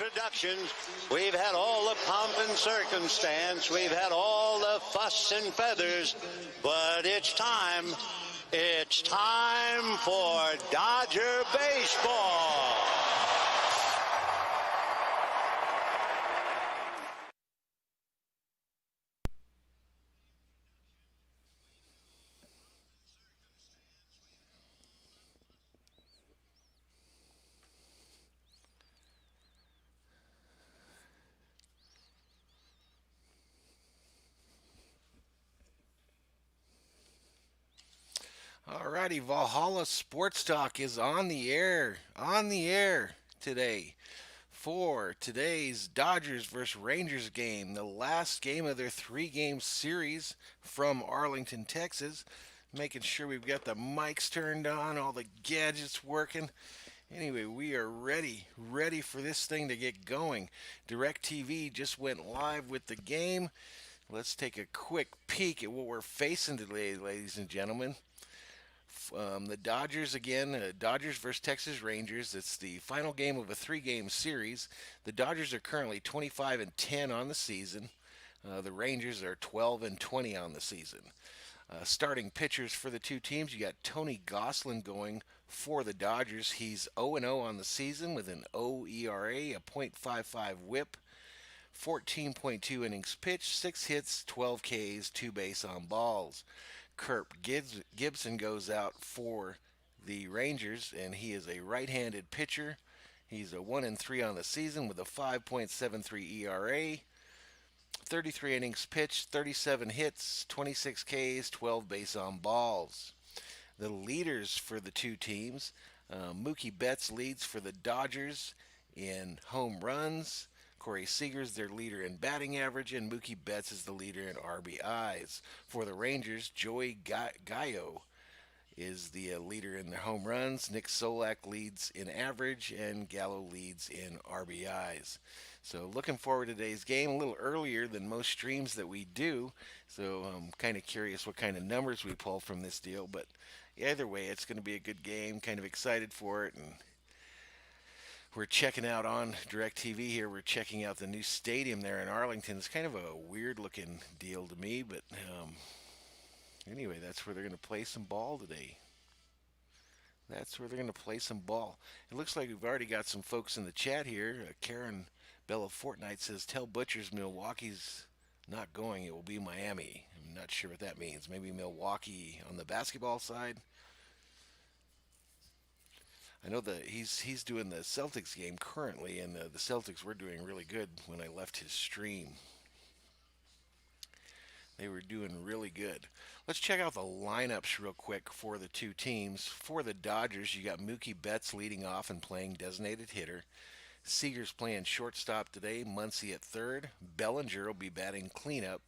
introductions. We've had all the pomp and circumstance. We've had all the fuss and feathers. But it's time. It's time for Dodger baseball. Alrighty, Valhalla Sports Talk is on the air today for today's Dodgers versus Rangers game, the last game of their three-game series from Arlington, Texas. Making sure we've got the mics turned on, all the gadgets working. Anyway, we are ready for this thing to get going. DirecTV just went live with the game. Let's take a quick peek at what we're facing today, ladies and gentlemen. The Dodgers again, Dodgers versus Texas Rangers. It's the final game of a three-game series. The Dodgers are currently 25-10 on the season. The Rangers are 12-20 on the season. Starting pitchers for the two teams, you got Tony Gonsolin going for the Dodgers. He's 0-0 on the season with an 0 ERA, a .55 WHIP, 14.2 innings pitched, 6 hits, 12 Ks, 2 base on balls. Kurt Gibson goes out for the Rangers, and he is a right-handed pitcher. He's a 1-3 on the season with a 5.73 ERA, 33 innings pitched, 37 hits, 26 Ks, 12 base on balls. The leaders for the two teams, Mookie Betts leads for the Dodgers in home runs. Corey Seager's their leader in batting average, and Mookie Betts is the leader in RBIs. For the Rangers, Joey Gallo is the leader in their home runs. Nick Solak leads in average, and Gallo leads in RBIs. So looking forward to today's game, a little earlier than most streams that we do. So I'm kind of curious what kind of numbers we pull from this deal. But either way, it's going to be a good game. Kind of excited for it, and we're checking out on DirecTV here. We're checking out the new stadium there in Arlington. It's kind of a weird-looking deal to me, but anyway, that's where they're going to play some ball today. That's where they're going to play some ball. It looks like we've already got some folks in the chat here. Karen Bella Fortnite says, tell Butchers Milwaukee's not going. It will be Miami. I'm not sure what that means. Maybe Milwaukee on the basketball side. I know that he's doing the Celtics game currently, and the Celtics were doing really good when I left his stream. They were doing really good. Let's check out the lineups real quick for the two teams. For the Dodgers, you got Mookie Betts leading off and playing designated hitter. Seager's playing shortstop today. Muncy at third. Bellinger will be batting cleanup.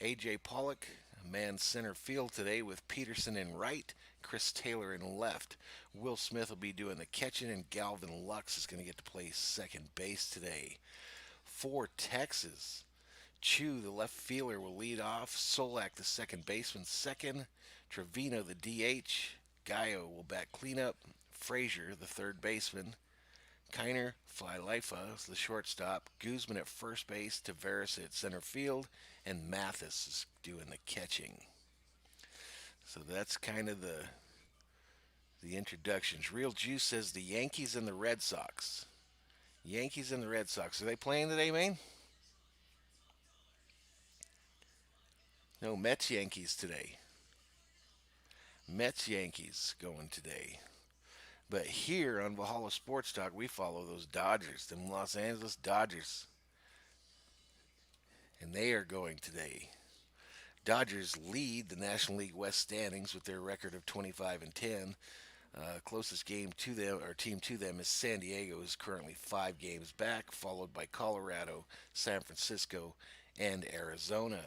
A.J. Pollock mans center field today with Peterson in right, Chris Taylor in left. Will Smith will be doing the catching, and Galvin Lux is going to get to play second base today. For Texas, Chu, the left fielder, will lead off. Solak, the second baseman, second. Trevino, the DH. Gallo will bat cleanup. Frazier, the third baseman. Kiner Flylifa is the shortstop. Guzman at first base. Tavares at center field. And Mathis is doing the catching. So that's kind of the introductions. Real Juice says the Yankees and the Red Sox. Yankees and the Red Sox. Are they playing today, Maine? No, Mets Yankees today. Mets Yankees going today. But here on Valhalla Sports Talk, we follow those Dodgers, them Los Angeles Dodgers. And they are going today. Dodgers lead the National League West standings with their record of 25-10. Closest game to them, or team to them, is San Diego, who's currently 5 games back, followed by Colorado, San Francisco, and Arizona.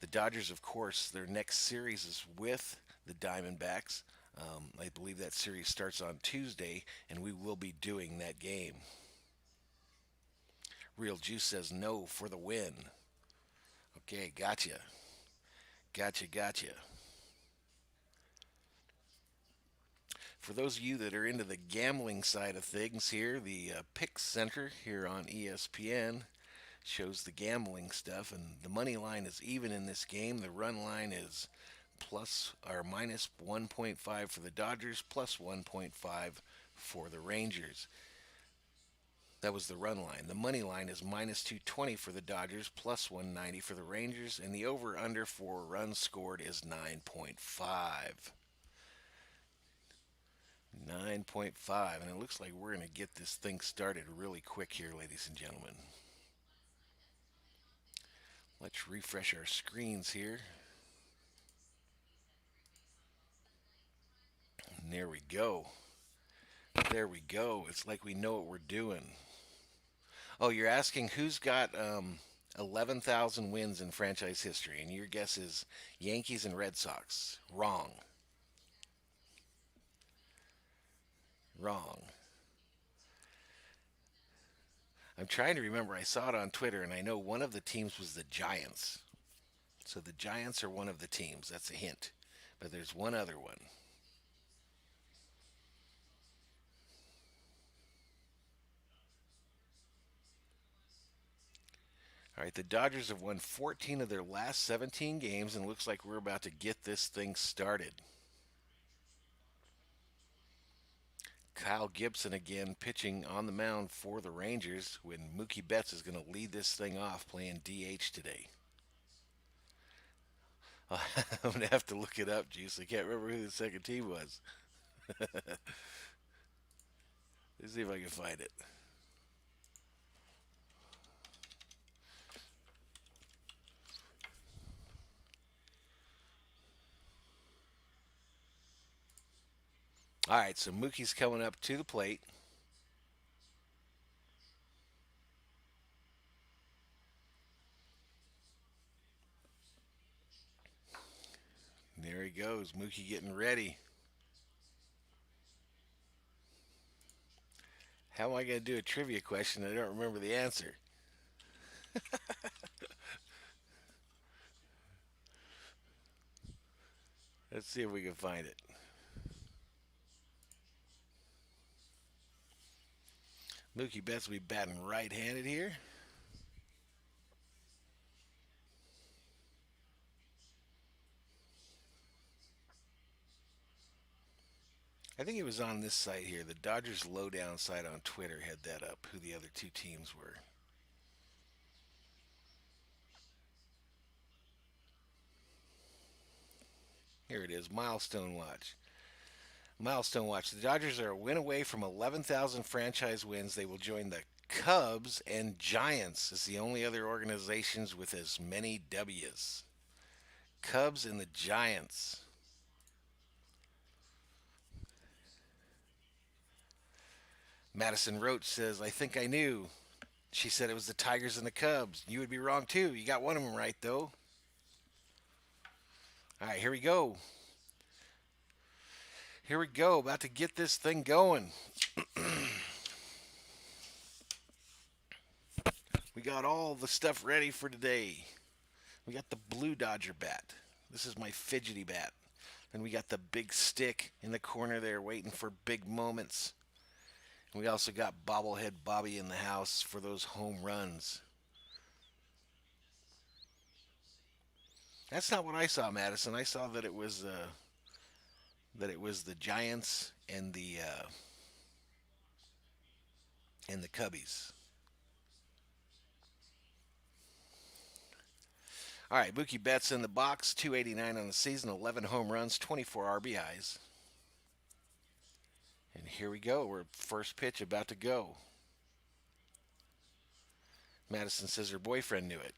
The Dodgers, of course, their next series is with the Diamondbacks. I believe that series starts on Tuesday, and we will be doing that game. Real Juice says no for the win. Okay, gotcha. Gotcha. For those of you that are into the gambling side of things here, the Pick Center here on ESPN shows the gambling stuff, and the money line is even in this game. The run line is plus or minus 1.5 for the Dodgers, plus 1.5 for the Rangers. That was the run line. The money line is minus 220 for the Dodgers, plus 190 for the Rangers, and the over under for runs scored is 9.5. 9.5, and it looks like we're going to get this thing started really quick here, ladies and gentlemen. Let's refresh our screens here. And there we go. There we go. It's like we know what we're doing. Oh, you're asking who's got 11,000 wins in franchise history, and your guess is Yankees and Red Sox. Wrong. Wrong. I'm trying to remember. I saw it on Twitter, and I know one of the teams was the Giants. So the Giants are one of the teams. That's a hint. But there's one other one. All right, the Dodgers have won 14 of their last 17 games, and it looks like we're about to get this thing started. Kyle Gibson again pitching on the mound for the Rangers when Mookie Betts is going to lead this thing off playing DH today. I'm going to have to look it up, Juice. I can't remember who the second team was. Let's see if I can find it. All right, so Mookie's coming up to the plate. There he goes, Mookie getting ready. How am I going to do a trivia question? I don't remember the answer. Let's see if we can find it. Mookie Betts will be batting right-handed here. I think it was on this site here. The Dodgers Lowdown site on Twitter had that up, who the other two teams were. Here it is, Milestone Watch. Milestone Watch. The Dodgers are a win away from 11,000 franchise wins. They will join the Cubs and Giants as the only other organizations with as many W's. Cubs and the Giants. Madison Roach says, I think I knew. She said it was the Tigers and the Cubs. You would be wrong too. You got one of them right though. All right, here we go. Here we go. About to get this thing going. We got all the stuff ready for today. We got the blue Dodger bat. This is my fidgety bat. Then we got the big stick in the corner there waiting for big moments. And we also got bobblehead Bobby in the house for those home runs. That's not what I saw, Madison. I saw that it was the Giants and the Cubbies. All right, Mookie Betts in the box, 289 on the season, 11 home runs, 24 RBIs. And here we go. We're first pitch about to go. Madison says her boyfriend knew it.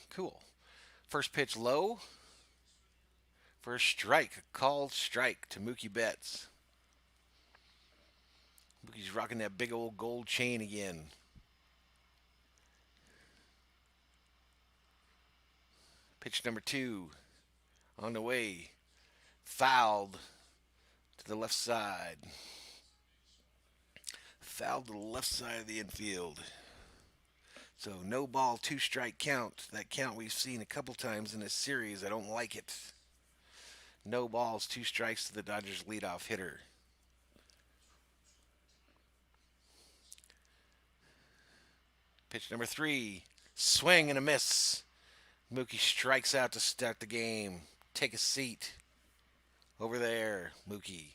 Cool. First pitch low. For a strike, a called strike to Mookie Betts. Mookie's rocking that big old gold chain again. Pitch number 2 on the way. Fouled to the left side. Fouled to the left side of the infield. So no ball, 2-strike count. That count we've seen a couple times in this series. I don't like it. No balls, 2 strikes to the Dodgers leadoff hitter. Pitch number 3. Swing and a miss. Mookie strikes out to start the game. Take a seat. Over there, Mookie.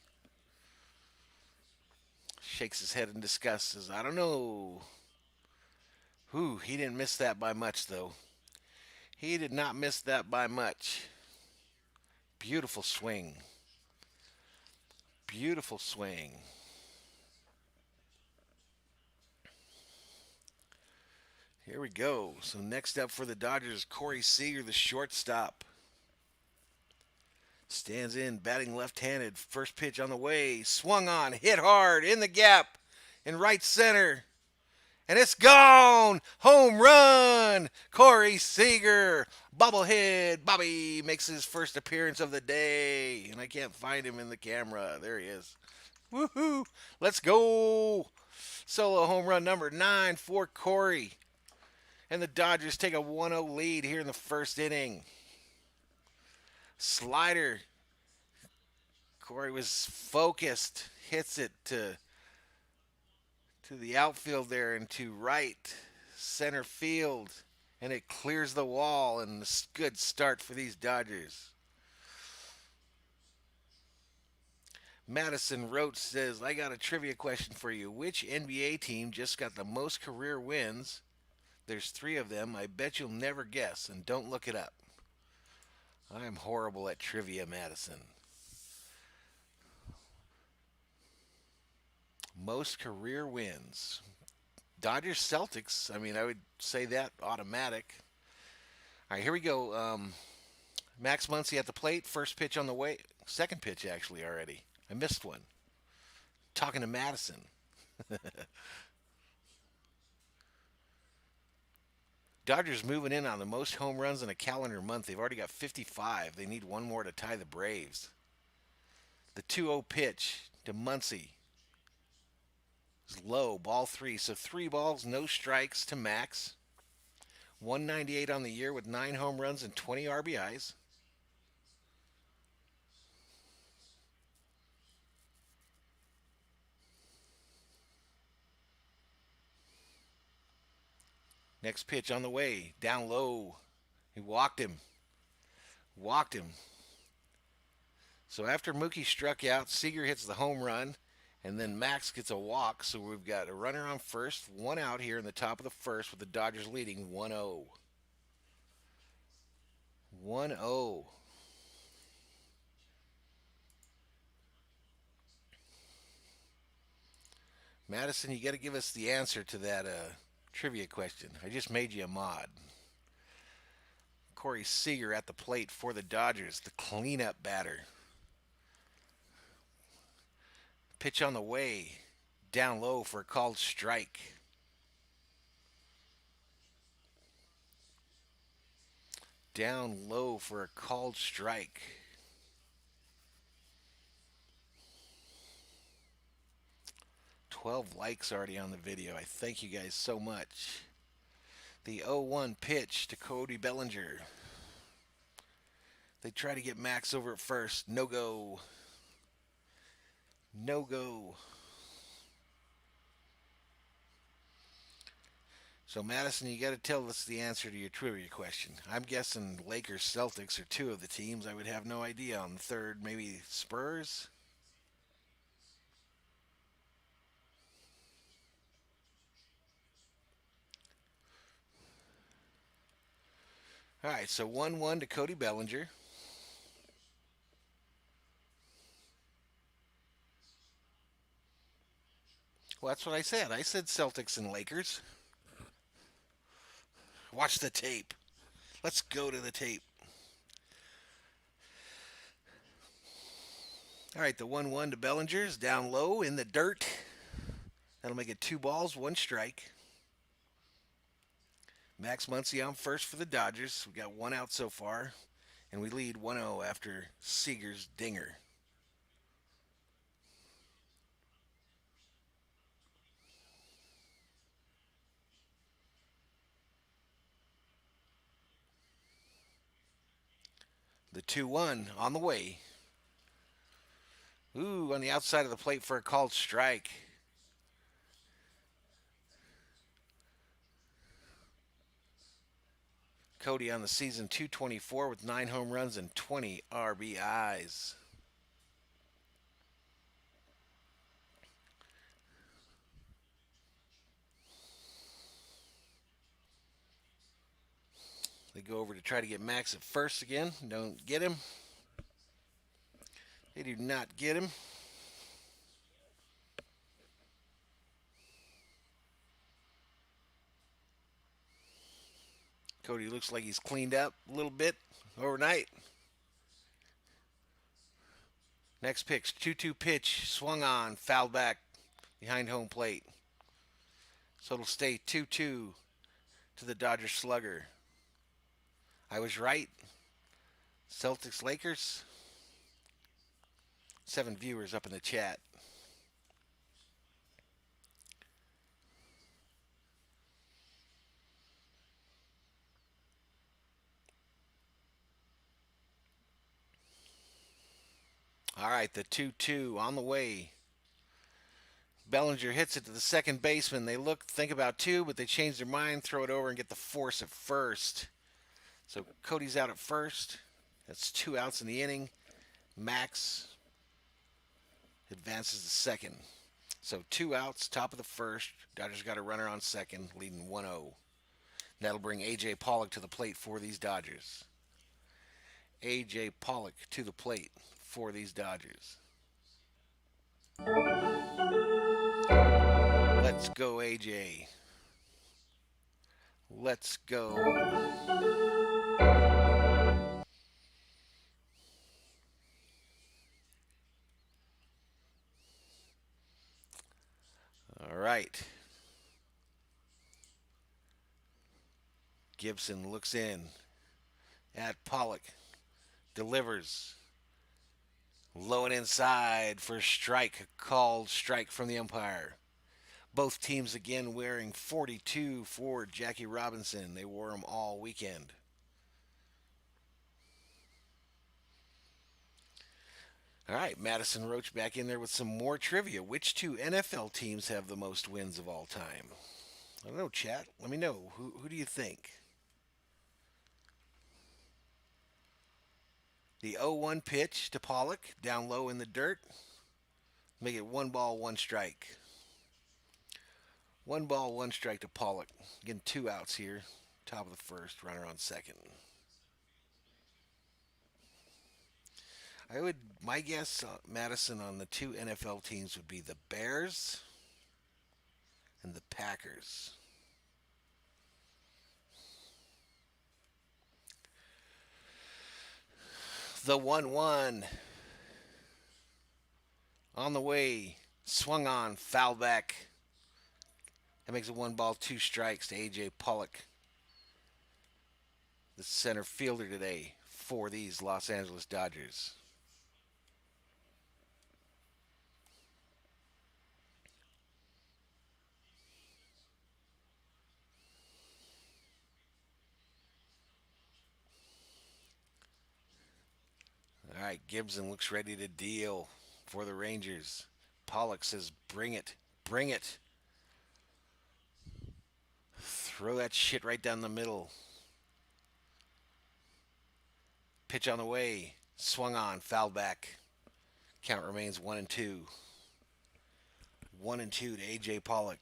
Shakes his head in disgust. Says, I don't know. He didn't miss that by much, though. He did not miss that by much. Beautiful swing. Beautiful swing. Here we go. So next up for the Dodgers, Corey Seager, the shortstop. Stands in, batting left-handed. First pitch on the way. Swung on, hit hard, in the gap, in right center. And it's gone! Home run! Corey Seager! Bobblehead Bobby makes his first appearance of the day. And I can't find him in the camera. There he is. Woohoo! Let's go! Solo home run number 9 for Corey. And the Dodgers take a 1-0 lead here in the first inning. Slider. Corey was focused. Hits it to the outfield there and to right center field. And it clears the wall. And a good start for these Dodgers. Madison Roach says, I got a trivia question for you. Which NBA team just got the most career wins? There's 3 of them. I bet you'll never guess, and don't look it up. I am horrible at trivia, Madison. Most career wins. Dodgers, Celtics. I mean, I would say that automatic. All right, here we go. Max Muncy at the plate. First pitch on the way. Second pitch, actually, already. I missed one. Talking to Madison. Dodgers moving in on the most home runs in a calendar month. They've already got 55. They need one more to tie the Braves. The 2-0 pitch to Muncy is low, ball 3. So 3 balls, no strikes to Max. 198 on the year with 9 home runs and 20 RBIs. Next pitch on the way, down low. He walked him. So after Mookie struck out, Seager hits the home run, and then Max gets a walk. So we've got a runner on first, 1 out here in the top of the first with the Dodgers leading 1-0. 1-0. Madison, you got to give us the answer to that trivia question. I just made you a mod. Corey Seager at the plate for the Dodgers, the cleanup batter. Pitch on the way, down low for a called strike. Down low for a called strike. $12 likes already on the video. I thank you guys so much. The 0-1 pitch to Cody Bellinger. They try to get Max over at first. No go. No go. So Madison, you got to tell us the answer to your trivia question. I'm guessing Lakers, Celtics are 2 of the teams. I would have no idea on the third. Maybe Spurs? All right, so 1-1 to Cody Bellinger. Well, that's what I said. I said Celtics and Lakers. Watch the tape. Let's go to the tape. All right, the 1-1 to Bellinger is down low in the dirt. That'll make it 2 balls, 1 strike. Max Muncy on first for the Dodgers. We got 1 out so far, and we lead 1-0 after Seager's dinger. The 2-1 on the way. Ooh, on the outside of the plate for a called strike. Cody on the season 224 with 9 home runs and 20 RBIs. They go over to try to get Max at first again. Don't get him. They do not get him. Cody looks like he's cleaned up a little bit overnight. Next pitch, 2-2 pitch, swung on, fouled back behind home plate. So it'll stay 2-2 to the Dodgers slugger. I was right. Celtics Lakers. 7 viewers up in the chat. All right, the 2-2 on the way. Bellinger hits it to the second baseman. They think about 2, but they change their mind, throw it over, and get the force at first. So Cody's out at first. That's 2 outs in the inning. Max advances to second. So 2 outs, top of the first. Dodgers got a runner on second, leading 1-0. That'll bring A.J. Pollock to the plate for these Dodgers. A.J. Pollock to the plate for these Dodgers. Let's go, A.J. Let's go. All right. Gibson looks in at Pollock. Delivers. Low and inside for strike. Called strike from the umpire. Both teams again wearing 42 for Jackie Robinson. They wore them all weekend. All right, Madison Roach back in there with some more trivia. Which 2 NFL teams have the most wins of all time? I don't know, chat. Let me know. Who do you think? The 0-1 pitch to Pollock, down low in the dirt. Make it 1 ball, 1 strike. 1 ball, 1 strike to Pollock. Getting 2 outs here. Top of the first, runner on second. My guess, Madison, on the 2 NFL teams would be the Bears and the Packers. The 1-1 on the way, swung on, foul back. That makes it 1 ball, 2 strikes to A.J. Pollock, the center fielder today for these Los Angeles Dodgers. All right, Gibson looks ready to deal for the Rangers. Pollock says, bring it, bring it. Throw that shit right down the middle. Pitch on the way, swung on, foul back. Count remains 1-2. 1-2 to A.J. Pollock.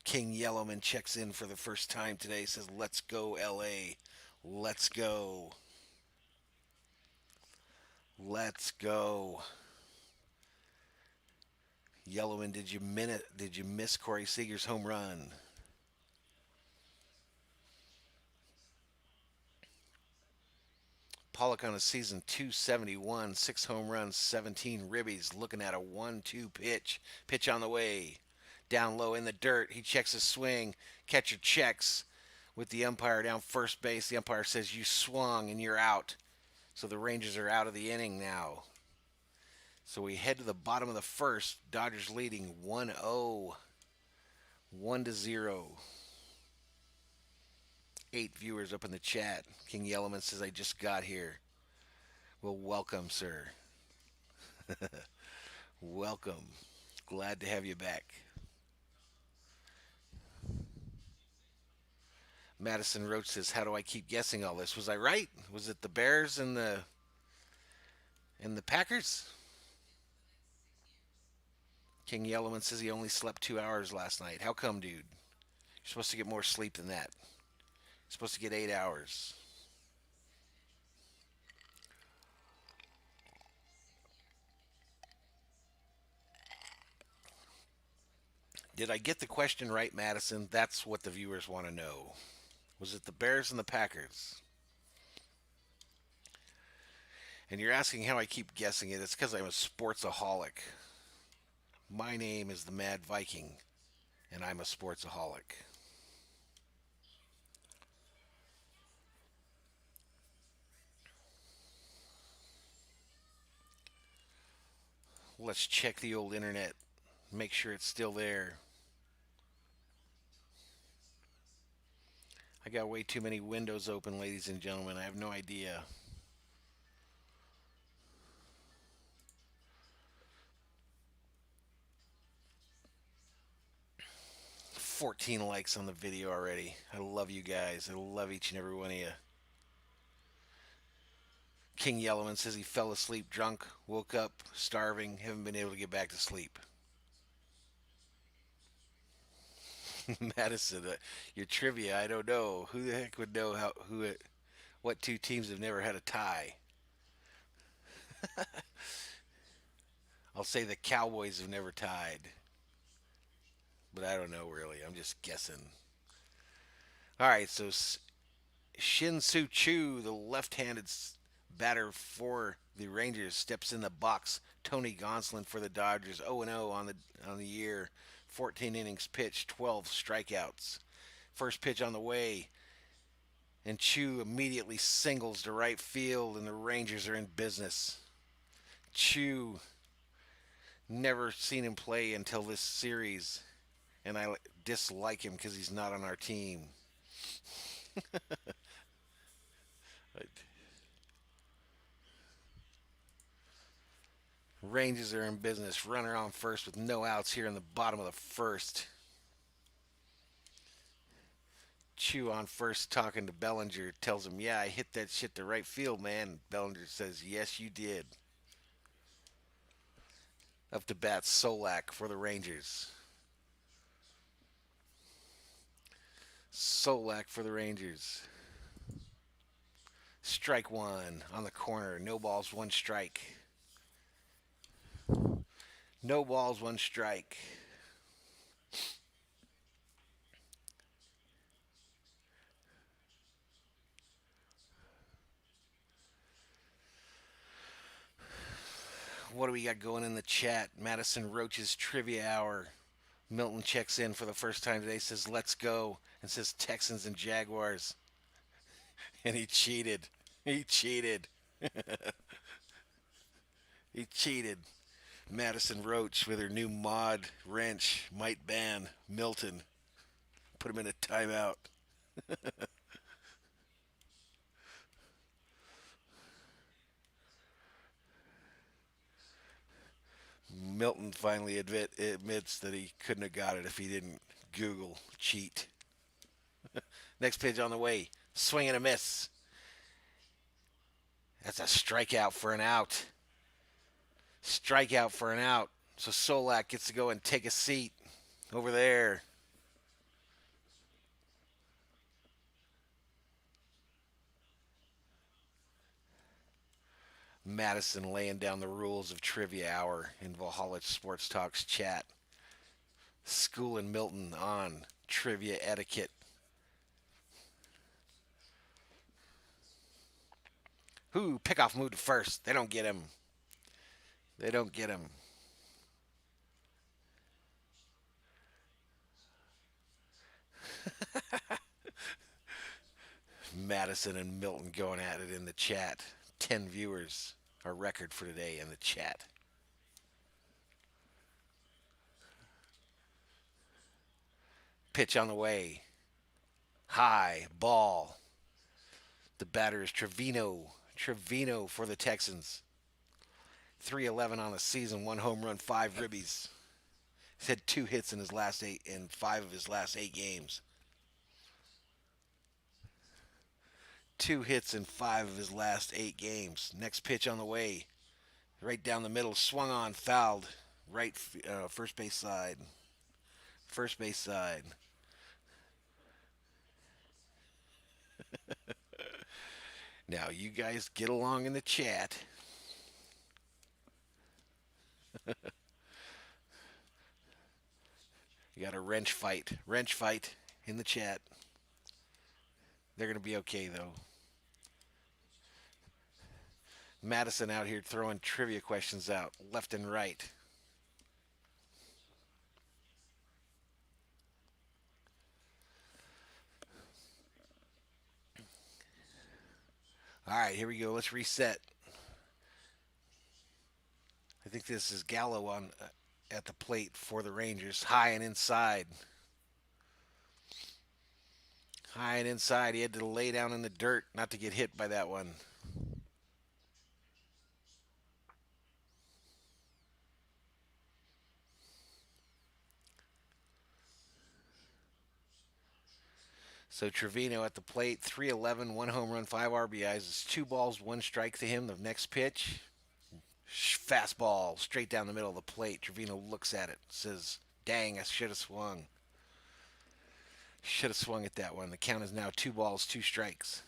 King Yellowman checks in for the first time today, says, let's go, L.A. Let's go. Let's go. Yellowman, did you miss Corey Seager's home run? Pollock on a season 271, 6 home runs, 17 ribbies, looking at a 1-2 pitch. Pitch on the way. Down low in the dirt. He checks his swing. Catcher checks with the umpire down first base. The umpire says, you swung and you're out. So the Rangers are out of the inning now. So we head to the bottom of the first. Dodgers leading 1-0. 1-0. 8 viewers up in the chat. King Yellowman says, I just got here. Well, welcome, sir. Welcome. Glad to have you back. Madison Roach says, "How do I keep guessing all this? Was I right? Was it the Bears and the Packers?" King Yellowman says he only slept 2 hours last night. How come, dude? You're supposed to get more sleep than that. You're supposed to get 8 hours. Did I get the question right, Madison? That's what the viewers want to know. Was it the Bears and the Packers? And you're asking how I keep guessing it. It's because I'm a sportsaholic. My name is the Mad Viking, and I'm a sportsaholic. Let's check the old internet. Make sure it's still there. I got way too many windows open, ladies and gentlemen. I have no idea. 14 likes on the video already. I love you guys. I love each and every one of you. King Yellowman says he fell asleep drunk, woke up starving, haven't been able to get back to sleep. Madison, your trivia, I don't know. Who the heck would know what two teams have never had a tie? I'll say the Cowboys have never tied, but I don't know really. I'm just guessing. All right, so Shin Soo Choo, the left-handed batter for the Rangers, steps in the box. Tony Gonsolin for the Dodgers, 0-0 on the year. 14 innings pitched, 12 strikeouts. First pitch on the way, and Choo immediately singles to right field, and the Rangers are in business. Choo, never seen him play until this series, and I dislike him because he's not on our team. Rangers are in business. Runner on first with no outs here in the bottom of the first. Chew on first talking to Bellinger tells him, "Yeah, I hit that shit to right field, man." Bellinger says, "Yes, you did." Up to bat, Solak for the Rangers. Solak for the Rangers. Strike one on the corner. No balls, one strike. No balls, one strike. What do we got going in the chat? Madison Roach's Trivia Hour. Milton checks in for the first time today, says, "Let's go," and says Texans and Jaguars. And he cheated. He cheated. He cheated. Madison Roach with her new mod wrench might ban Milton. Put him in a timeout. Milton finally admits that he couldn't have got it if he didn't Google cheat. Next pitch on the way. Swing and a miss. That's a strikeout for an out. Strikeout for an out. So Solak gets to go and take a seat over there. Madison laying down the rules of Trivia Hour in Valhalla Sports Talk's chat. SKOL and Milton on trivia etiquette. Who? Pickoff moved to first. They don't get him. They don't get him. Madison and Milton going at it in the chat. 10 viewers, our record for today in the chat. Pitch on the way. High ball. The batter is Trevino. Trevino for the Texans. 311 on the season, 1 home run, 5 ribbies. He's had 2 hits in 5 of his last 8 games. 2 hits in 5 of his last 8 games. Next pitch on the way. Right down the middle. Swung on. Fouled. Right first base side. First base side. Now, you guys get along in the chat. You got a wrench fight. Wrench fight in the chat. They're going to be okay, though. Madison out here throwing trivia questions out left and right. All right, here we go. Let's reset. I think this is Gallo on at the plate for the Rangers. High and inside. High and inside. He had to lay down in the dirt not to get hit by that one. So Trevino at the plate, 311, 1 home run, 5 RBIs. It's 2 balls, 1 strike to him. The next pitch, fastball straight down the middle of the plate. Trevino looks at it, says, "Dang, I should have swung. Should have swung at that one." The count is now 2 balls, 2 strikes.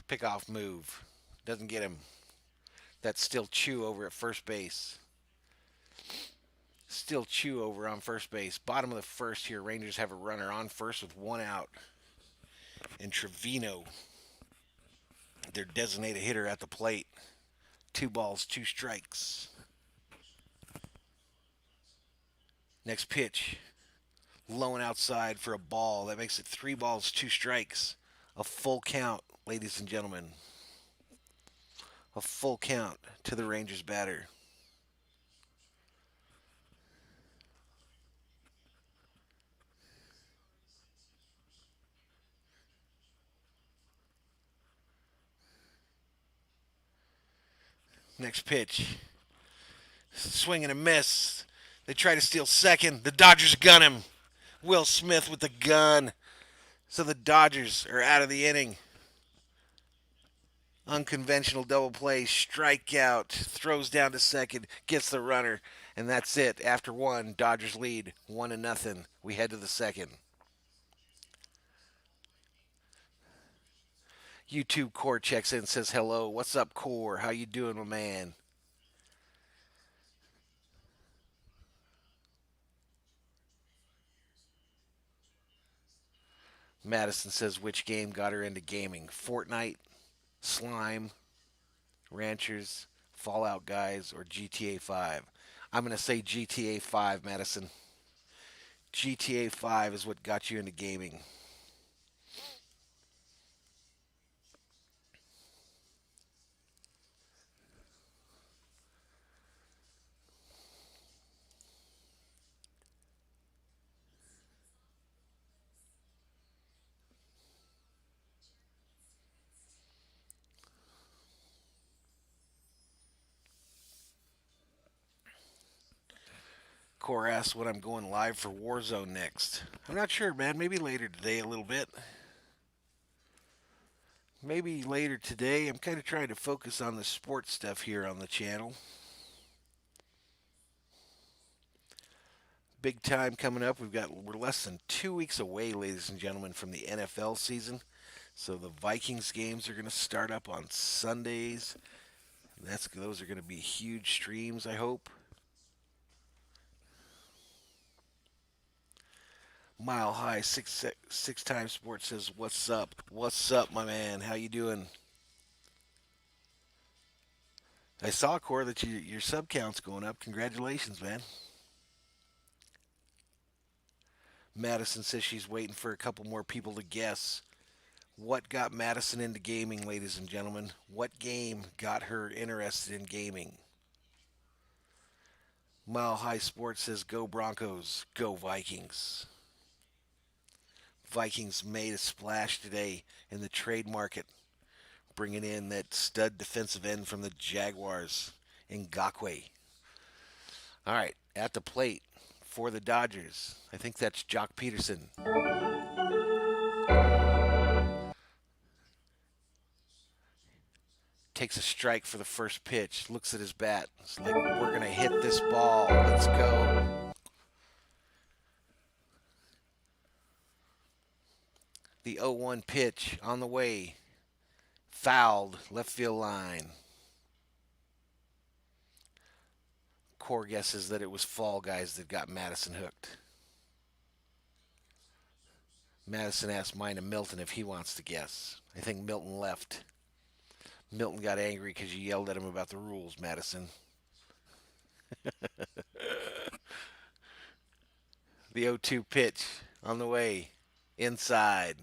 Pickoff move. Doesn't get him. That's still Chew over at first base. Still Chew over on first base. Bottom of the first here. Rangers have a runner on first with 1 out. And Trevino, their designated hitter at the plate. 2 balls, 2 strikes. Next pitch. Low and outside for a ball. That makes it 3 balls, 2 strikes. A full count, ladies and gentlemen. A full count to the Rangers batter. Next pitch. Swing and a miss. They try to steal second. The Dodgers gun him. Will Smith with the gun. So the Dodgers are out of the inning. Unconventional double play. Strikeout. Throws down to second. Gets the runner. And that's it. After 1, Dodgers lead 1-0. We head to the second. YouTube Core checks in and says hello. What's up, Core? How you doing, my man? Madison says which game got her into gaming? Fortnite, Slime, Ranchers, Fallout Guys, or GTA 5? I'm going to say GTA 5, Madison. GTA 5 is what got you into gaming. Core asks when I'm going live for Warzone next. I'm not sure, man. Maybe later today a little bit. Maybe later today. I'm kind of trying to focus on the sports stuff here on the channel. Big time coming up. We're less than 2 weeks away, ladies and gentlemen, from the NFL season. So the Vikings games are going to start up on Sundays. Those are going to be huge streams, I hope. Mile High six time sports says, "What's up? What's up, my man? How you doing?" I saw, Core, that your sub count's going up. Congratulations, man. Madison says she's waiting for a couple more people to guess. What got Madison into gaming, ladies and gentlemen? What game got her interested in gaming? Mile High Sports says, "Go Broncos, go Vikings." Vikings made a splash today in the trade market, bringing in that stud defensive end from the Jaguars, Ngakwe. All right, at the plate for the Dodgers. I think that's Jock Peterson. Takes a strike for the first pitch. Looks at his bat. It's like, we're going to hit this ball. Let's go. The 0-1 pitch on the way. Fouled left field line. Core guesses that it was Fall Guys that got Madison hooked. Madison asked mine and Milton if he wants to guess. I think Milton left. Milton got angry because you yelled at him about the rules, Madison. The 0-2 pitch on the way. Inside.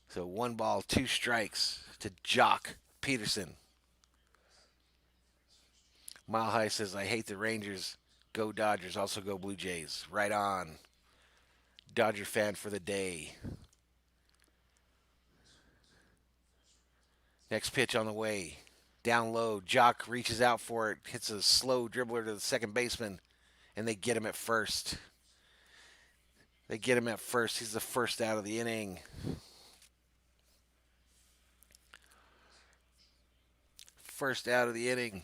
So 1 ball, 2 strikes to Jock Peterson. Mile High says, I hate the Rangers. Go Dodgers. Also go Blue Jays. Right on. Dodger fan for the day. Next pitch on the way. Down low. Jock reaches out for it. Hits a slow dribbler to the second baseman. And they get him at first. He's the first out of the inning. First out of the inning.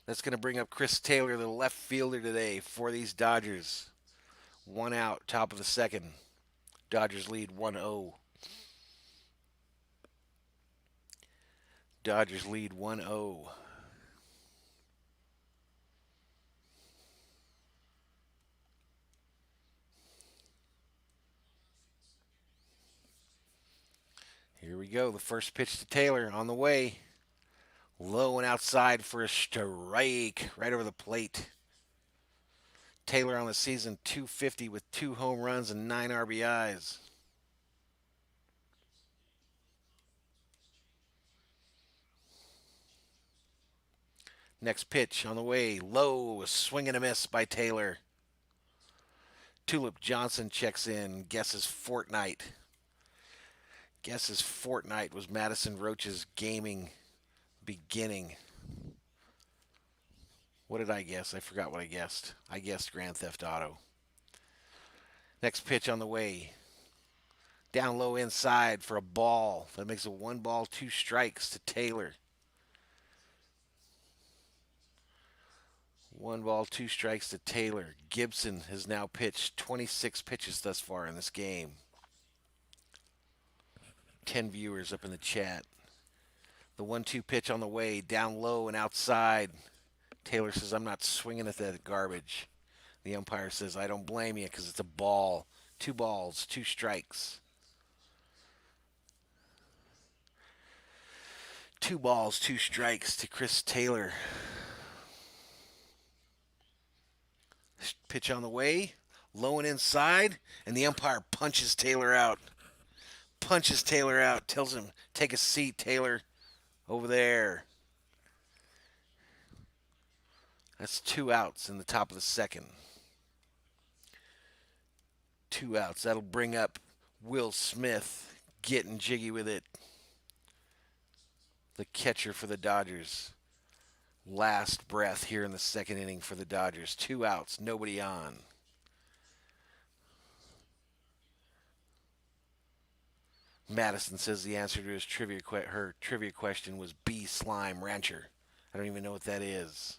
That's going to bring up Chris Taylor, the left fielder today for these Dodgers. 1 out, top of the second. Dodgers lead 1-0. Dodgers lead 1-0. Here we go. The first pitch to Taylor on the way. Low and outside for a strike right over the plate. Taylor on the season, .250 with 2 home runs and 9 RBIs. Next pitch on the way. Low, a swing and a miss by Taylor. Tulip Johnson checks in, guesses Fortnite. Fortnite was Madison Roach's gaming beginning. What did I guess? I forgot what I guessed. I guessed Grand Theft Auto. Next pitch on the way. Down low inside for a ball. That makes it 1 ball, 2 strikes to Taylor. 1 ball, 2 strikes to Taylor. Gibson has now pitched 26 pitches thus far in this game. 10 viewers up in the chat. The 1-2 pitch on the way, down low and outside. Taylor says, I'm not swinging at that garbage. The umpire says, I don't blame you because it's a ball. 2 balls, 2 strikes. 2 balls, 2 strikes to Chris Taylor. Pitch on the way, low and inside, and the umpire punches Taylor out. Tells him, take a seat, Taylor. Over there. That's 2 outs in the top of the second. 2 outs. That'll bring up Will Smith getting jiggy with it. The catcher for the Dodgers. Last breath here in the second inning for the Dodgers. 2 outs. Nobody on. Madison says the answer to his her trivia question was B. Slime Rancher. I don't even know what that is.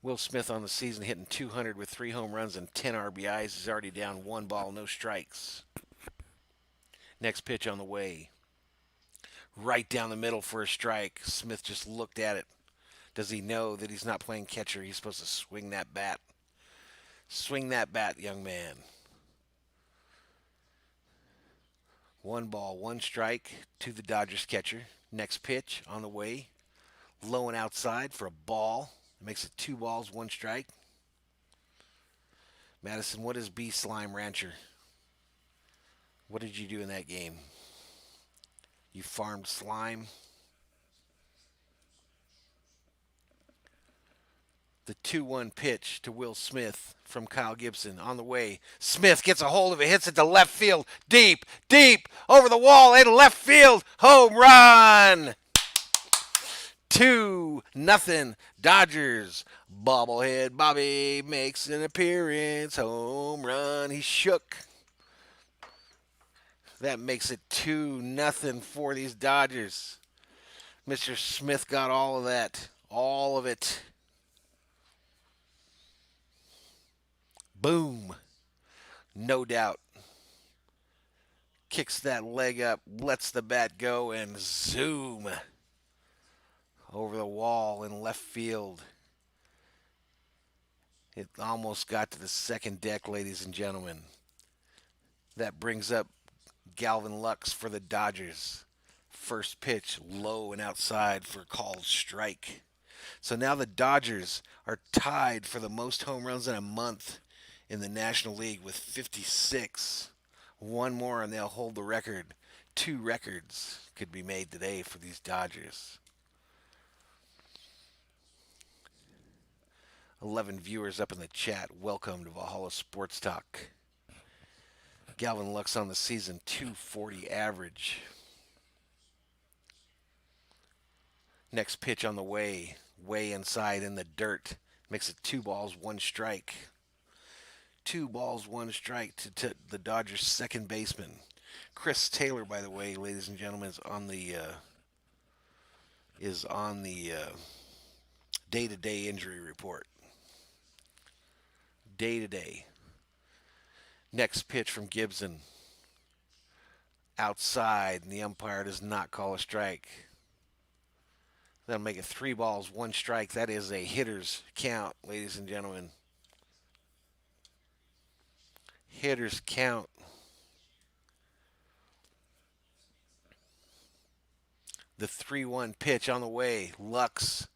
Will Smith on the season hitting .200 with 3 home runs and 10 RBIs. He's already down 1 ball, no strikes. Next pitch on the way. Right down the middle for a strike. Smith just looked at it. Does he know that he's not playing catcher? He's supposed to swing that bat. Swing that bat, young man. 1 ball, 1 strike to the Dodgers catcher. Next pitch on the way. Low and outside for a ball. It makes it 2 balls, 1 strike. Madison, what is B. Slime Rancher? What did you do in that game? You farmed slime? The 2-1 pitch to Will Smith from Kyle Gibson on the way. Smith gets a hold of it, hits it to left field. Deep, over the wall in left field. Home run! 2-0 Dodgers. Bobblehead Bobby makes an appearance. Home run. He shook. That makes it 2-0 for these Dodgers. Mr. Smith got all of that. All of it. Boom. No doubt. Kicks that leg up, lets the bat go, and zoom over the wall in left field. It almost got to the second deck, ladies and gentlemen. That brings up Galvin Lux for the Dodgers. First pitch, low and outside for a called strike. So now the Dodgers are tied for the most home runs in a month in the National League with 56. One more and they'll hold the record. Two records could be made today for these Dodgers. 11 viewers up in the chat. Welcome to Valhalla Sports Talk. Galvin Lux on the season, 240 average. Next pitch on the way inside in the dirt. Makes it 2 balls, 1 strike. 2 balls, 1 strike to the Dodgers' second baseman. Chris Taylor, by the way, ladies and gentlemen, is on the day-to-day injury report. Day-to-day. Next pitch from Gibson. Outside, and the umpire does not call a strike. That'll make it 3 balls, 1 strike. That is a hitter's count, ladies and gentlemen. Hitter's count. The 3-1 pitch on the way. Lux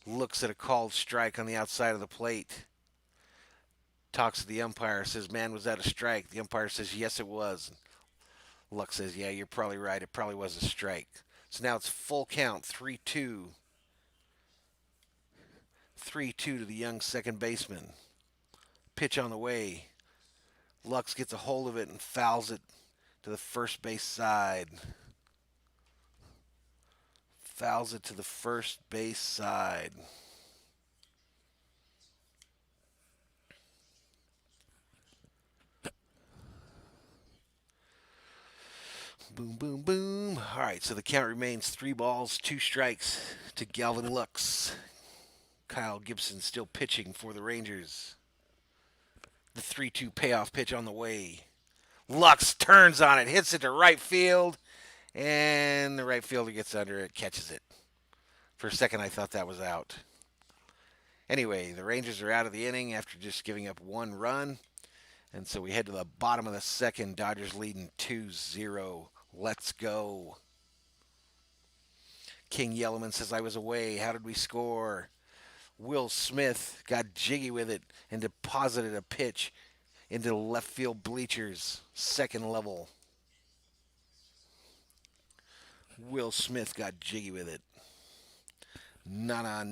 looks at a called strike on the outside of the plate. Talks to the umpire, says, man, was that a strike? The umpire says, yes, it was. Lux says, yeah, you're probably right. It probably was a strike. So now it's full count, 3-2. 3-2 to the young second baseman. Pitch on the way. Lux gets a hold of it and fouls it to the first base side. Fouls it to the first base side. Boom, boom, boom. All right, so the count remains 3 balls, 2 strikes to Galvin Lux. Kyle Gibson still pitching for the Rangers. The 3-2 payoff pitch on the way. Lux turns on it, hits it to right field, and the right fielder gets under it, catches it. For a second, I thought that was out. Anyway, the Rangers are out of the inning after just giving up 1 run. And so we head to the bottom of the second. Dodgers leading 2-0. Let's go. King Yellowman says, I was away. How did we score? Will Smith got jiggy with it and deposited a pitch into the left field bleachers, second level. Will Smith got jiggy with it. Nah.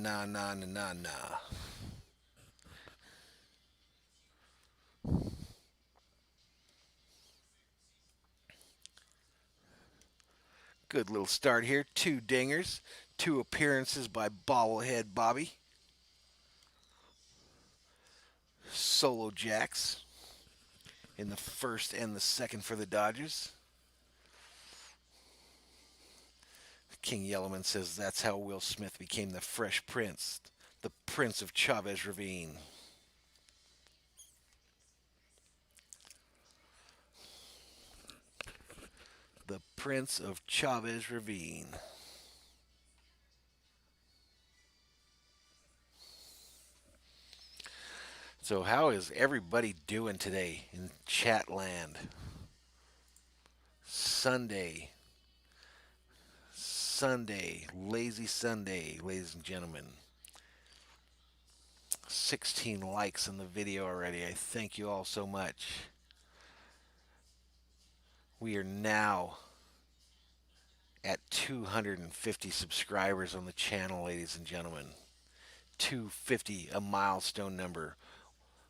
Good little start here. 2 dingers, 2 appearances by Bobblehead Bobby. Solo jacks in the first and the second for the Dodgers. King Yellowman says that's how Will Smith became the Fresh Prince, the Prince of Chavez Ravine. The Prince of Chavez Ravine. So how is everybody doing today in chat land? Sunday, lazy Sunday, ladies and gentlemen. 16 likes on the video already. I thank you all so much. We are now at 250 subscribers on the channel, ladies and gentlemen. 250, a milestone number.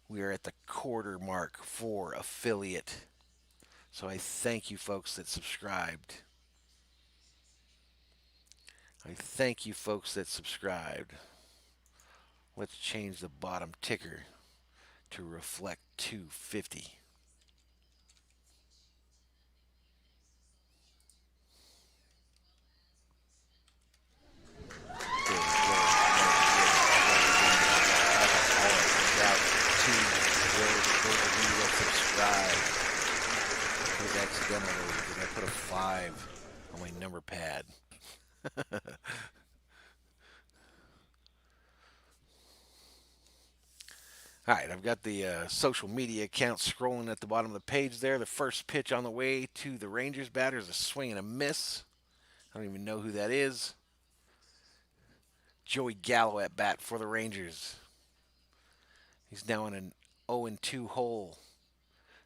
We are at the quarter mark for affiliate. So I thank you folks that subscribed. I thank you folks that subscribed. Let's change the bottom ticker to reflect 250. There we go. Those of you that subscribe. It was accidental because I put a 5 on my number pad. All right, I've got the social media accounts scrolling at the bottom of the page there. The first pitch on the way to the Rangers batter is a swing and a miss. I don't even know who that is. Joey Gallo at bat for the Rangers. He's now in an 0-2 hole.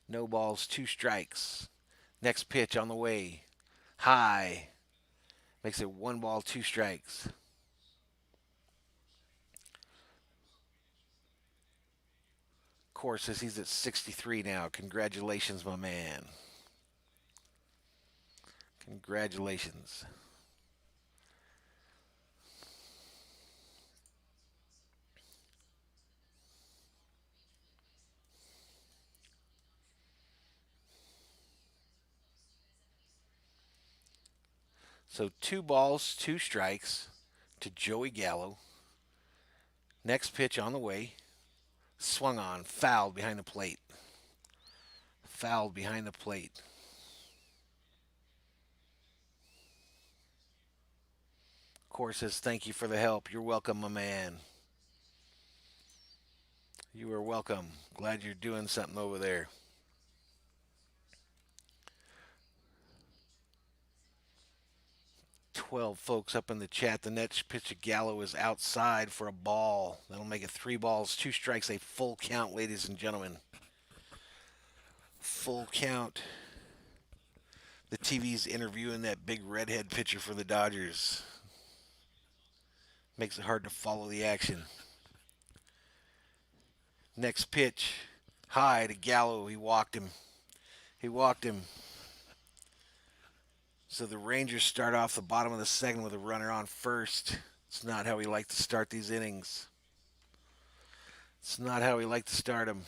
No balls, 2 strikes. Next pitch on the way. High. Makes it 1 ball, 2 strikes. Course says he's at 63 now. Congratulations, my man. Congratulations. So 2 balls, 2 strikes to Joey Gallo. Next pitch on the way. Swung on, fouled behind the plate. Fouled behind the plate. Course says thank you for the help. You're welcome, my man. You are welcome. Glad you're doing something over there. 12 folks up in the chat. The next pitch to Gallo is outside for a ball. That'll make it 3 balls, 2 strikes, a full count, ladies and gentlemen. Full count. The TV's interviewing that big redhead pitcher for the Dodgers. Makes it hard to follow the action. Next pitch, high to Gallo. He walked him. So the Rangers start off the bottom of the second with a runner on first. It's not how we like to start these innings. It's not how we like to start them.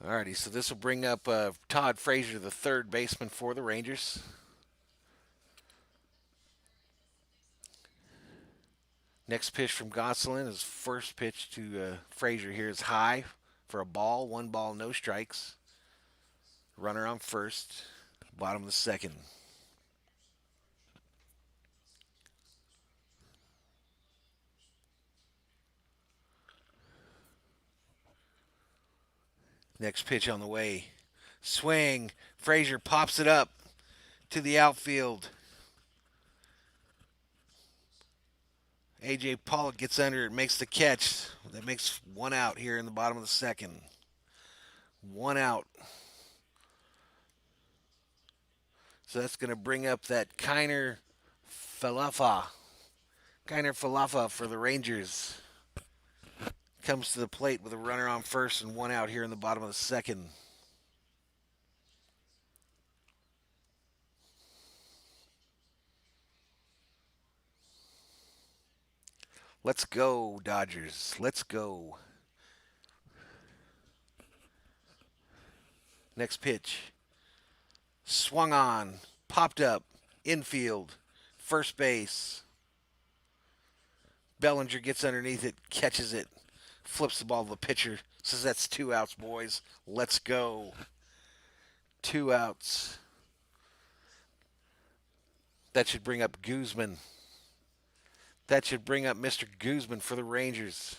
Alrighty, so this will bring up Todd Frazier, the third baseman for the Rangers. Next pitch from Gosselin is first pitch to Frazier here is high for a ball. 1 ball, no strikes. Runner on first, bottom of the second. Next pitch on the way. Swing. Frazier pops it up to the outfield. A.J. Pollock gets under it, makes the catch. That makes 1 out here in the bottom of the second. 1 out. So that's going to bring up that Kiner Falefa for the Rangers. Comes to the plate with a runner on first and 1 out here in the bottom of the second. Let's go, Dodgers. Let's go. Next pitch. Swung on. Popped up. Infield. First base. Bellinger gets underneath it. Catches it. Flips the ball to the pitcher. Says that's 2 outs, boys. Let's go. 2 outs. That should bring up Guzman. That should bring up Mr. Guzman for the Rangers.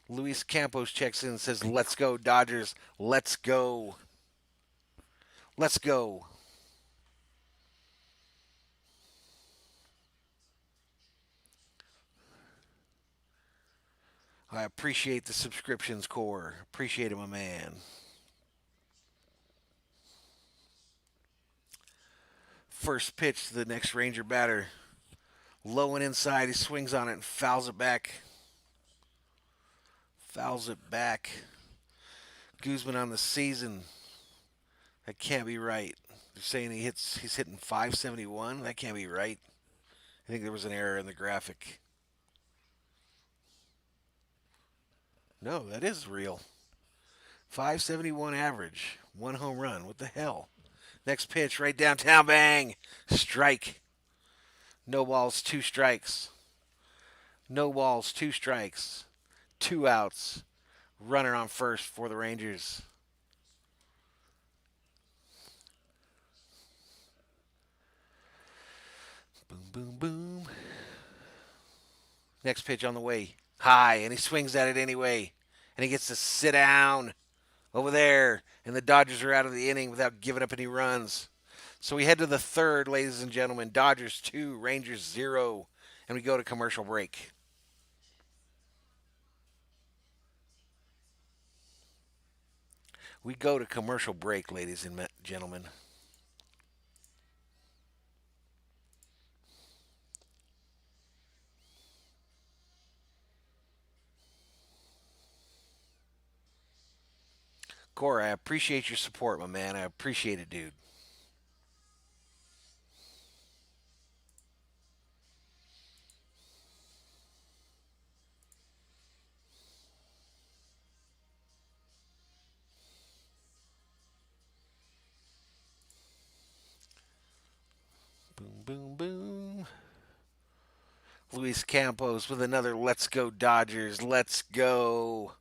Luis Campos checks in and says, let's go, Dodgers. Let's go. Let's go. I appreciate the subscriptions, Core. Appreciate it, my man. First pitch to the next Ranger batter. Low and inside. He swings on it and fouls it back. Fouls it back. Guzman on the season. That can't be right. They're saying he's hitting 571. That can't be right. I think there was an error in the graphic. No, that is real. 571 average. One home run. What the hell? Next pitch, right downtown. Bang. Strike. No balls, 2 strikes. No balls, 2 strikes. 2 outs. Runner on first for the Rangers. Boom, boom, boom. Next pitch on the way. High, and he swings at it anyway. And he gets to sit down over there. And the Dodgers are out of the inning without giving up any runs. So we head to the third, ladies and gentlemen. Dodgers 2, Rangers 0. And we go to commercial break. We go to commercial break, ladies and gentlemen. Corey, I appreciate your support, my man. I appreciate it, dude. Boom, boom, boom. Luis Campos with another Let's Go Dodgers. Let's go.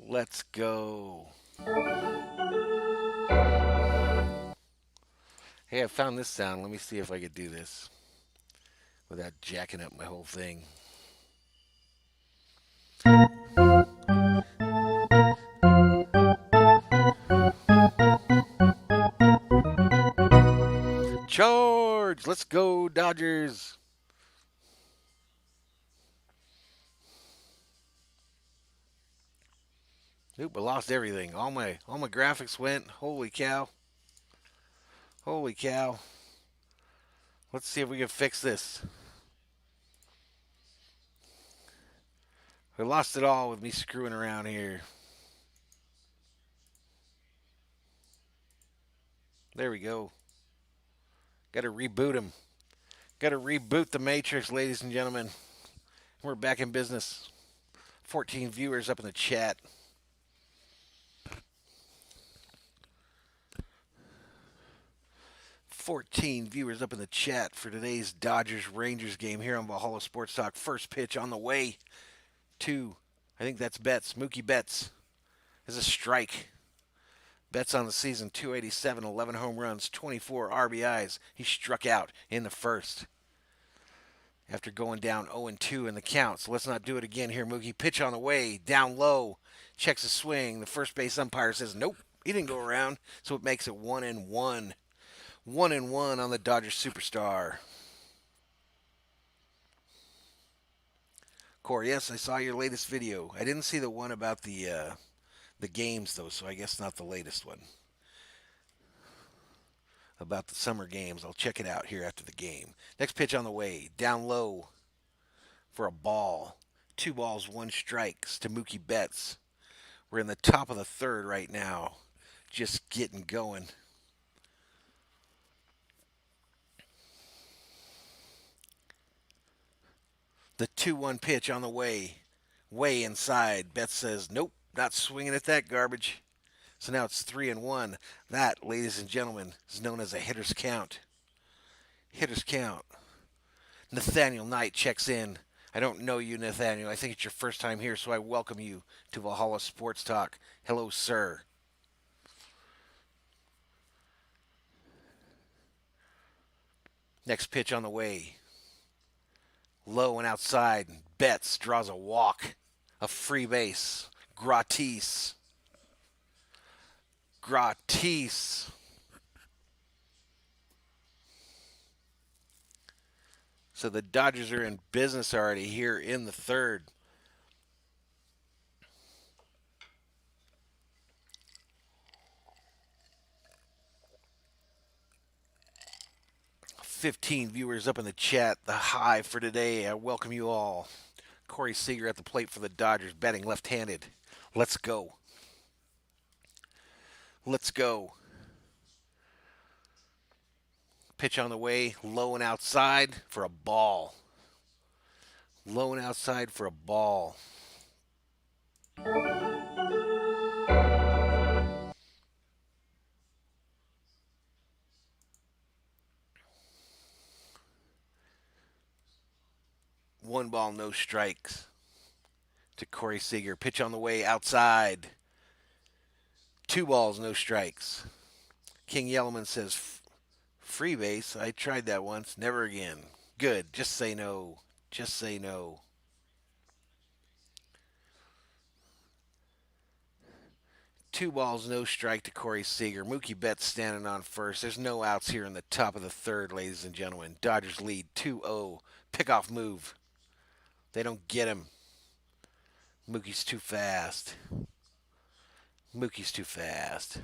Let's go. Hey, I found this sound. Let me see if I could do this without jacking up my whole thing. Charge! Let's go, Dodgers! Nope, I lost everything. All my graphics went. Holy cow. Holy cow. Let's see if we can fix this. I lost it all with me screwing around here. There we go. Got to reboot him. Got to reboot the Matrix, ladies and gentlemen. We're back in business. 14 viewers up in the chat. Viewers up in the chat for today's Dodgers-Rangers game here on Valhalla Sports Talk. First pitch on the way to, I think that's Betts. Mookie Betts is a strike. Betts on the season, 287, 11 home runs, 24 RBIs. He struck out in the first after going down 0-2 in the count. So let's not do it again here, Mookie. Pitch on the way, down low, checks a swing. The first base umpire says, nope, he didn't go around. So it makes it 1-1. 1-1 on the Dodgers superstar. Corey, yes, I saw your latest video. I didn't see the one about the games, though, so I guess not the latest one. About the summer games. I'll check it out here after the game. Next pitch on the way. Down low for a ball. 2 balls, 1 strikes to Mookie Betts. We're in the top of the third right now. Just getting going. The 2-1 pitch on the way. Way inside. Betts says, nope, not swinging at that garbage. So now it's 3-1. That, ladies and gentlemen, is known as a hitter's count. Hitter's count. Nathaniel Knight checks in. I don't know you, Nathaniel. I think it's your first time here, so I welcome you to Valhalla Sports Talk. Hello, sir. Next pitch on the way. Low and outside. Betts draws a walk. A free base. Gratis. So the Dodgers are in business already here in the third. 15 viewers up in the chat. The high for today. I welcome you all. Corey Seager at the plate for the Dodgers, batting left-handed. Let's go. Let's go. Pitch on the way, low and outside for a ball. Low and outside for a ball. One ball, no strikes to Corey Seager. Pitch on the way, outside. Two balls, no strikes. King Yellowman says, free base. I tried that once. Never again. Good. Just say no. Just say no. Two balls, no strike to Corey Seager. Mookie Betts standing on first. There's no outs here in the top of the third, ladies and gentlemen. Dodgers lead 2-0. Pickoff move. They don't get him. Mookie's too fast. Mookie's too fast.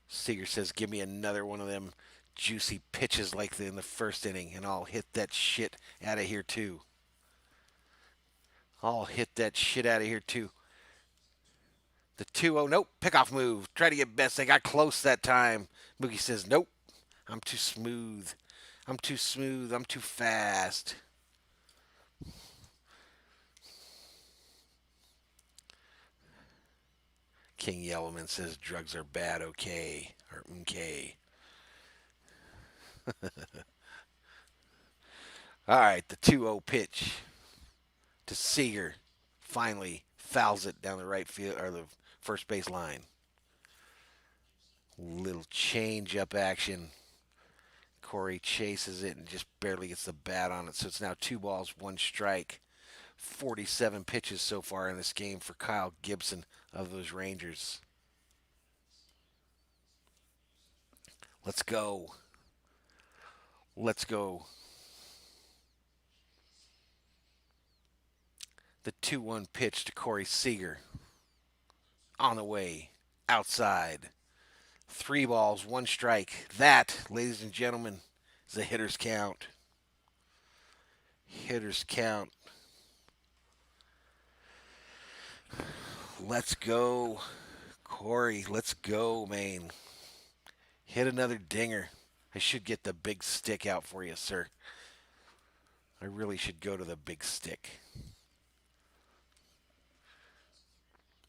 Seager says, give me another one of them juicy pitches like in the first inning, and I'll hit that shit out of here too. I'll hit that shit out of here too. The 2-0, nope, pickoff move. Try to get Betts. They got close that time. Mookie says, nope, I'm too smooth. I'm too smooth. I'm too fast. King Yellowman says drugs are bad, okay. Or okay. All right, the 2-0 pitch to Seager. Finally fouls it down the right field or the first base line. Little change up action. Corey chases it and just barely gets the bat on it. So it's now 2 balls, 1 strike. 47 pitches so far in this game for Kyle Gibson of those Rangers. Let's go. Let's go. The 2-1 pitch to Corey Seager. On the way. Outside. 3 balls, 1 strike. That, ladies and gentlemen, is a hitter's count. Hitter's count. Let's go, Corey. Let's go, man. Hit another dinger. I should get the big stick out for you, sir. I really should go to the big stick.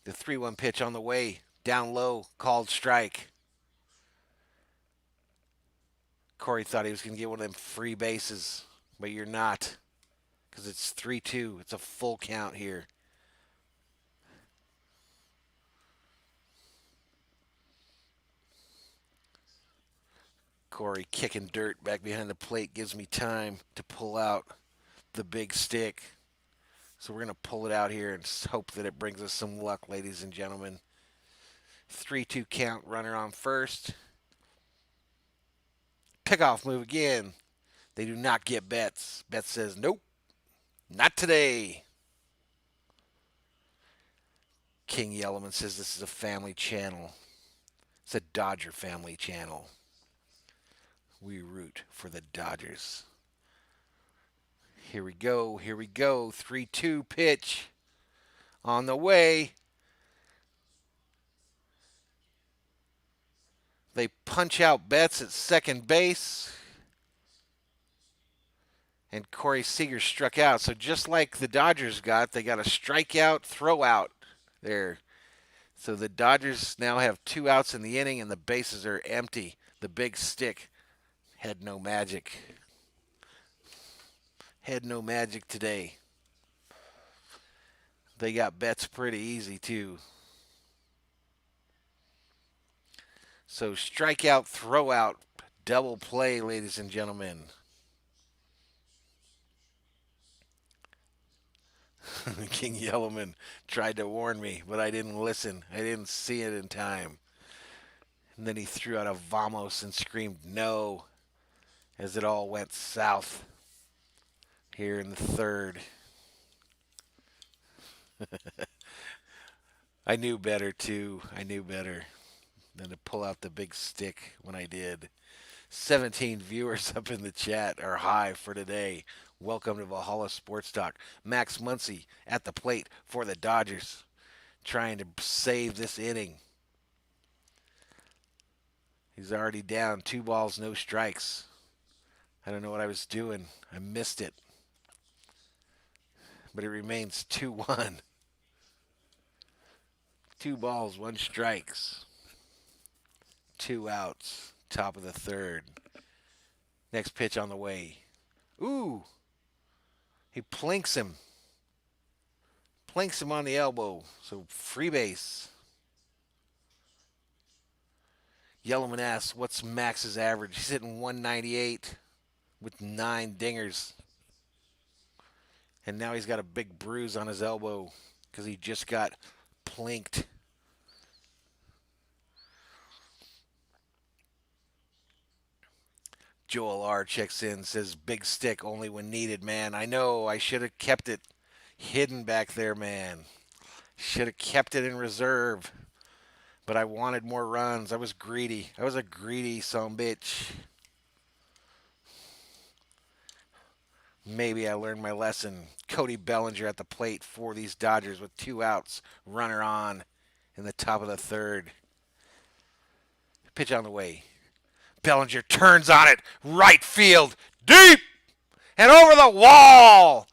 The 3-1 pitch on the way. Down low. Called strike. Corey thought he was going to get one of them free bases, but you're not, because it's 3-2. It's a full count here. Corey kicking dirt back behind the plate gives me time to pull out the big stick. So we're going to pull it out here and hope that it brings us some luck, ladies and gentlemen. 3-2 count, runner on first. Pickoff move again. They do not get Betts. Betts says, nope, not today. King Yellowman says this is a family channel. It's a Dodger family channel. We root for the Dodgers. Here we go. Here we go. 3-2 pitch on the way. They punch out Betts at second base. And Corey Seager struck out. So just like the Dodgers got, they got a strikeout, throw out there. So the Dodgers now have 2 outs in the inning and the bases are empty. The big stick had no magic. Had no magic today. They got Betts pretty easy too. So strikeout, throw out, double play, ladies and gentlemen. King Yellowman tried to warn me, but I didn't listen. I didn't see it in time. And then he threw out a vamos and screamed no as it all went south here in the third. I knew better, too. I knew better. Then to pull out the big stick when I did. 17 viewers up in the chat are high for today. Welcome to Valhalla Sports Talk. Max Muncy at the plate for the Dodgers, trying to save this inning. He's already down 2 balls, no strikes. I don't know what I was doing. I missed it. But it remains 2-1. 2 balls, 1 strikes. 2 outs. Top of the third. Next pitch on the way. Ooh. He plinks him. Plinks him on the elbow. So free base. Yellowman asks, what's Max's average? He's hitting 198 with 9 dingers. And now he's got a big bruise on his elbow because he just got plinked. Joel R. checks in, says, big stick only when needed, man. I know, I should have kept it hidden back there, man. Should have kept it in reserve. But I wanted more runs. I was greedy. I was a greedy sumbitch. Maybe I learned my lesson. Cody Bellinger at the plate for these Dodgers with 2 outs. Runner on in the top of the third. Pitch on the way. Bellinger turns on it. Right field. Deep. And over the wall.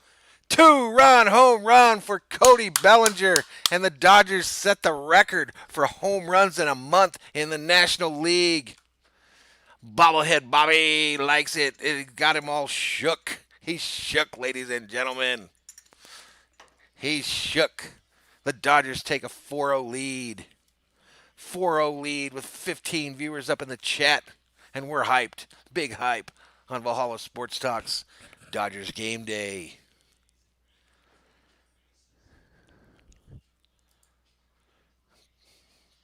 2-run home run for Cody Bellinger. And the Dodgers set the record for home runs in a month in the National League. Bobblehead Bobby likes it. It got him all shook. He's shook, ladies and gentlemen. He's shook. The Dodgers take a 4-0 lead. 4-0 lead with 15 viewers up in the chat. And we're hyped. Big hype on Valhalla Sports Talk's Dodgers Game Day.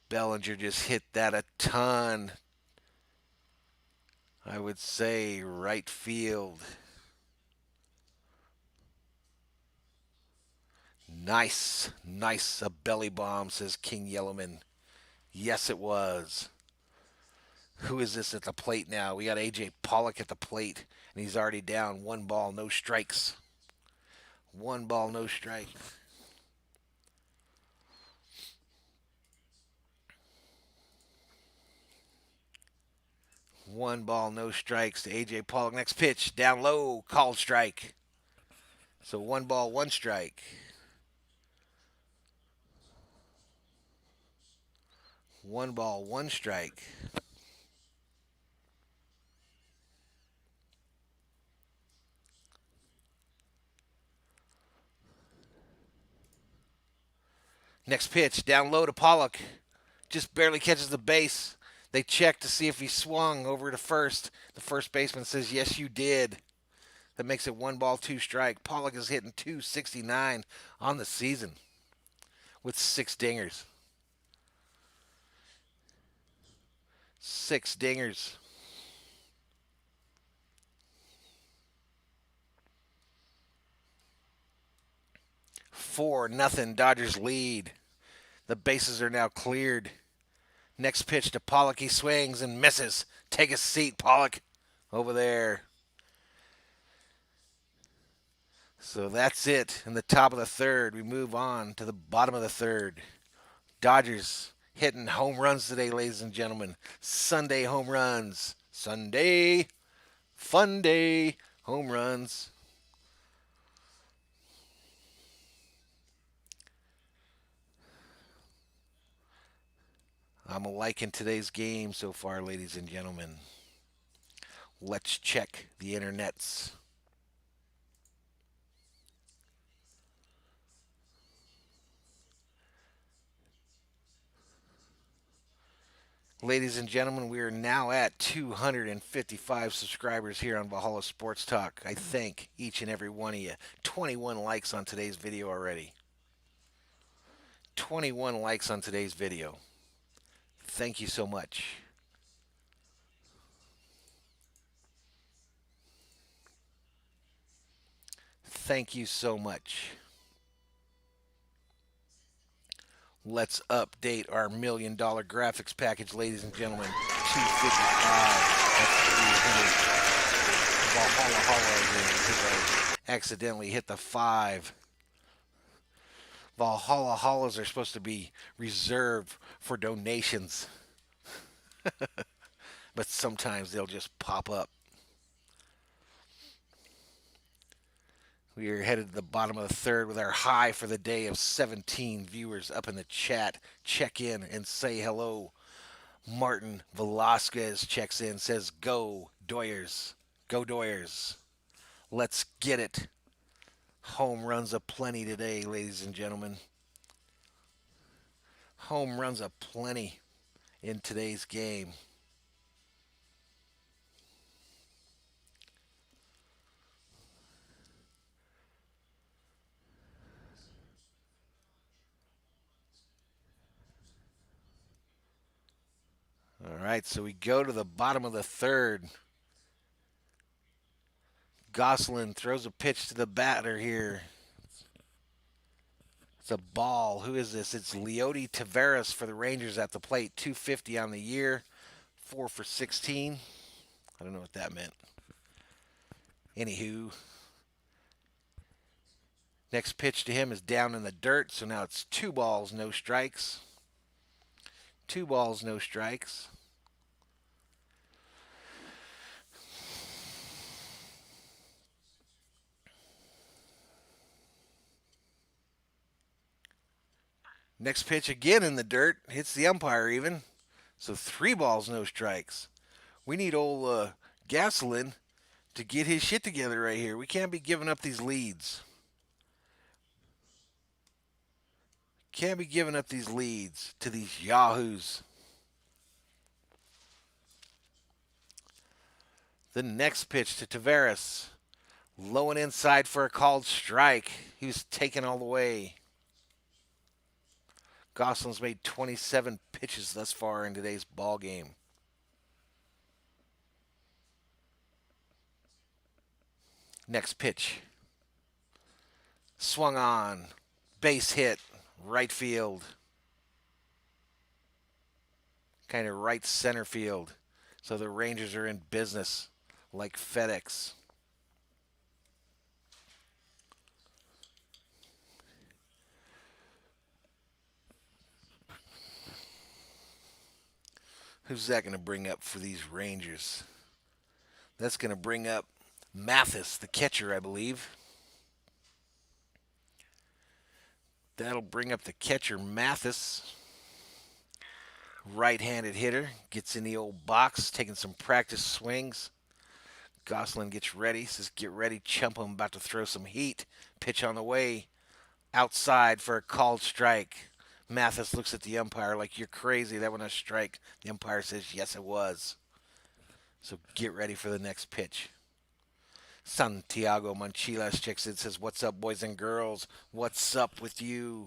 Bellinger just hit that a ton. I would say right field. Nice, a belly bomb, says King Yellowman. Yes, it was. Who is this at the plate now? We got A.J. Pollock at the plate, and he's already down 1 ball, no strikes. 1 ball, no strikes. One ball, no strikes to A.J. Pollock. Next pitch, down low, called strike. So 1 ball, 1 strike. 1 ball, 1 strike. Next pitch, down low to Pollock. Just barely catches the base. They check to see if he swung over to first. The first baseman says, yes, you did. That makes it 1 ball, 2 strike. Pollock is hitting .269 on the season with 6 dingers. 6 dingers. 4-0 Dodgers lead. The bases are now cleared. Next pitch to Pollock. He swings and misses. Take a seat, Pollock. Over there. So that's it. In the top of the third, we move on to the bottom of the third. Dodgers hitting home runs today, ladies and gentlemen. Sunday home runs. Sunday. Fun day. Home runs. I'm liking today's game so far, ladies and gentlemen. Let's check the internets. Ladies and gentlemen, we are now at 255 subscribers here on Valhalla Sports Talk. I thank each and every one of you. 21 likes on today's video already. 21 likes on today's video. Thank you so much. Thank you so much. Let's update our $1 million graphics package, ladies and gentlemen. 255. That's 300. Valhalla again because I accidentally hit the 5. Valhalla Hollows are supposed to be reserved for donations, but sometimes they'll just pop up. We are headed to the bottom of the third with our high for the day of 17 viewers up in the chat. Check in and say hello. Martin Velasquez checks in, says, Go Doyers. Go Doyers. Let's get it. Home runs aplenty today, ladies and gentlemen. Home runs aplenty in today's game. All right, so we go to the bottom of the third. Gosselin throws a pitch to the batter here. It's a ball. Who is this? It's Leody Taveras for the Rangers at the plate. 250 on the year. 4 for 16. I don't know what that meant. Anywho. Next pitch to him is down in the dirt. So now it's 2 balls, no strikes. 2 balls, no strikes. Next pitch again in the dirt. Hits the umpire even. So 3 balls, no strikes. We need old Gasolin to get his shit together right here. We can't be giving up these leads. Can't be giving up these leads to these yahoos. The next pitch to Taveras. Low and inside for a called strike. He was taken all the way. Gosselin's made 27 pitches thus far in today's ball game. Next pitch. Swung on. Base hit. Right field. Kind of right center field. So the Rangers are in business like FedEx. Who's that going to bring up for these Rangers? That's going to bring up Mathis, the catcher, I believe. That'll bring up the catcher, Mathis. Right-handed hitter. Gets in the old box, taking some practice swings. Gosselin gets ready, says, get ready, chump. I'm about to throw some heat. Pitch on the way. Outside for a called strike. Mathis looks at the umpire like, you're crazy, that wasn't a strike. The umpire says, yes, it was. So get ready for the next pitch. Santiago Manchilas checks in, says, what's up, boys and girls? What's up with you?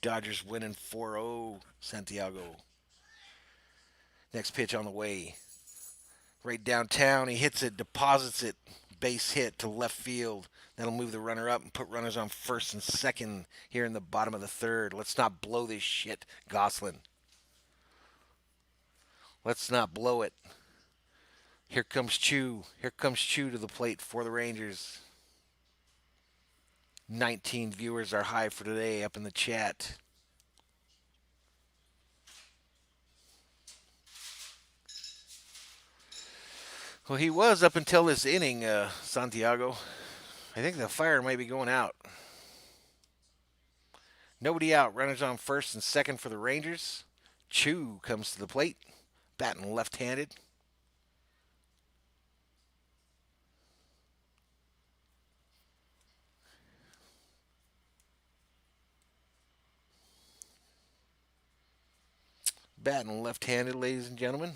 Dodgers winning 4-0, Santiago. Next pitch on the way. Right downtown, he hits it, deposits it. Base hit to left field. That'll move the runner up and put runners on first and second here in the bottom of the third. Let's not blow this shit, Gosselin. Let's not blow it. Here comes Chu. Here comes Chu to the plate for the Rangers. 19 viewers are high for today up in the chat. Well, he was up until this inning, Santiago. I think the fire might be going out. Nobody out. Runners on first and second for the Rangers. Chu comes to the plate, batting left-handed. Batting left-handed, ladies and gentlemen.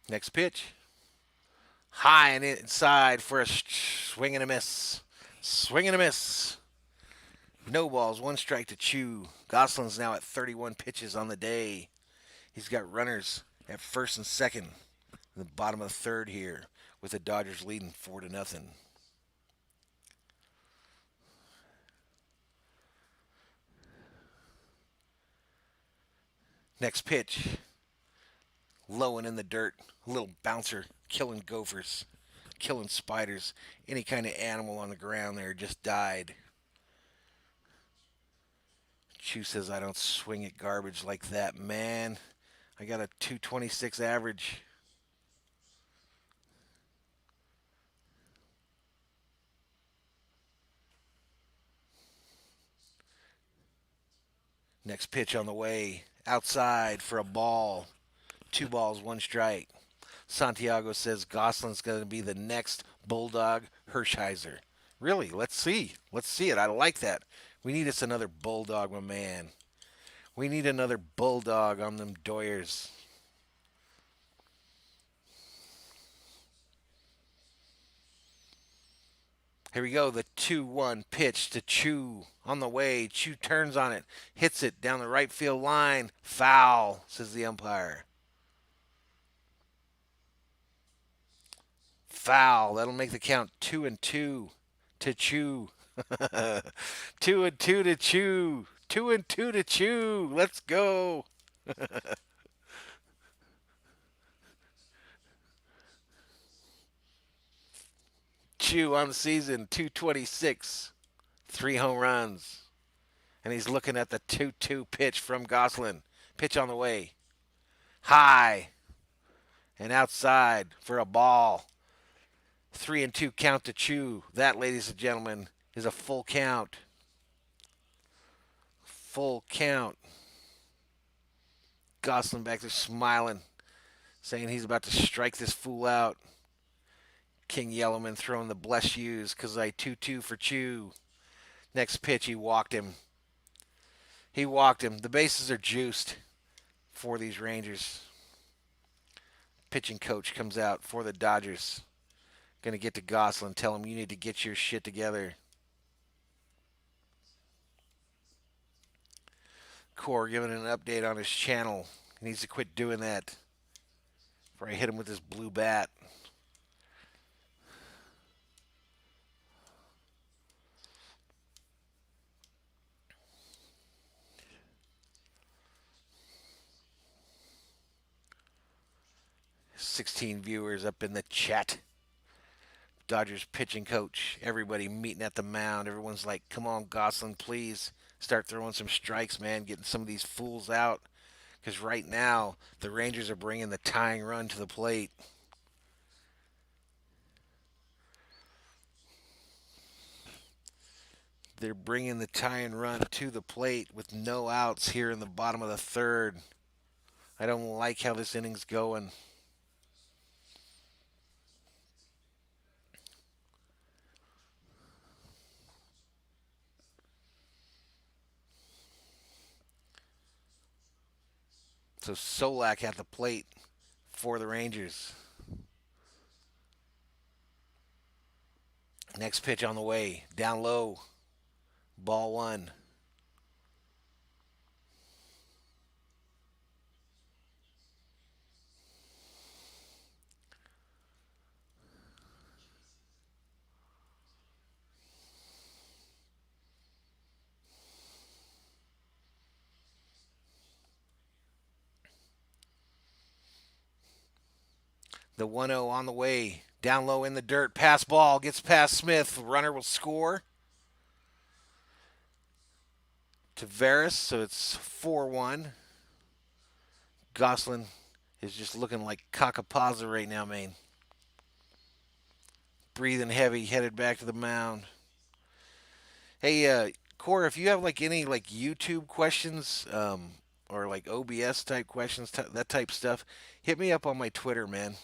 Next pitch. High and inside for a swing and a miss. Swing and a miss. No balls, 1 strike to Chu. Gosselin's now at 31 pitches on the day. He's got runners at first and second. In the bottom of the third here with the Dodgers leading 4-0. Next pitch, low and in the dirt. A little bouncer, killing gophers, killing spiders. Any kind of animal on the ground there just died. Chu says, I don't swing at garbage like that, man. I got a 226 average. Next pitch on the way. Outside for a ball. 2 balls, 1 strike. Santiago says Gosselin's going to be the next Bulldog Hershiser. Really? Let's see. Let's see it. I like that. We need us another Bulldog, my man. We need another Bulldog on them Doyers. Here we go. The 2-1 pitch to Chu on the way. Chu turns on it, hits it down the right field line. Foul, says the umpire. Foul. That'll make the count 2-2 to Chu. 2-2 to Chu. 2-2 to Chu. Let's go. Chu on the season, 226, 3 home runs. And he's looking at the 2-2 pitch from Gosselin. Pitch on the way. High and outside for a ball. 3-2 count to Chu. That, ladies and gentlemen, is a full count. Full count. Gosselin back there smiling, saying he's about to strike this fool out. King Yellowman throwing the bless yous because I 2-2 for Chu. Next pitch, he walked him. He walked him. The bases are juiced for these Rangers. Pitching coach comes out for the Dodgers. Going to get to Gosselin, tell him you need to get your shit together. Core giving an update on his channel. He needs to quit doing that before I hit him with this blue bat. "16 viewers up in the chat. Dodgers pitching coach. Everybody meeting at the mound. Everyone's like, come on, Gosselin, please. Start throwing some strikes, man. Getting some of these fools out. Because right now, the Rangers are bringing the tying run to the plate. They're bringing the tying run to the plate with no outs here in the bottom of the third. I don't like how this inning's going. So Solak at the plate for the Rangers. Next pitch on the way. Down low. Ball 1. The 1-0 on the way. Down low in the dirt. Pass ball. Gets past Smith. Runner will score. Tavares. So it's 4-1. Gosselin is just looking like Cacapaza right now, man. Breathing heavy. Headed back to the mound. Hey, Core, if you have like any like YouTube questions, or like OBS type questions, that type stuff, hit me up on my Twitter, man.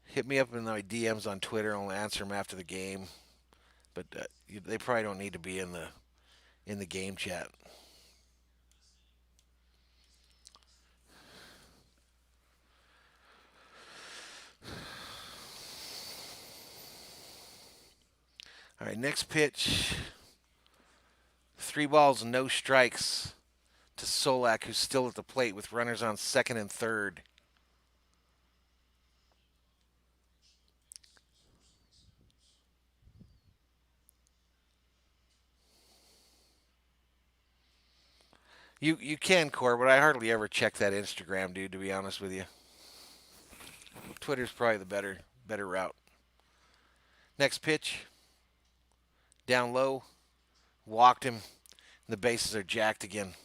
Hit me up in my DMs on Twitter. I'll answer them after the game. But they probably don't need to be in the game chat. All right, next pitch. 3 balls, no strikes to Solak, who's still at the plate with runners on second and third. You can, Core, but I hardly ever check that Instagram, dude. To be honest with you, Twitter's probably the better route. Next pitch, down low, walked him. The bases are jacked again.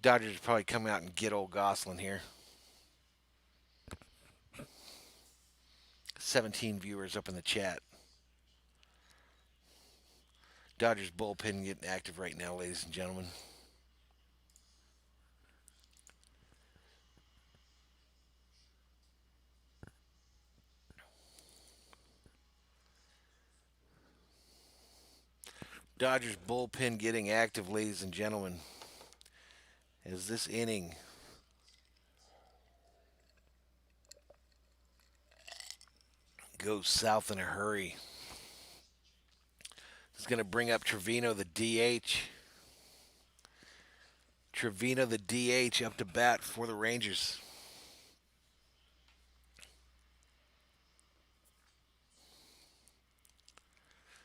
Dodgers probably come out and get old Gosselin here. 17 viewers up in the chat. Dodgers bullpen getting active right now, ladies and gentlemen. Dodgers bullpen getting active, ladies and gentlemen. As this inning goes south in a hurry. It's going to bring up Trevino, the DH. Trevino, the DH, up to bat for the Rangers.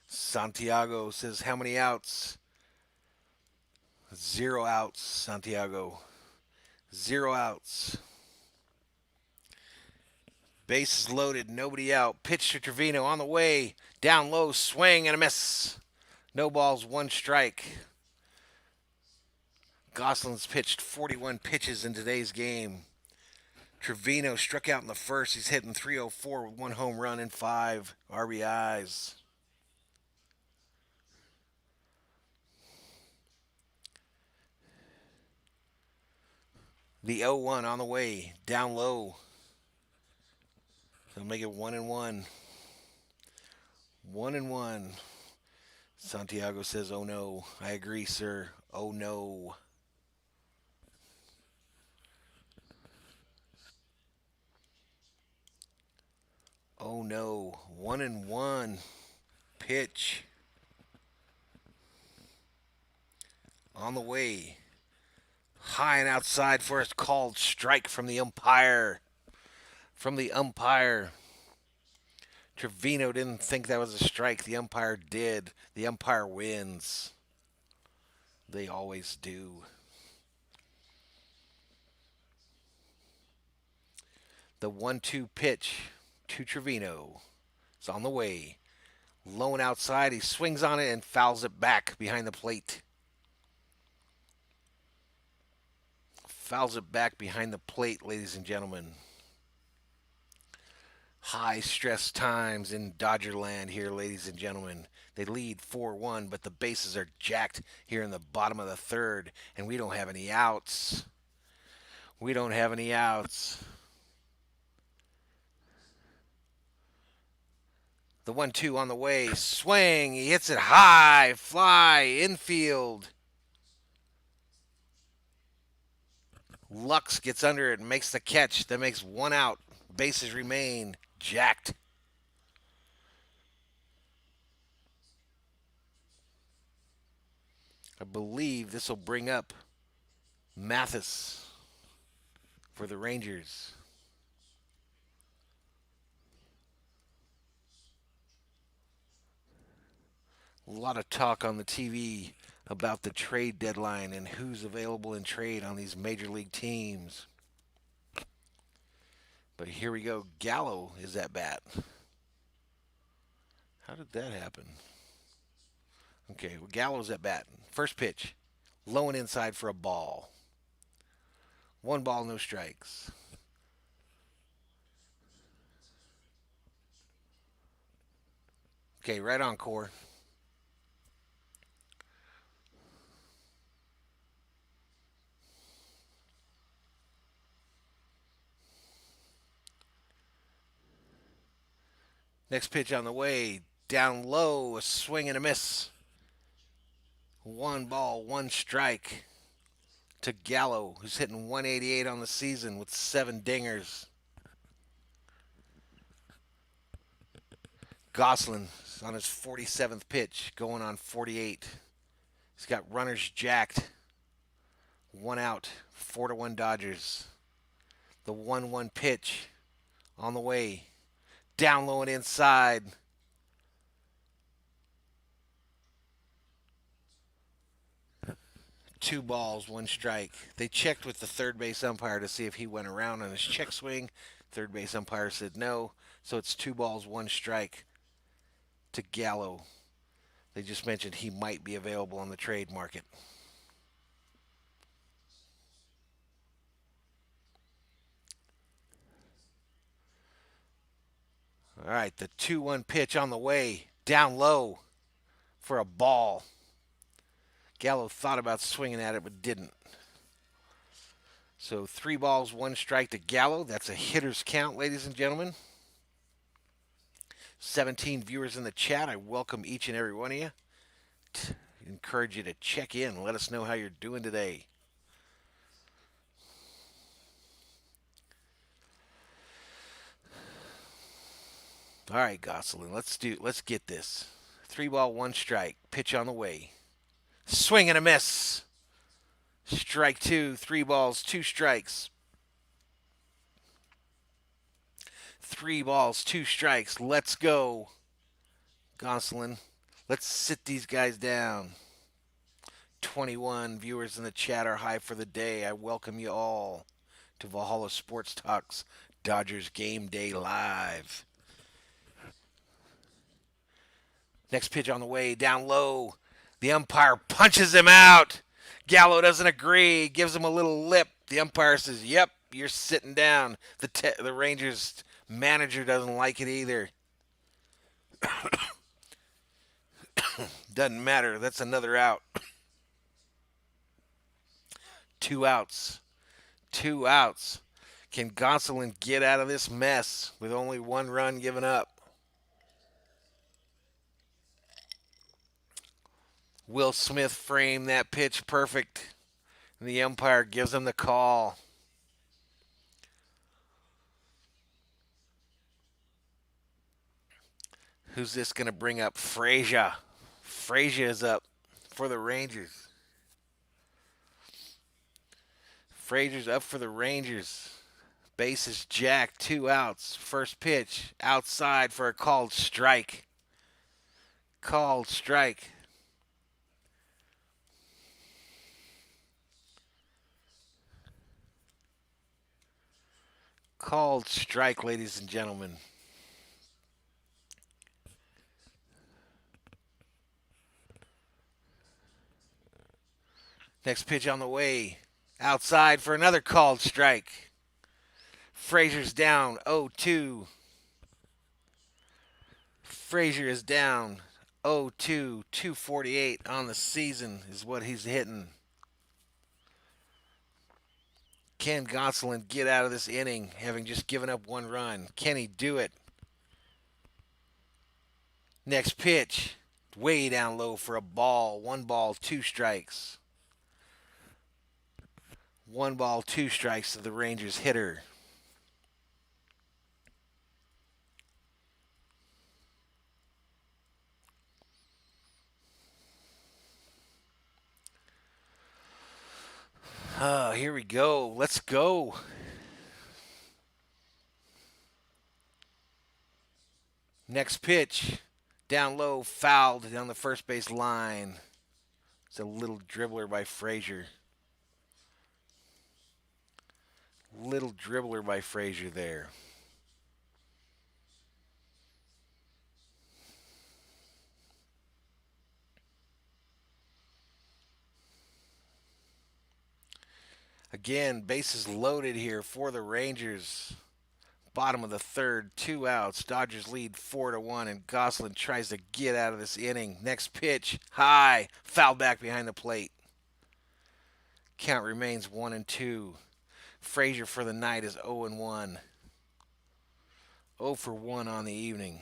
Santiago says, how many outs? 0 outs, Santiago. 0 outs. Bases loaded, nobody out. Pitch to Trevino on the way. Down low, swing and a miss. No balls, 1 strike. Gosselin's pitched 41 pitches in today's game. Trevino struck out in the first. He's hitting .304 with 1 home run and 5 RBIs. The 0-1 on the way, down low. They'll make it 1-1. 1-1. Santiago says, oh no. I agree, sir. Oh no. Oh no. 1-1. Pitch. On the way. High and outside for a called strike from the umpire. Trevino didn't think that was a strike. The umpire did. The umpire wins. They always do. The 1-2 pitch to Trevino. It's on the way. Low and outside. He swings on it and fouls it back behind the plate. Fouls it back behind the plate, ladies and gentlemen. High stress times in Dodgerland here, ladies and gentlemen. They lead 4-1, but the bases are jacked here in the bottom of the third, and we don't have any outs. We don't have any outs. The 1-2 on the way. Swing. He hits it high. Fly. Infield. Lux gets under it and makes the catch. That makes 1 out. Bases remain jacked. I believe this will bring up Mathis for the Rangers. A lot of talk on the TV about the trade deadline and who's available in trade on these major league teams. But here we go. Gallo is at bat. How did that happen? Okay, well, Gallo's at bat. First pitch. Low and inside for a ball. 1 ball, no strikes. Okay, right on, Core. Next pitch on the way. Down low, a swing and a miss. 1 ball, 1 strike to Gallo, who's hitting .188 on the season with 7 dingers. Gosselin on his 47th pitch, going on 48. He's got runners jacked. 1 out, 4-1 Dodgers. The 1-1 pitch on the way. Down low and inside. 2 balls, 1 strike. They checked with the third base umpire to see if he went around on his check swing. Third base umpire said no, so it's 2 balls, 1 strike to Gallo. They just mentioned he might be available on the trade market. All right, the 2-1 pitch on the way, down low for a ball. Gallo thought about swinging at it but didn't. So 3 balls, 1 strike to Gallo. That's a hitter's count, ladies and gentlemen. 17 viewers in the chat. I welcome each and every one of you. Encourage you to check in. Let us know how you're doing today. All right, Gosselin, let's get this. 3 ball, 1 strike. Pitch on the way. Swing and a miss. Strike 2. 3 balls, 2 strikes. 3 balls, 2 strikes. Let's go. Gosselin, let's sit these guys down. 21 viewers in the chat are high for the day. I welcome you all to Valhalla Sports Talk's Dodgers Game Day Live. Next pitch on the way, down low. The umpire punches him out. Gallo doesn't agree, gives him a little lip. The umpire says, yep, you're sitting down. The Rangers manager doesn't like it either. Doesn't matter. That's another out. 2 outs. 2 outs. Can Gosselin get out of this mess with only 1 run given up? Will Smith framed that pitch perfect, and the umpire gives him the call. Who's this going to bring up? Frazier. Frazier is up for the Rangers. Frazier's up for the Rangers. Bases jacked, 2 outs. First pitch, outside for a called strike. Called strike. Called strike, ladies and gentlemen. Next pitch on the way. Outside for another called strike. Frazier's down 0-2. Frazier is down 0-2. 248 on the season is what he's hitting. Can Gosselin get out of this inning having just given up 1 run? Can he do it? Next pitch. Way down low for a ball. 1 ball, 2 strikes. 1 ball, 2 strikes to the Rangers hitter. Here we go. Let's go. Next pitch. Down low, fouled down the first base line. It's a little dribbler by Frazier. Little dribbler by Frazier there. Again, bases loaded here for the Rangers. Bottom of the third, 2 outs. Dodgers lead 4-1, and Gosselin tries to get out of this inning. Next pitch, high, foul back behind the plate. Count remains 1-2. Frazier for the night is 0-1. 0 for 1 on the evening.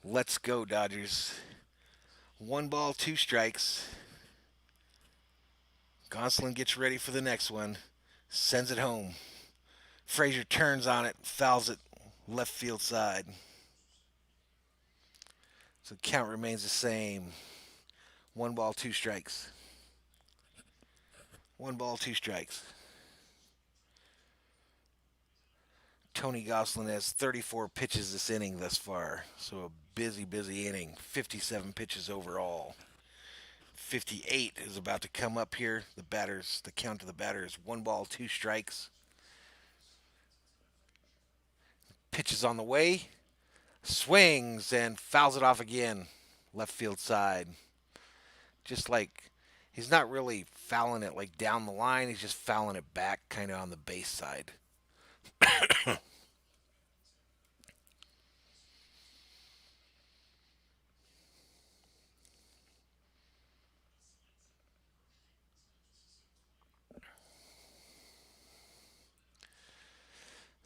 Let's go, Dodgers. 1 ball, 2 strikes. Gosselin gets ready for the next one. Sends it home. Frazier turns on it, fouls it left field side. So count remains the same. 1 ball, 2 strikes. 1 ball, 2 strikes. Tony Gosselin has 34 pitches this inning thus far. So a busy, busy inning. 57 pitches overall. 58 is about to come up here. The count of the batter is 1 ball, 2 strikes. Pitches on the way. Swings and fouls it off again. Left field side. Just like he's not really fouling it like down the line. He's just fouling it back kind of on the base side.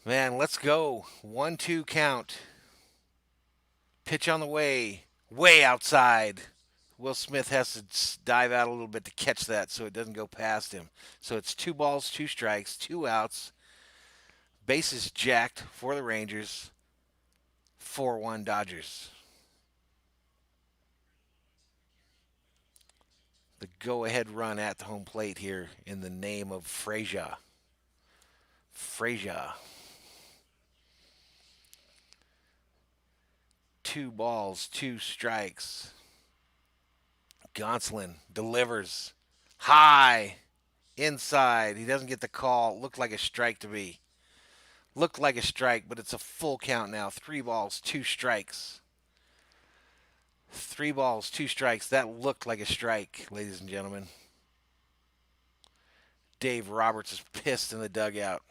Man, let's go. 1-2 count. Pitch on the way. Way outside. Will Smith has to dive out a little bit to catch that so it doesn't go past him. So it's 2 balls, 2 strikes, 2 outs. Bases jacked for the Rangers. 4-1 Dodgers. The go-ahead run at the home plate here in the name of Frazier. Frazier. 2 balls, 2 strikes. Gonsolin delivers high inside. He doesn't get the call. Looked like a strike to me. Looked like a strike, but it's a full count now. 3 balls, 2 strikes. 3 balls, 2 strikes. That looked like a strike, ladies and gentlemen. Dave Roberts is pissed in the dugout.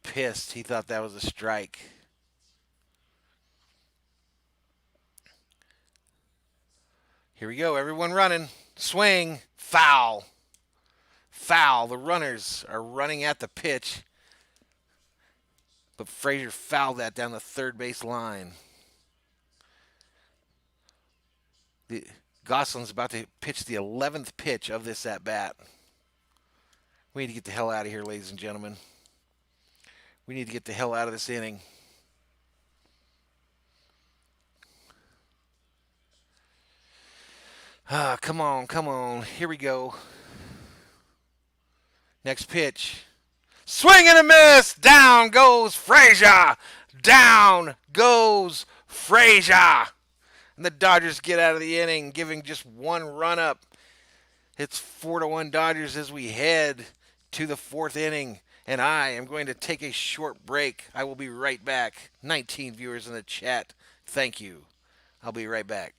Pissed. He thought that was a strike. Here we go. Everyone running. Swing. Foul. Foul. The runners are running at the pitch. But Frazier fouled that down the third base line. Gosselin's about to pitch the 11th pitch of this at bat. We need to get the hell out of here, ladies and gentlemen. We need to get the hell out of this inning. Come on, come on. Here we go. Next pitch. Swing and a miss. Down goes Frazier. Down goes Frazier. And the Dodgers get out of the inning, giving just one run up. It's 4-1 Dodgers as we head to the fourth inning. And I am going to take a short break. I will be right back. 19 viewers in the chat. Thank you. I'll be right back.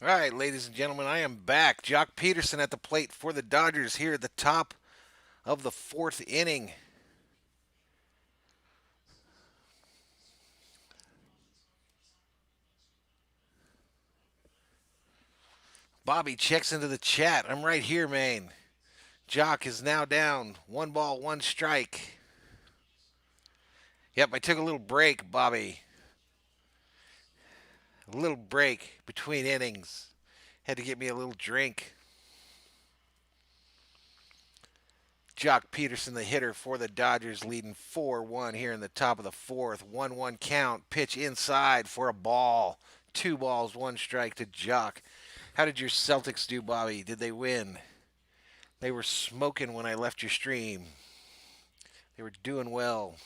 All right, ladies and gentlemen, I am back. Jock Peterson at the plate for the Dodgers here at the top of the fourth inning. Bobby checks into the chat. I'm right here, man. Jock is now down. 1 ball, 1 strike. Yep, I took a little break, Bobby. A little break between innings. Had to get me a little drink. Jock Peterson, the hitter for the Dodgers, leading 4-1 here in the top of the fourth. 1-1 count. Pitch inside for a ball. 2 balls, 1 strike to Jock. How did your Celtics do, Bobby? Did they win? They were smoking when I left your stream. They were doing well.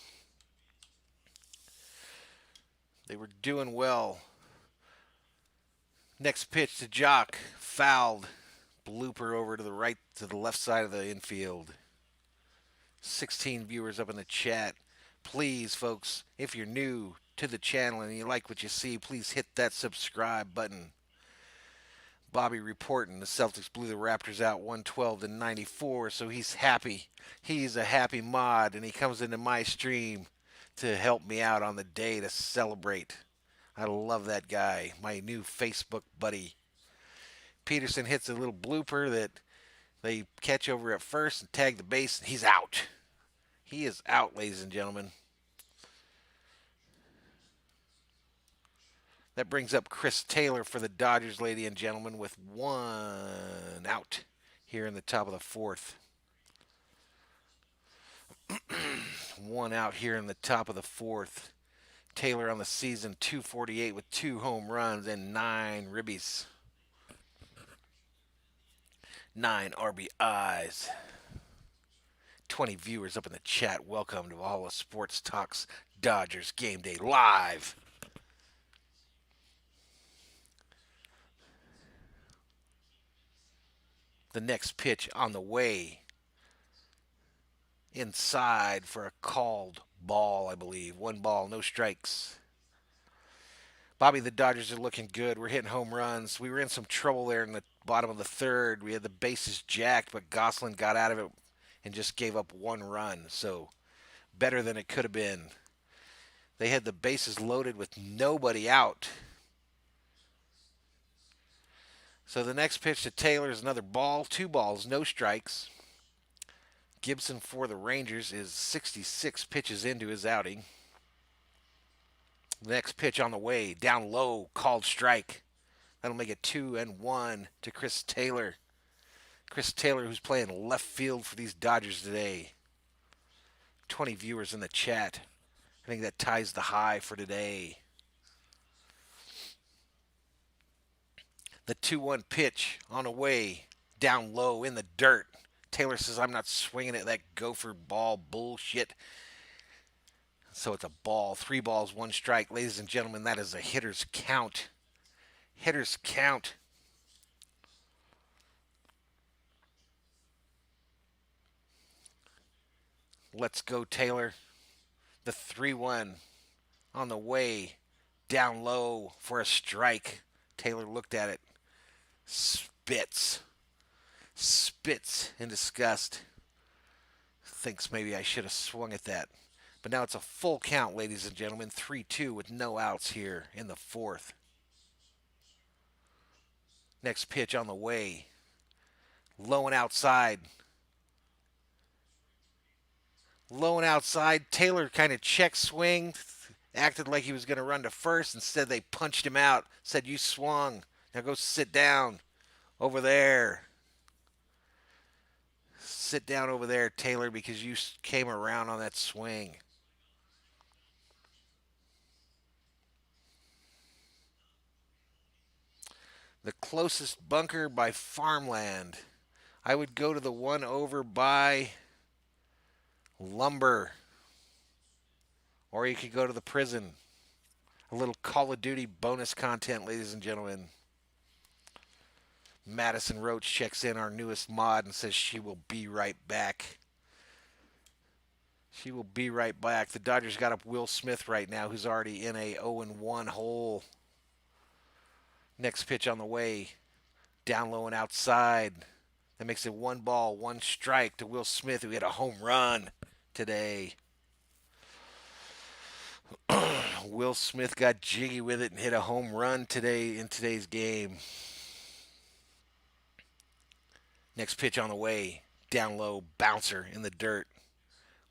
They were doing well. Next pitch to Jock. Fouled. Blooper over to the left side of the infield. 16 viewers up in the chat. Please, folks, if you're new to the channel and you like what you see, please hit that subscribe button. Bobby reporting the Celtics blew the Raptors out 112-94, so he's happy. He's a happy mod, and he comes into my stream to help me out on the day to celebrate. I love that guy, my new Facebook buddy. Peterson hits a little blooper that they catch over at first and tag the base, and he's out. He is out, ladies and gentlemen. That brings up Chris Taylor for the Dodgers, ladies and gentlemen, with 1 out here in the top of the fourth. 1 out here in the top of the fourth. Taylor on the season, 248 with 2 home runs and 9 ribbies. 9 RBIs. 20 viewers up in the chat. Welcome to Valhalla Sports Talk's Dodgers Game Day Live. The next pitch on the way. Inside for a called ball, I believe. 1 ball, no strikes. Bobby, the Dodgers are looking good. We're hitting home runs. We were in some trouble there in the bottom of the third. We had the bases jacked, but Gosselin got out of it and just gave up 1 run. So better than it could have been. They had the bases loaded with nobody out. So the next pitch to Taylor is another ball. 2 balls, no strikes. Gibson for the Rangers is 66 pitches into his outing. The next pitch on the way, down low, called strike. That'll make it 2-1 to Chris Taylor. Chris Taylor, who's playing left field for these Dodgers today. 20 viewers in the chat. I think that ties the high for today. The 2-1 pitch on the way, down low in the dirt. Taylor says, I'm not swinging at that gopher ball bullshit. So it's a ball. 3 balls, 1 strike. Ladies and gentlemen, that is a hitter's count. Hitter's count. Let's go, Taylor. The 3-1 on the way, down low for a strike. Taylor looked at it. Spits in disgust. Thinks maybe I should have swung at that. But now it's a full count, ladies and gentlemen. 3-2 with no outs here in the fourth. Next pitch on the way. Low and outside. Low and outside. Taylor kind of check swing. Acted like he was going to run to first. Instead, they punched him out. Said, you swung. Now go sit down over there. Sit down over there, Taylor, because you came around on that swing. The closest bunker by farmland. I would go to the one over by lumber. Or you could go to the prison. A little Call of Duty bonus content, ladies and gentlemen. Madison Roach checks in, our newest mod, and says she will be right back. She will be right back. The Dodgers got up Will Smith right now, who's already in a 0-1 hole. Next pitch on the way. Down low and outside. That makes it 1 ball, 1 strike to Will Smith, who hit a home run today. Will Smith got jiggy with it and hit a home run today in today's game. Next pitch on the way. Down low, bouncer in the dirt.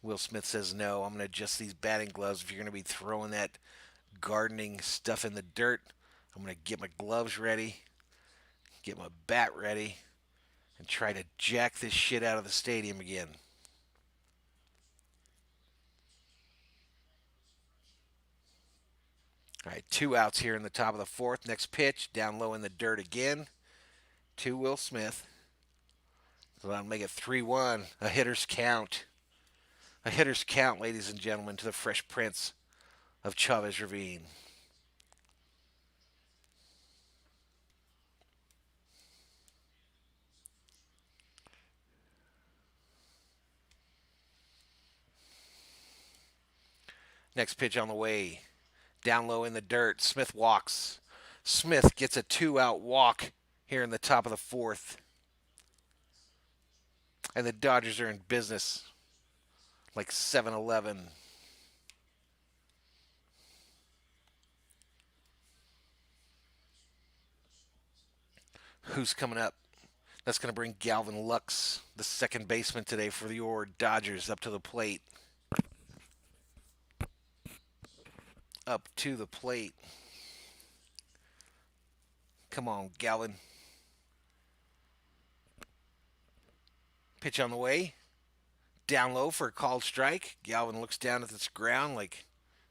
Will Smith says, no, I'm going to adjust these batting gloves. If you're going to be throwing that gardening stuff in the dirt, I'm going to get my gloves ready, get my bat ready, and try to jack this shit out of the stadium again. All right, 2 outs here in the top of the 4th. Next pitch, down low in the dirt again to Will Smith. So that'll make it 3-1. A hitter's count. A hitter's count, ladies and gentlemen, to the Fresh Prince of Chavez Ravine. Next pitch on the way. Down low in the dirt. Smith walks. Smith gets a 2-out walk here in the top of the 4th. And the Dodgers are in business like 7-Eleven. Who's coming up? That's going to bring Galvin Lux, the second baseman today for your Dodgers, up to the plate. Up to the plate. Come on, Galvin. Pitch on the way. Down low for a called strike. Galvin looks down at this ground like,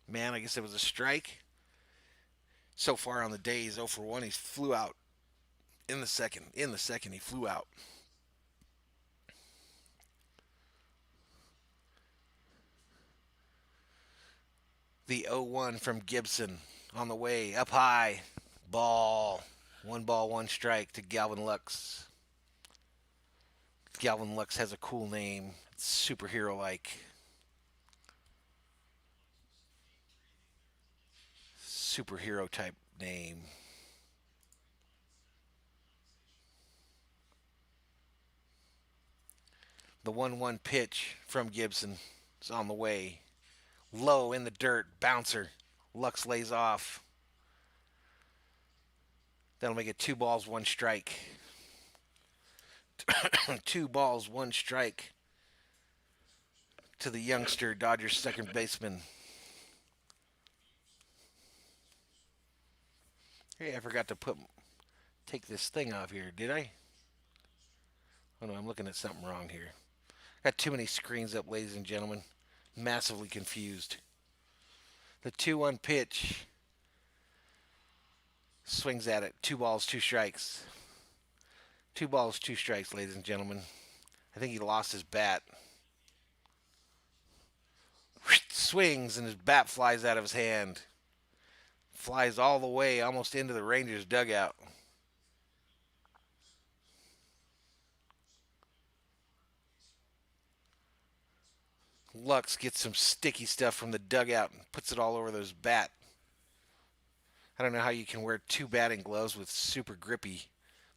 man, I guess it was a strike. So far on the day, he's 0 for 1. He flew out in the second. In the second, he flew out. The 0-1 from Gibson on the way. Up high. Ball. 1 ball, 1 strike to Galvin Lux. Galvin Lux has a cool name. It's superhero-like. Superhero type name. The 1-1 pitch from Gibson is on the way. Low in the dirt, bouncer. Lux lays off. That'll make it 2 balls, 1 strike. 2 balls, 1 strike to the youngster Dodgers second baseman. Hey, I forgot to take this thing off here, did I? Oh no, I'm looking at something wrong here. Got too many screens up, ladies and gentlemen. Massively confused. The 2-1 pitch. Swings at it. 2 balls, 2 strikes. 2 balls, 2 strikes, ladies and gentlemen. I think he lost his bat. Swings and his bat flies out of his hand. Flies all the way almost into the Rangers dugout. Lux gets some sticky stuff from the dugout and puts it all over his bat. I don't know how you can wear 2 batting gloves with super grippy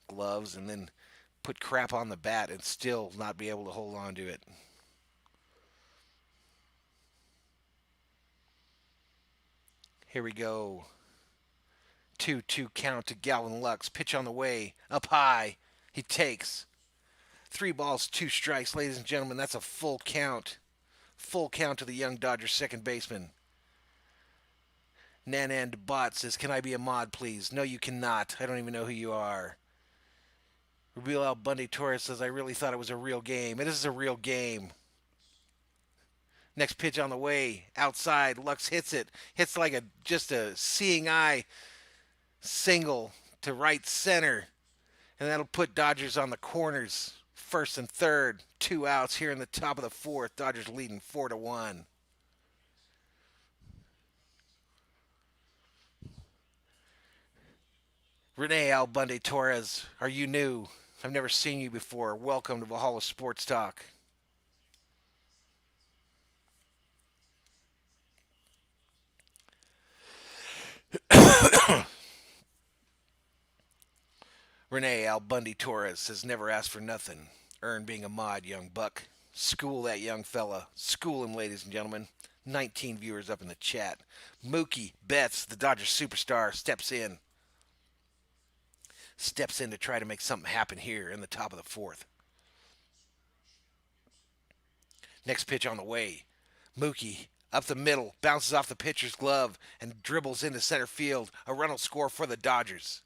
gloves and then put crap on the bat and still not be able to hold on to it. Here we go. 2-2 count to Galvin Lux. Pitch on the way. Up high. He takes. 3 balls, 2 strikes. Ladies and gentlemen, that's a full count. Full count to the young Dodgers second baseman. Nanan Bot says, can I be a mod, please? No, you cannot. I don't even know who you are. Rubil Bundy Torres says, I really thought it was a real game. It is a real game. Next pitch on the way. Outside. Lux hits it. Hits like just a seeing eye single to right center. And that'll put Dodgers on the corners. First and third. 2 outs here in the top of the 4th. Dodgers leading 4-1. Renee Albunde Torres, are you new? I've never seen you before. Welcome to Valhalla Sports Talk. Renee Al Bundy Torres says never ask for nothing. Earn being a mod, young buck. School that young fella. School him, ladies and gentlemen. 19 viewers up in the chat. Mookie Betts, the Dodgers superstar, steps in. Steps in to try to make something happen here in the top of the fourth. Next pitch on the way. Mookie up the middle, bounces off the pitcher's glove, and dribbles into center field. A run will score for the Dodgers.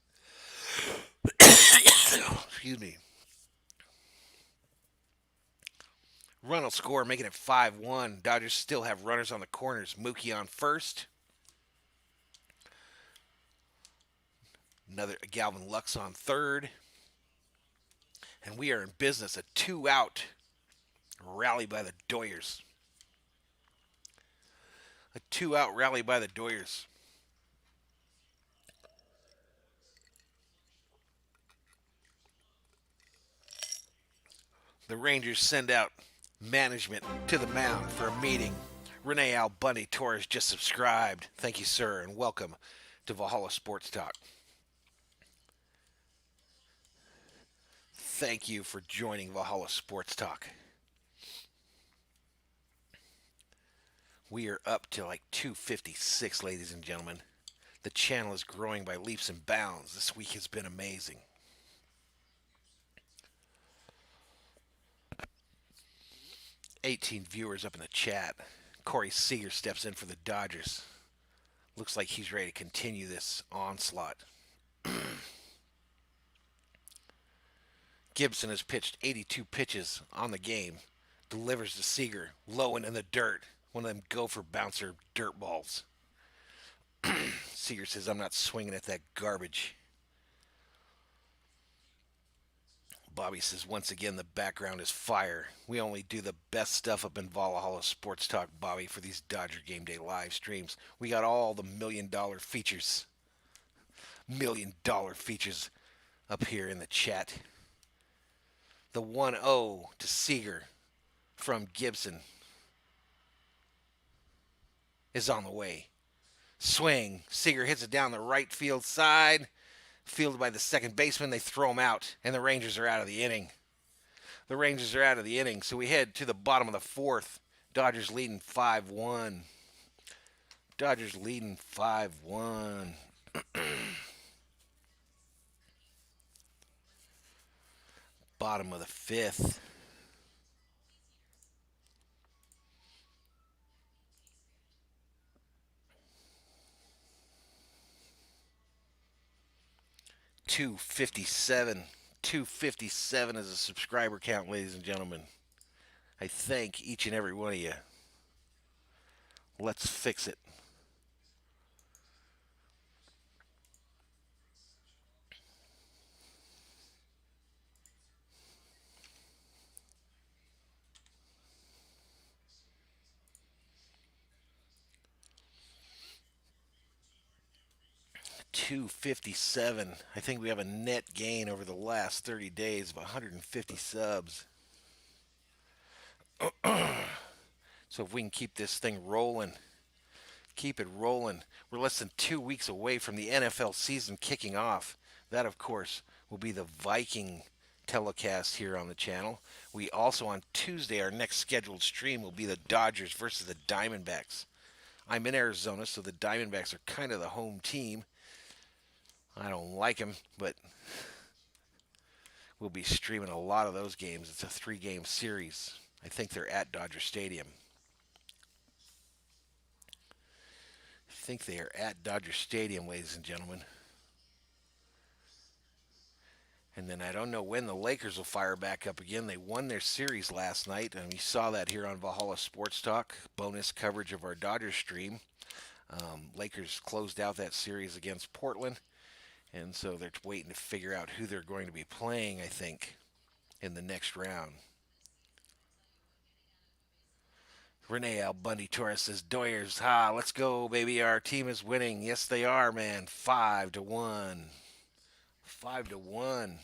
Excuse me. Run will score, making it 5-1. Dodgers still have runners on the corners. Mookie on first. Another Galvin Lux on third. And we are in business. A 2-out rally by the Doyers. A 2-out rally by the Doyers. The Rangers send out management to the mound for a meeting. Renee Al Bundy Torres just subscribed. Thank you, sir, and welcome to Valhalla Sports Talk. Thank you for joining Valhalla Sports Talk. We are up to like 256, ladies and gentlemen. The channel is growing by leaps and bounds. This week has been amazing. "18 viewers up in the chat. Corey Seager steps in for the Dodgers. Looks like he's ready to continue this onslaught. Gibson has pitched 82 pitches on the game. Delivers to Seager, low and in the dirt. One of them gopher bouncer dirt balls. Seager says, I'm not swinging at that garbage. Bobby says, once again, the background is fire. We only do the best stuff up in Valhalla Sports Talk, Bobby, for these Dodger Game Day live streams. We got all the $1 million features. $1 million features up here in the chat. The 1-0 to Seager from Gibson is on the way. Swing. Seager hits it down the right field side. Fielded by the second baseman. They throw him out, and the Rangers are out of the inning. The Rangers are out of the inning, so we head to the bottom of the fourth. Dodgers leading 5-1. Dodgers leading 5-1. Bottom of the fifth. $257. 257 is a subscriber count, ladies and gentlemen. I thank each and every one of you. Let's fix it. $257. I think we have a net gain over the last 30 days of 150 subs. So if we can keep this thing rolling, keep it rolling. We're less than 2 weeks away from the NFL season kicking off. That, of course, will be the Viking telecast here on the channel. We also, on Tuesday, our next scheduled stream will be the Dodgers versus the Diamondbacks. I'm in Arizona, so the Diamondbacks are kind of the home team. I don't like them, but we'll be streaming a lot of those games. It's a 3-game series. I think they're at Dodger Stadium. I think they are at Dodger Stadium, ladies and gentlemen. And then I don't know when the Lakers will fire back up again. They won their series last night, and we saw that here on Valhalla Sports Talk. Bonus coverage of our Dodgers stream. Lakers closed out that series against Portland. And so they're waiting to figure out who they're going to be playing, I think, in the next round. Renee Al Bundy Torres says, Doyers, let's go, baby. Our team is winning. Yes, they are, man. 5-1. 5-1.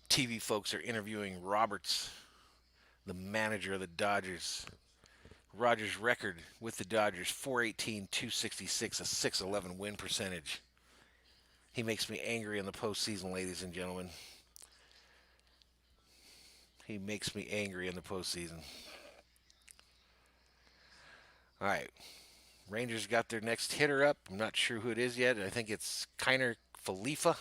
TV folks are interviewing Roberts, the manager of the Dodgers. Rogers' record with the Dodgers, 418, 266, a 611 win percentage. He makes me angry in the postseason, ladies and gentlemen. He makes me angry in the postseason. All right. Rangers got their next hitter up. I'm not sure who it is yet. I think it's Kiner Falefa.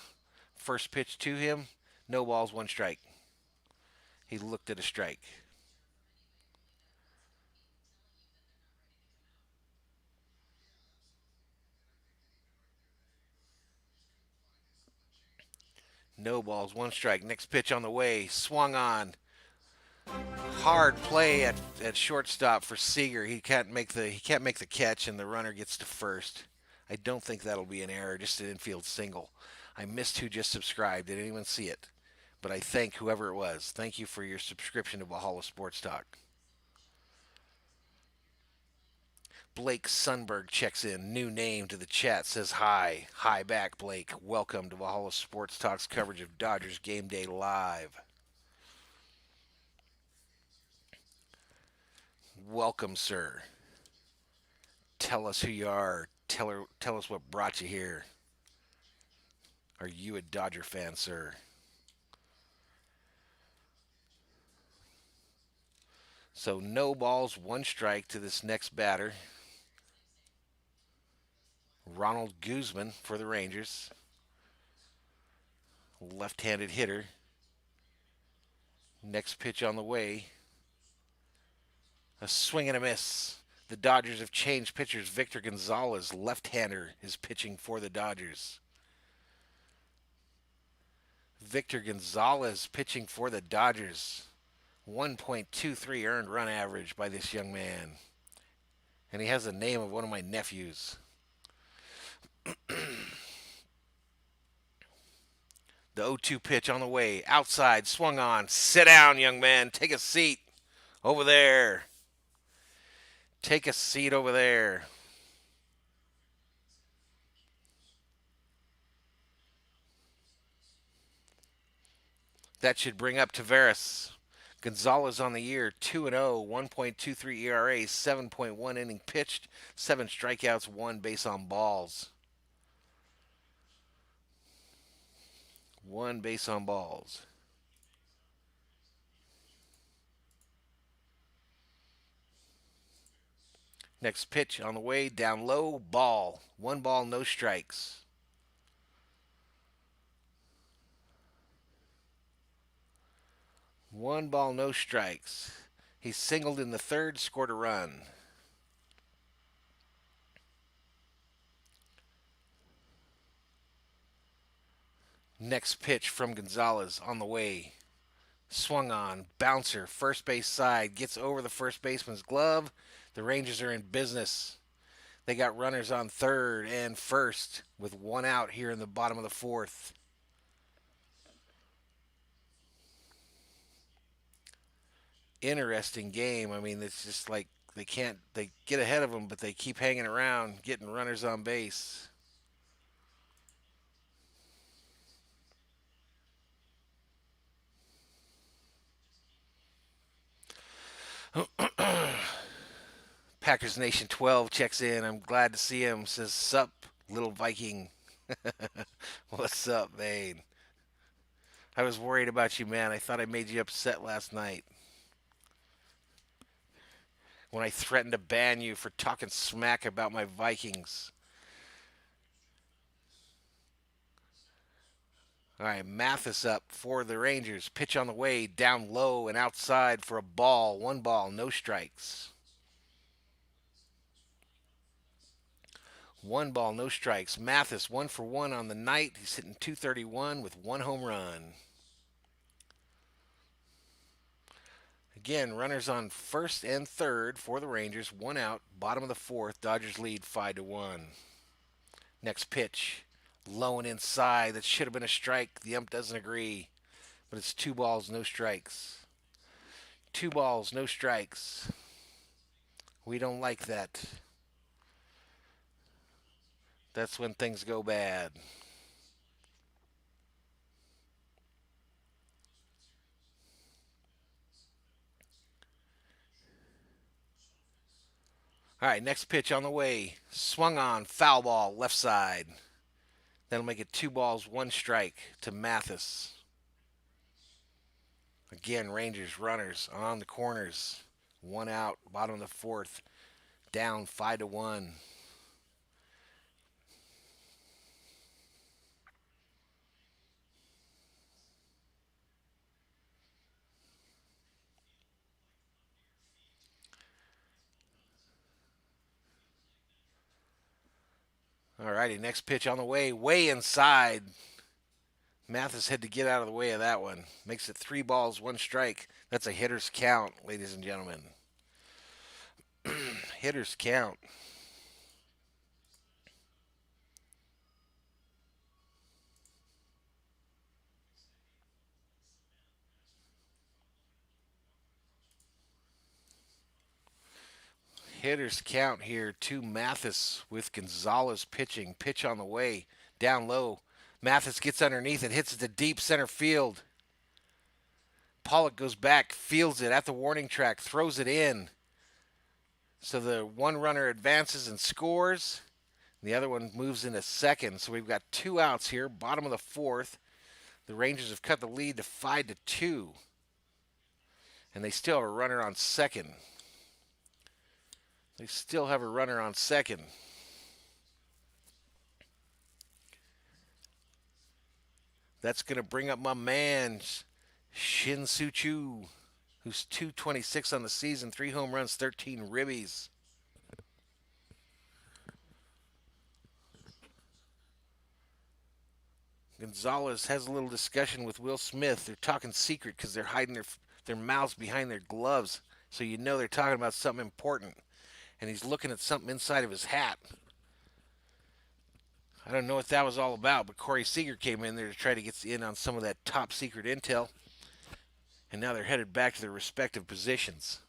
First pitch to him. No balls, one strike. He looked at a strike. No balls, one strike. Next pitch on the way. Swung on. Hard play at shortstop for Seager. He can't make the catch, and the runner gets to first. I don't think that'll be an error. Just an infield single. I missed who just subscribed. Did anyone see it? But I thank whoever it was. Thank you for your subscription to Valhalla Sports Talk. Blake Sunberg checks in. New name to the chat. Says hi. Hi back, Blake. Welcome to Valhalla Sports Talk's coverage of Dodgers Game Day Live. Welcome, sir. Tell us who you are. Tell us what brought you here. Are you a Dodger fan, sir? So no balls, one strike to this next batter. Ronald Guzman for the Rangers. Left-handed hitter. Next pitch on the way. A swing and a miss. The Dodgers have changed pitchers. Victor Gonzalez, left-hander, is pitching for the Dodgers. Victor Gonzalez pitching for the Dodgers. 1.23 earned run average by this young man. And he has the name of one of my nephews. The 0-2 pitch on the way. Outside, swung on. Sit down, young man. Take a seat over there. Take a seat over there. That should bring up Tavares. Gonzalez on the year, 2-0, 1.23 ERA, 7.1 inning pitched, 7 strikeouts, 1 base on balls. 1 base on balls. Next pitch on the way, down low, ball. 1 ball, no strikes. One ball, no strikes. He singled in the third, scored a run. Next pitch from Gonzalez on the way. Swung on, bouncer, first base side, gets over the first baseman's glove. The Rangers are in business. They got runners on third and first with 1 out here in the bottom of the 4th. Interesting game. I mean, it's just like they get ahead of them, but they keep hanging around, getting runners on base. Packers Nation 12 checks in. I'm glad to see him. Says, sup, little Viking. What's up, man? I was worried about you, man. I thought I made you upset last night when I threatened to ban you for talking smack about my Vikings. All right, Mathis up for the Rangers. Pitch on the way, down low and outside for a ball. 1 ball, no strikes. 1 ball, no strikes. Mathis 1 for 1 on the night. He's hitting .231 with 1 home run. Again, runners on first and third for the Rangers. 1 out, bottom of the 4th. Dodgers lead 5-1. Next pitch, low and inside. That should have been a strike. The ump doesn't agree, but it's 2 balls, no strikes. 2 balls, no strikes. We don't like that. That's when things go bad. All right, next pitch on the way. Swung on, foul ball, left side. That'll make it 2 balls, 1 strike to Mathis. Again, Rangers runners on the corners. 1 out, bottom of the fourth. Down 5-1. Alrighty, next pitch on the way inside. Mathis had to get out of the way of that one. Makes it 3 balls, 1 strike. That's a hitter's count, ladies and gentlemen. Hitter's count. Hitters count here to Mathis with Gonzalez pitching. Pitch on the way. Down low. Mathis gets underneath it. Hits it to deep center field. Pollock goes back. Fields it at the warning track. Throws it in. So the one runner advances and scores. The other one moves into second. So we've got 2 outs here. Bottom of the fourth. The Rangers have cut the lead to 5-2. And they still have a runner on second. They still have a runner on second. That's going to bring up my man, Shin Soo Choo, who's 226 on the season, 3 home runs, 13 ribbies. Gonzalez has a little discussion with Will Smith. They're talking secret because they're hiding their mouths behind their gloves. So you know they're talking about something important. And he's looking at something inside of his hat. I don't know what that was all about, but Corey Seager came in there to try to get in on some of that top secret intel. And now they're headed back to their respective positions.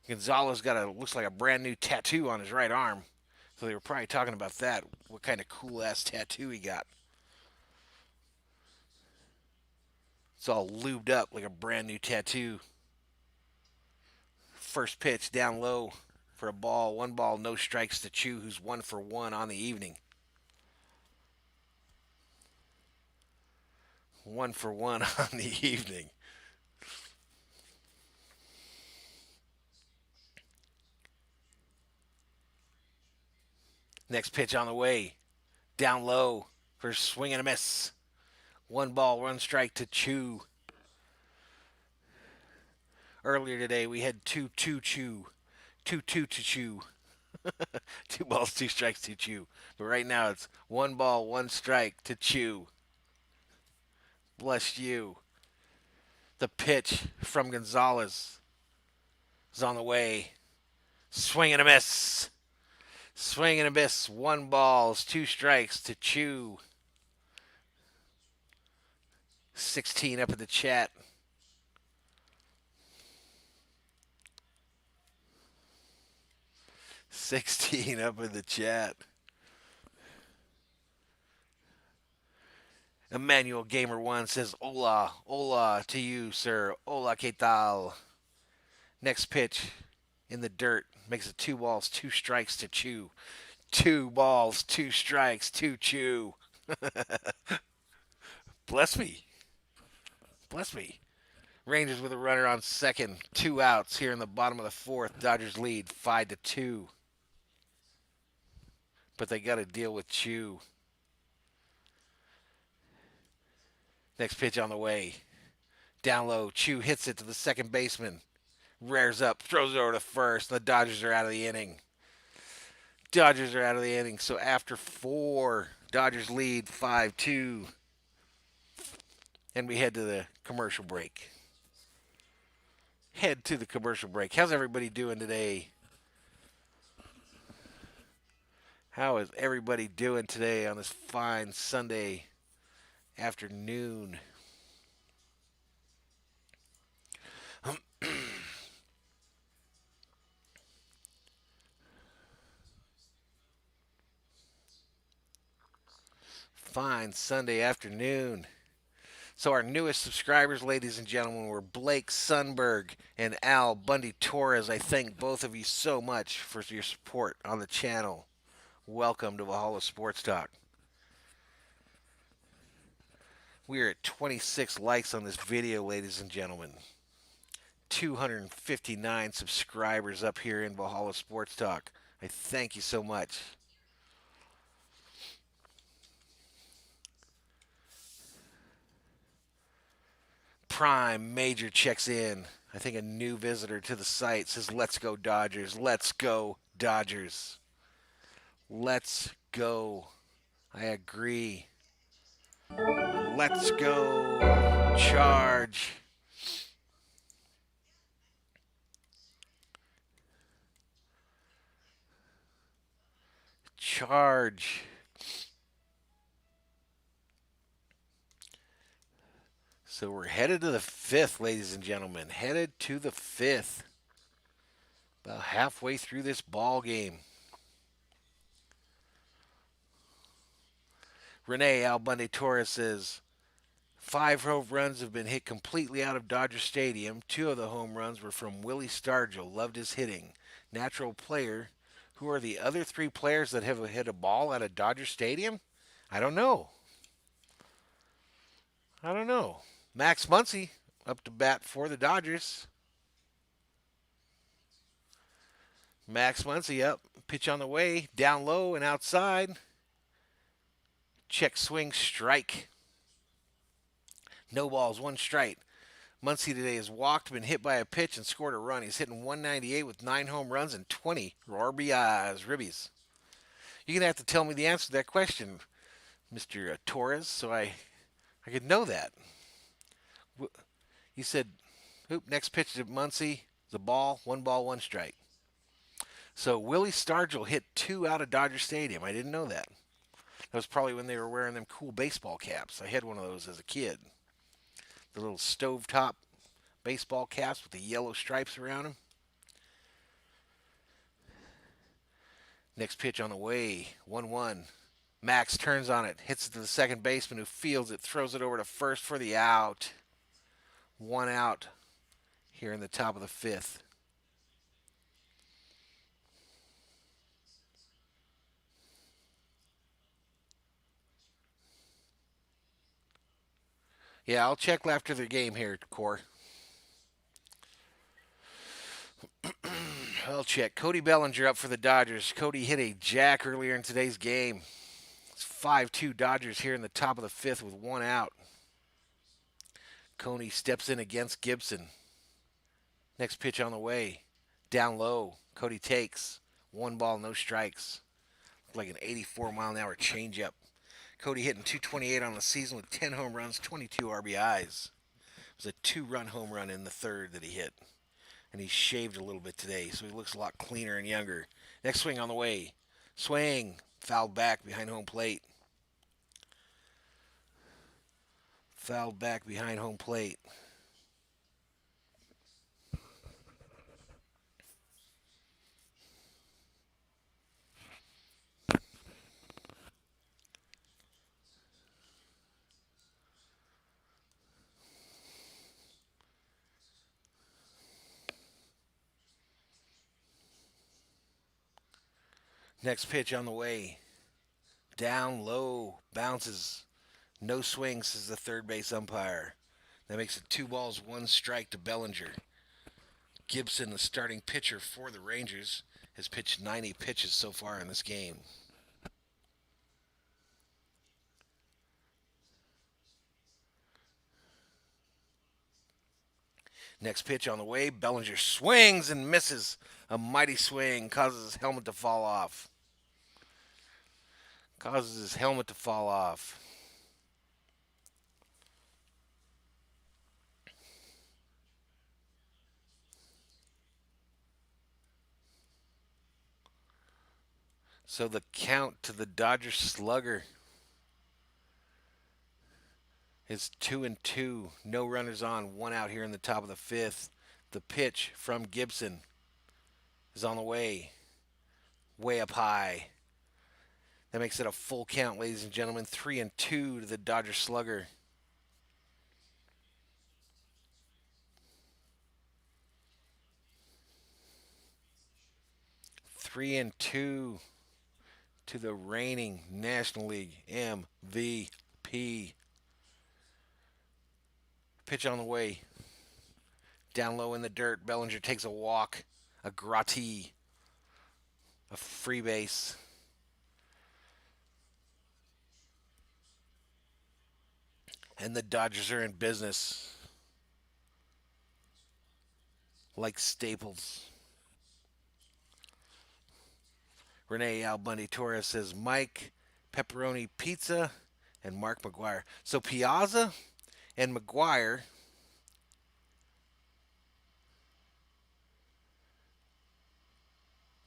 Gonzalez looks like a brand new tattoo on his right arm. So they were probably talking about that. What kind of cool ass tattoo he got. It's all lubed up like a brand new tattoo. First pitch down low for a ball. 1 ball, no strikes to Chu, who's 1-for-1 on the evening. 1-for-1 on the evening. Next pitch on the way. Down low for a swing and a miss. 1 ball, 1 strike to Chu. Earlier today, we had 2-2 Chu. 2-2 to Chu. 2 balls, 2 strikes to Chu. But right now, it's 1 ball, 1 strike to Chu. Bless you. The pitch from Gonzalez is on the way. Swing and a miss. Swing and a miss. 1 ball, 2 strikes to Chu. 16 up in the chat. Up in the chat. Emmanuel Gamer 1 says, Hola, hola to you, sir. Hola, ¿qué tal? Next pitch in the dirt makes it 2 balls, 2 strikes to Chu. 2 balls, 2 strikes to Chu. Bless me. Bless me. Rangers with a runner on second. 2 outs here in the bottom of the fourth. Dodgers lead 5-2. But they got to deal with Chu. Next pitch on the way. Down low. Chu hits it to the second baseman. Rears up. Throws it over to first. The Dodgers are out of the inning. So after 4, Dodgers lead 5-2. And we head to the commercial break. How's everybody doing today? How is everybody doing today on this fine Sunday afternoon? Fine Sunday afternoon. So our newest subscribers, ladies and gentlemen, were Blake Sunberg and Al Bundy Torres. I thank both of you so much for your support on the channel. Welcome to Valhalla Sports Talk. We are at 26 likes on this video, ladies and gentlemen. 259 subscribers up here in Valhalla Sports Talk. I thank you so much. Prime Major checks in. I think a new visitor to the site says, "Let's go Dodgers. Let's go Dodgers. Let's go." I agree. Let's go Charge. Charge. So we're headed to the fifth, ladies and gentlemen. Headed to the fifth. About halfway through this ball game. Renee Albunde Torres says, 5 home runs have been hit completely out of Dodger Stadium. 2 of the home runs were from Willie Stargell. Loved his hitting. Natural player. Who are the other 3 players that have hit a ball out of Dodger Stadium? I don't know. Max Muncy up to bat for the Dodgers. Max Muncy up. Pitch on the way. Down low and outside. Check swing strike. No balls, 1 strike. Muncy today has walked, been hit by a pitch, and scored a run. He's hitting 198 with 9 home runs and 20 RBIs, ribbies. You're going to have to tell me the answer to that question, Mr. Torres, so I could know that. You said, next pitch to Muncy, the ball, 1 strike. So Willie Stargell hit 2 out of Dodger Stadium. I didn't know that. That was probably when they were wearing them cool baseball caps. I had one of those as a kid. The little stovetop baseball caps with the yellow stripes around them. Next pitch on the way, 1-1. Max turns on it, hits it to the second baseman who fields it, throws it over to first for the out. 1 out here in the top of the 5th. Yeah, I'll check after the game here, Core. I'll check. Cody Bellinger up for the Dodgers. Cody hit a jack earlier in today's game. It's 5-2 Dodgers here in the top of the 5th with 1 out. Coney steps in against Gibson. Next pitch on the way. Down low. Cody takes. 1 ball, no strikes. Like an 84-mile-an-hour changeup. Cody hitting 228 on the season with 10 home runs, 22 RBIs. It was a 2-run home run in the 3rd that he hit. And he shaved a little bit today, so he looks a lot cleaner and younger. Next swing on the way. Swing. Fouled back behind home plate. Fouled back behind home plate. Next pitch on the way. Down low. Bounces. No swing, says the third base umpire. That makes it 2 balls, 1 strike to Bellinger. Gibson, the starting pitcher for the Rangers, has pitched 90 pitches so far in this game. Next pitch on the way. Bellinger swings and misses. A mighty swing causes his helmet to fall off. So the count to the Dodgers slugger is 2-2. No runners on, 1 out here in the top of the 5th. The pitch from Gibson is on the way. Way up high. That makes it a full count, ladies and gentlemen. 3-2 to the Dodger slugger. 3-2 to the reigning National League MVP. Pitch on the way. Down low in the dirt. Bellinger takes a walk. A gratis. A free base. And the Dodgers are in business. Like Staples. Renee Albundy Torres says Mike, pepperoni pizza, and Mark McGuire. So Piazza and McGuire.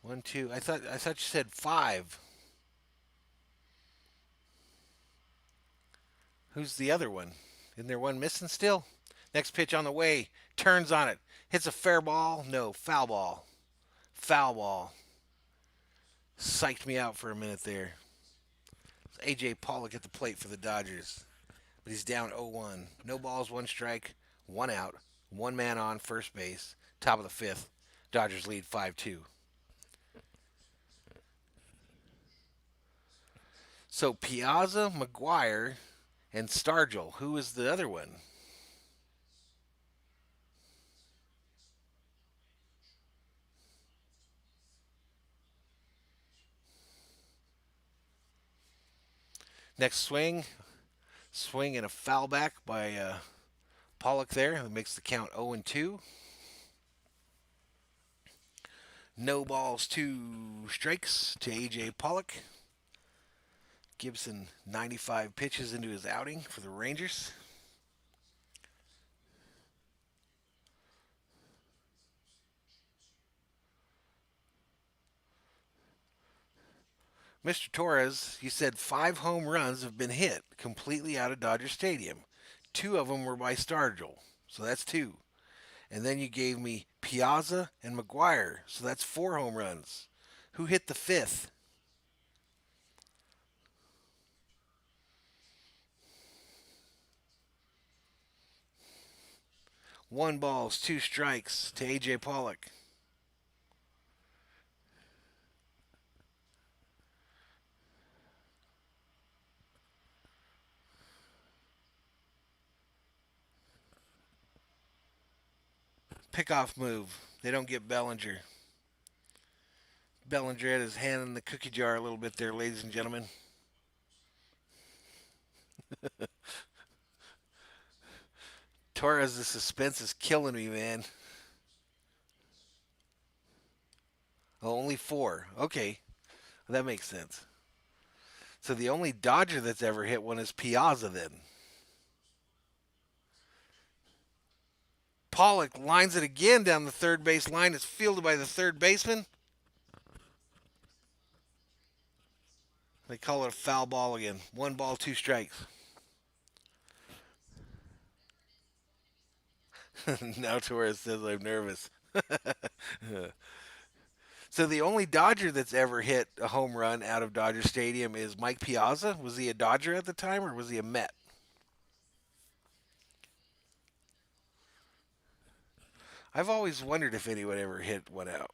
1, 2. I thought you said 5. Who's the other one? Isn't there one missing still? Next pitch on the way. Turns on it. Hits a fair ball. No, foul ball. Foul ball. Psyched me out for a minute there. A.J. Pollock at the plate for the Dodgers. But he's down 0-1. No balls, 1 strike, 1 out. 1 man on first base. Top of the 5th. Dodgers lead 5-2. So Piazza, McGuire, and Stargell. Who is the other one? Next swing. Swing and a foul back by Pollock there. That makes the count 0-2. No balls, 2 strikes to A.J. Pollock. Gibson 95 pitches into his outing for the Rangers. Mr. Torres, you said 5 home runs have been hit completely out of Dodger Stadium. 2 of them were by Stargell, so that's 2. And then you gave me Piazza and McGuire, so that's 4 home runs. Who hit the 5th? One balls, 2 strikes to A.J. Pollock. Pickoff move. They don't get Bellinger. Bellinger had his hand in the cookie jar a little bit there, ladies and gentlemen. Torres, the suspense is killing me, man. Oh, only 4. Okay. Well, that makes sense. So the only Dodger that's ever hit one is Piazza then. Pollock lines it again down the third base line. It's fielded by the third baseman. They call it a foul ball again. 1 ball, 2 strikes. Now Torres says I'm nervous. So the only Dodger that's ever hit a home run out of Dodger Stadium is Mike Piazza. Was he a Dodger at the time or was he a Met? I've always wondered if anyone ever hit one out.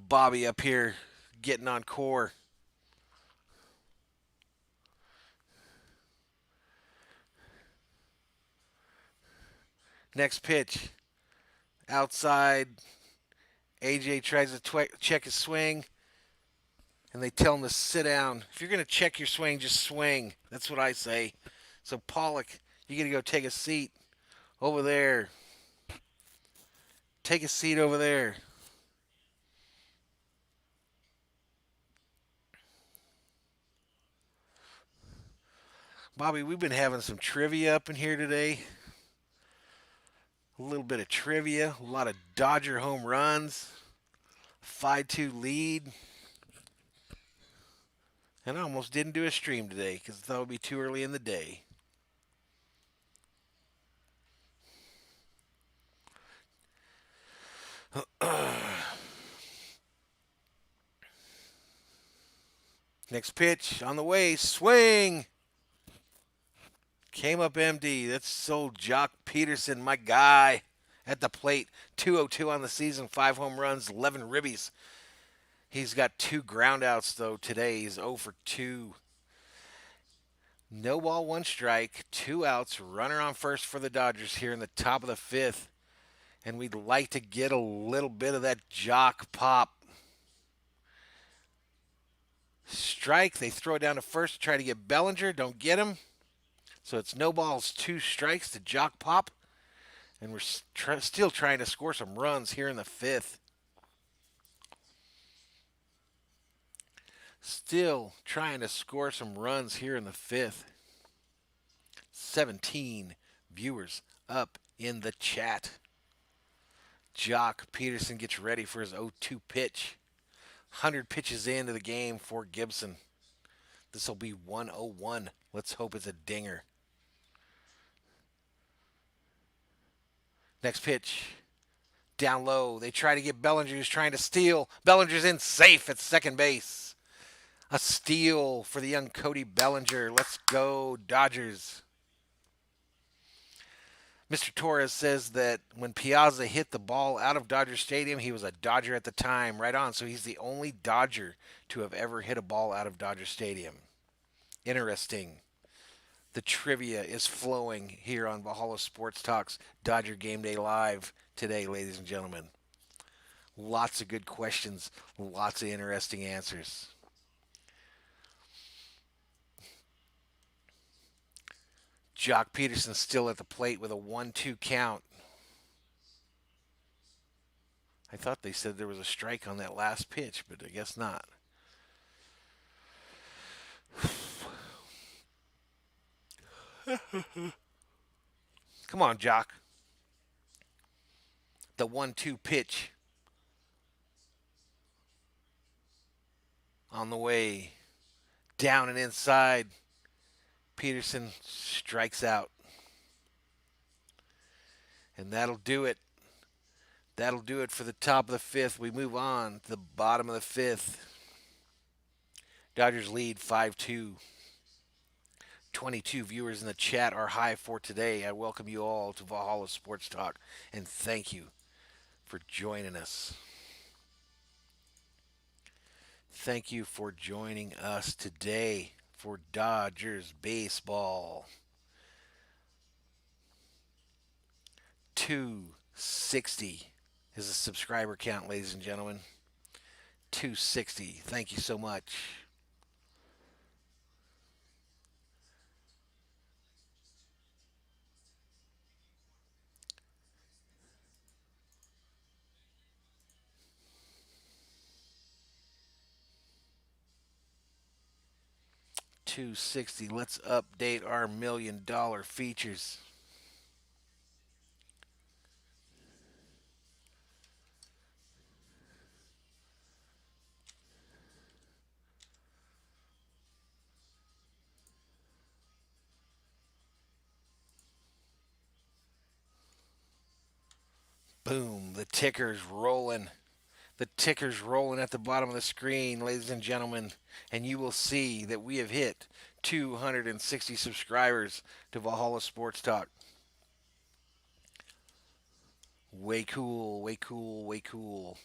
Bobby up here getting on core. Next pitch. Outside. AJ tries to check his swing. And they tell him to sit down. If you're going to check your swing, just swing. That's what I say. So Pollock, you got to go take a seat over there. Take a seat over there. Bobby, we've been having some trivia up in here today. A little bit of trivia. A lot of Dodger home runs. 5-2 lead. And I almost didn't do a stream today because I thought it would be too early in the day. Next pitch on the way. Swing. Came up empty. That's old Jock Peterson, my guy. at the plate. 202 on the season, 5 home runs, 11 ribbies. He's got 2 groundouts, though, today. He's 0 for 2. No ball, 1 strike, 2 outs, runner on first for the Dodgers here in the top of the 5th. And we'd like to get a little bit of that jock pop. Strike, they throw it down to first to try to get Bellinger, don't get him. So it's no balls, 2 strikes to jock pop. And we're still trying to score some runs here in the 5th. Still trying to score some runs here in the 5th. 17 viewers up in the chat. Jock Peterson gets ready for his 0-2 pitch. 100 pitches into the game for Gibson. This will be 101. Let's hope it's a dinger. Next pitch. Down low. They try to get Bellinger, who's trying to steal. Bellinger's in safe at second base. A steal for the young Cody Bellinger. Let's go, Dodgers. Mr. Torres says that when Piazza hit the ball out of Dodger Stadium, he was a Dodger at the time. Right on. So he's the only Dodger to have ever hit a ball out of Dodger Stadium. Interesting. The trivia is flowing here on Valhalla Sports Talk's Dodger Game Day Live today, ladies and gentlemen. Lots of good questions, lots of interesting answers. Jock Peterson still at the plate with a 1-2 count. I thought they said there was a strike on that last pitch, but I guess not. Come on, Jock. The 1-2 pitch. On the way. Down and inside. Peterson strikes out. And that'll do it. That'll do it for the top of the 5th. We move on to the bottom of the 5th. Dodgers lead 5-2. 22 viewers in the chat are high for today. I welcome you all to Valhalla Sports Talk, and thank you for joining us. Thank you for joining us today for Dodgers baseball. 260 is the subscriber count, ladies and gentlemen. 260. Thank you so much. $260. Let's update our $1 million features. Boom, the ticker's rolling. The ticker's rolling at the bottom of the screen, ladies and gentlemen, and you will see that we have hit 260 subscribers to Valhalla Sports Talk. Way cool, way cool, way cool.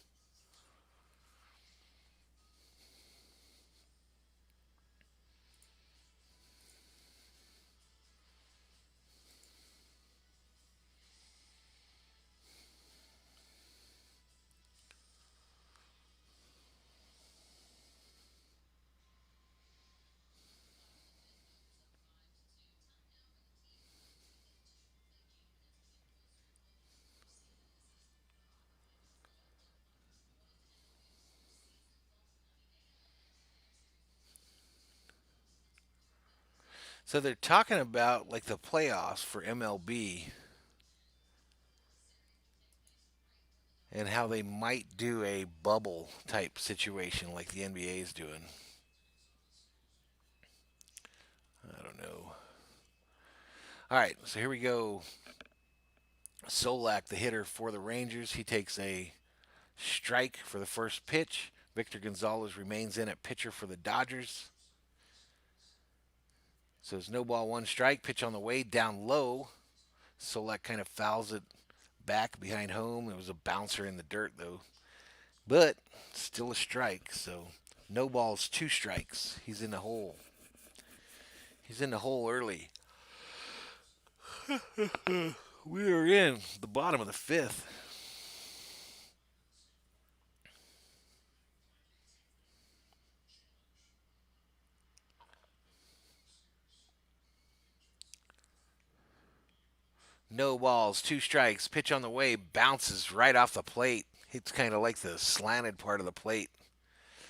So they're talking about like the playoffs for MLB and how they might do a bubble type situation like the NBA is doing. I don't know. All right, so here we go. Solak, the hitter for the Rangers, he takes a strike for the first pitch. Victor Gonzalez remains in at pitcher for the Dodgers. So it's no ball, 1 strike. Pitch on the way, down low. Solak kind of fouls it back behind home. It was a bouncer in the dirt, though. But still a strike, so no balls, 2 strikes. He's in the hole. He's in the hole early. We are in the bottom of the fifth. No balls, 2 strikes. Pitch on the way, bounces right off the plate. It's kind of like the slanted part of the plate.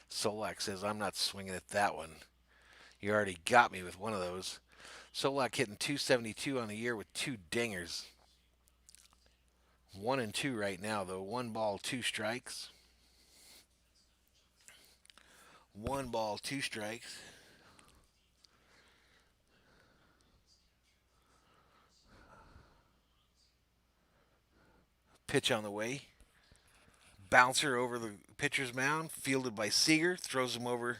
Solak says, I'm not swinging at that one. You already got me with one of those. Solak hitting 272 on the year with 2 dingers. 1-2 right now, though. 1 ball, 2 strikes. 1 ball, 2 strikes. Pitch on the way. Bouncer over the pitcher's mound, fielded by Seager, throws him over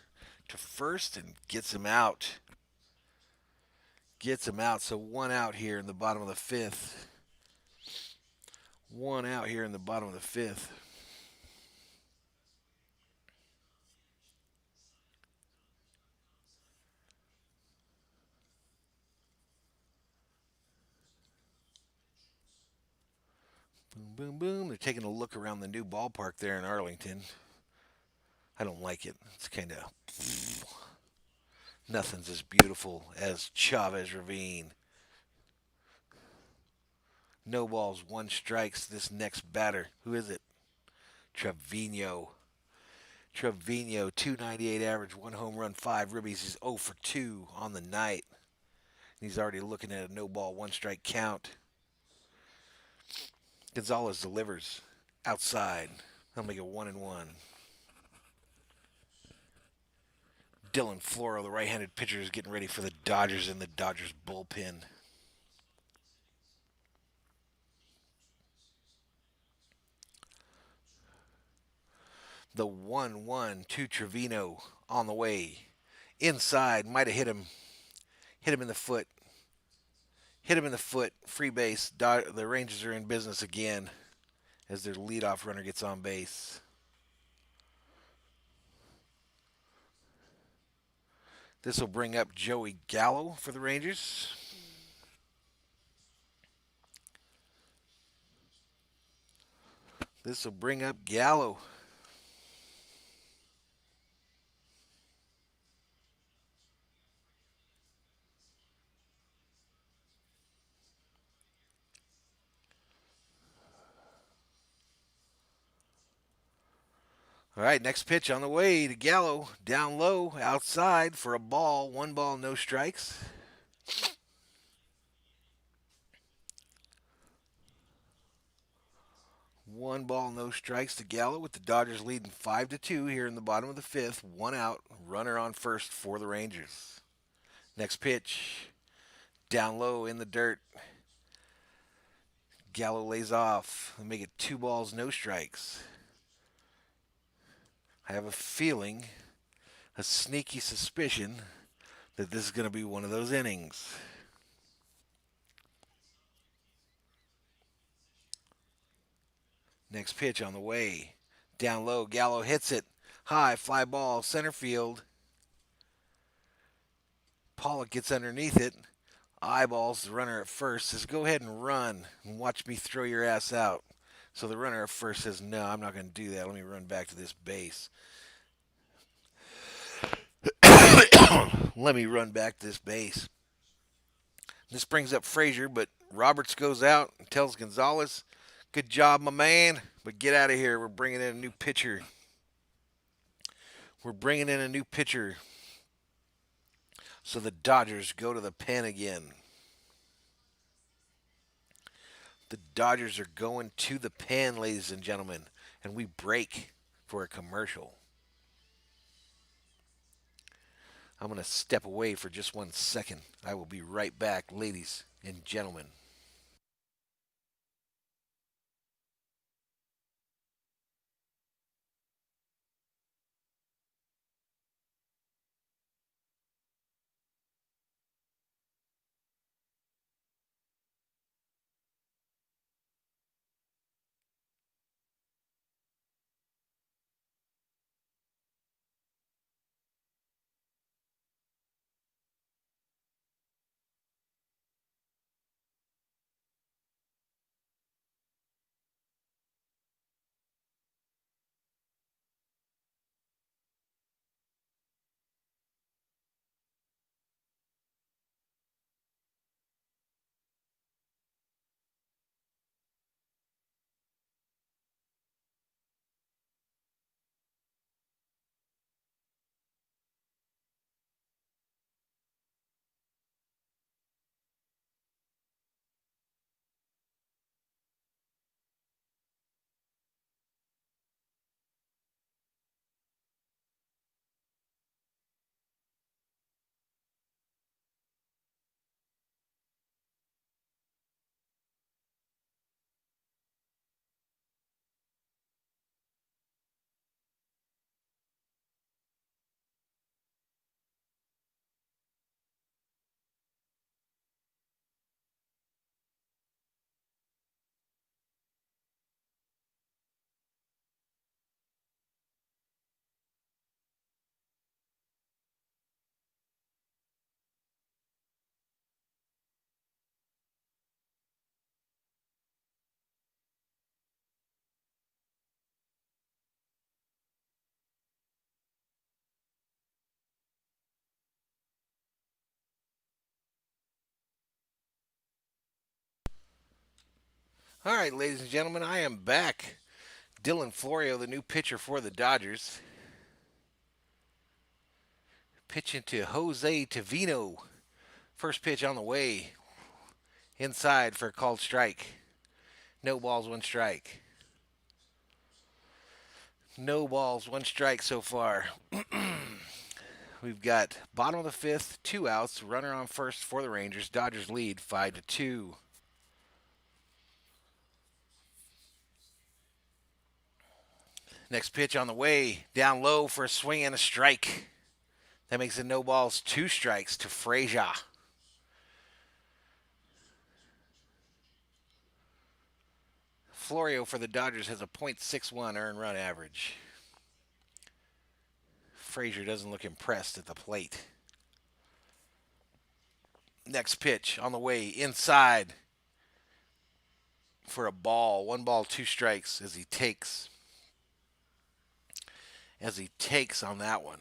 to first and gets him out. Gets him out. So 1 out here in the bottom of the fifth. 1 out here in the bottom of the fifth. Boom, boom, boom. They're taking a look around the new ballpark there in Arlington. I don't like it. It's kind of nothing's as beautiful as Chavez Ravine. No balls, 1 strikes. This next batter, who is it? Trevino. Trevino, 298 average, 1 home run, 5 ribbies. He's 0 for 2 on the night. He's already looking at a no ball, 1 strike count. Gonzalez delivers outside. They'll make it 1-1. Dylan Floro, the right-handed pitcher, is getting ready for the Dodgers in the Dodgers bullpen. The 1-1 to Trevino on the way. Inside, might have hit him. Hit him in the foot. Hit him in the foot. Free base. The Rangers are in business again as their leadoff runner gets on base. This will bring up Joey Gallo for the Rangers. This will bring up Gallo. All right, next pitch on the way to Gallo. Down low, outside for a ball. 1 ball, no strikes. 1 ball, no strikes to Gallo with the Dodgers leading 5-2 here in the bottom of the fifth. 1 out, runner on first for the Rangers. Next pitch, down low in the dirt. Gallo lays off. They make it 2 balls, no strikes. I have a feeling, a sneaky suspicion, that this is going to be one of those innings. Next pitch on the way. Down low, Gallo hits it. High, fly ball, center field. Pollock gets underneath it. Eyeballs the runner at first. Says, go ahead and run and watch me throw your ass out. So the runner at first says, no, I'm not going to do that. Let me run back to this base. Let me run back to this base. This brings up Frazier, but Roberts goes out and tells Gonzalez, good job, my man, but get out of here. We're bringing in a new pitcher. We're bringing in a new pitcher. So the Dodgers go to the pen again. The Dodgers are going to the pen, ladies and gentlemen, and we break for a commercial. I'm going to step away for just 1 second. I will be right back, ladies and gentlemen. All right, ladies and gentlemen, I am back. Dylan Florio, the new pitcher for the Dodgers, pitching to Jose Tavino. First pitch on the way, inside for a called strike. No balls, one strike. No balls, one strike so far. We've got bottom of the fifth, 2 outs, runner on first for the Rangers. Dodgers lead 5-2. Next pitch on the way, down low for a swing and a strike. That makes it no balls, two strikes to Frazier. Florio for the Dodgers has a .61 earned run average. Frazier doesn't look impressed at the plate. Next pitch on the way, inside for a ball. 1 ball, 2 strikes as he takes. On that one.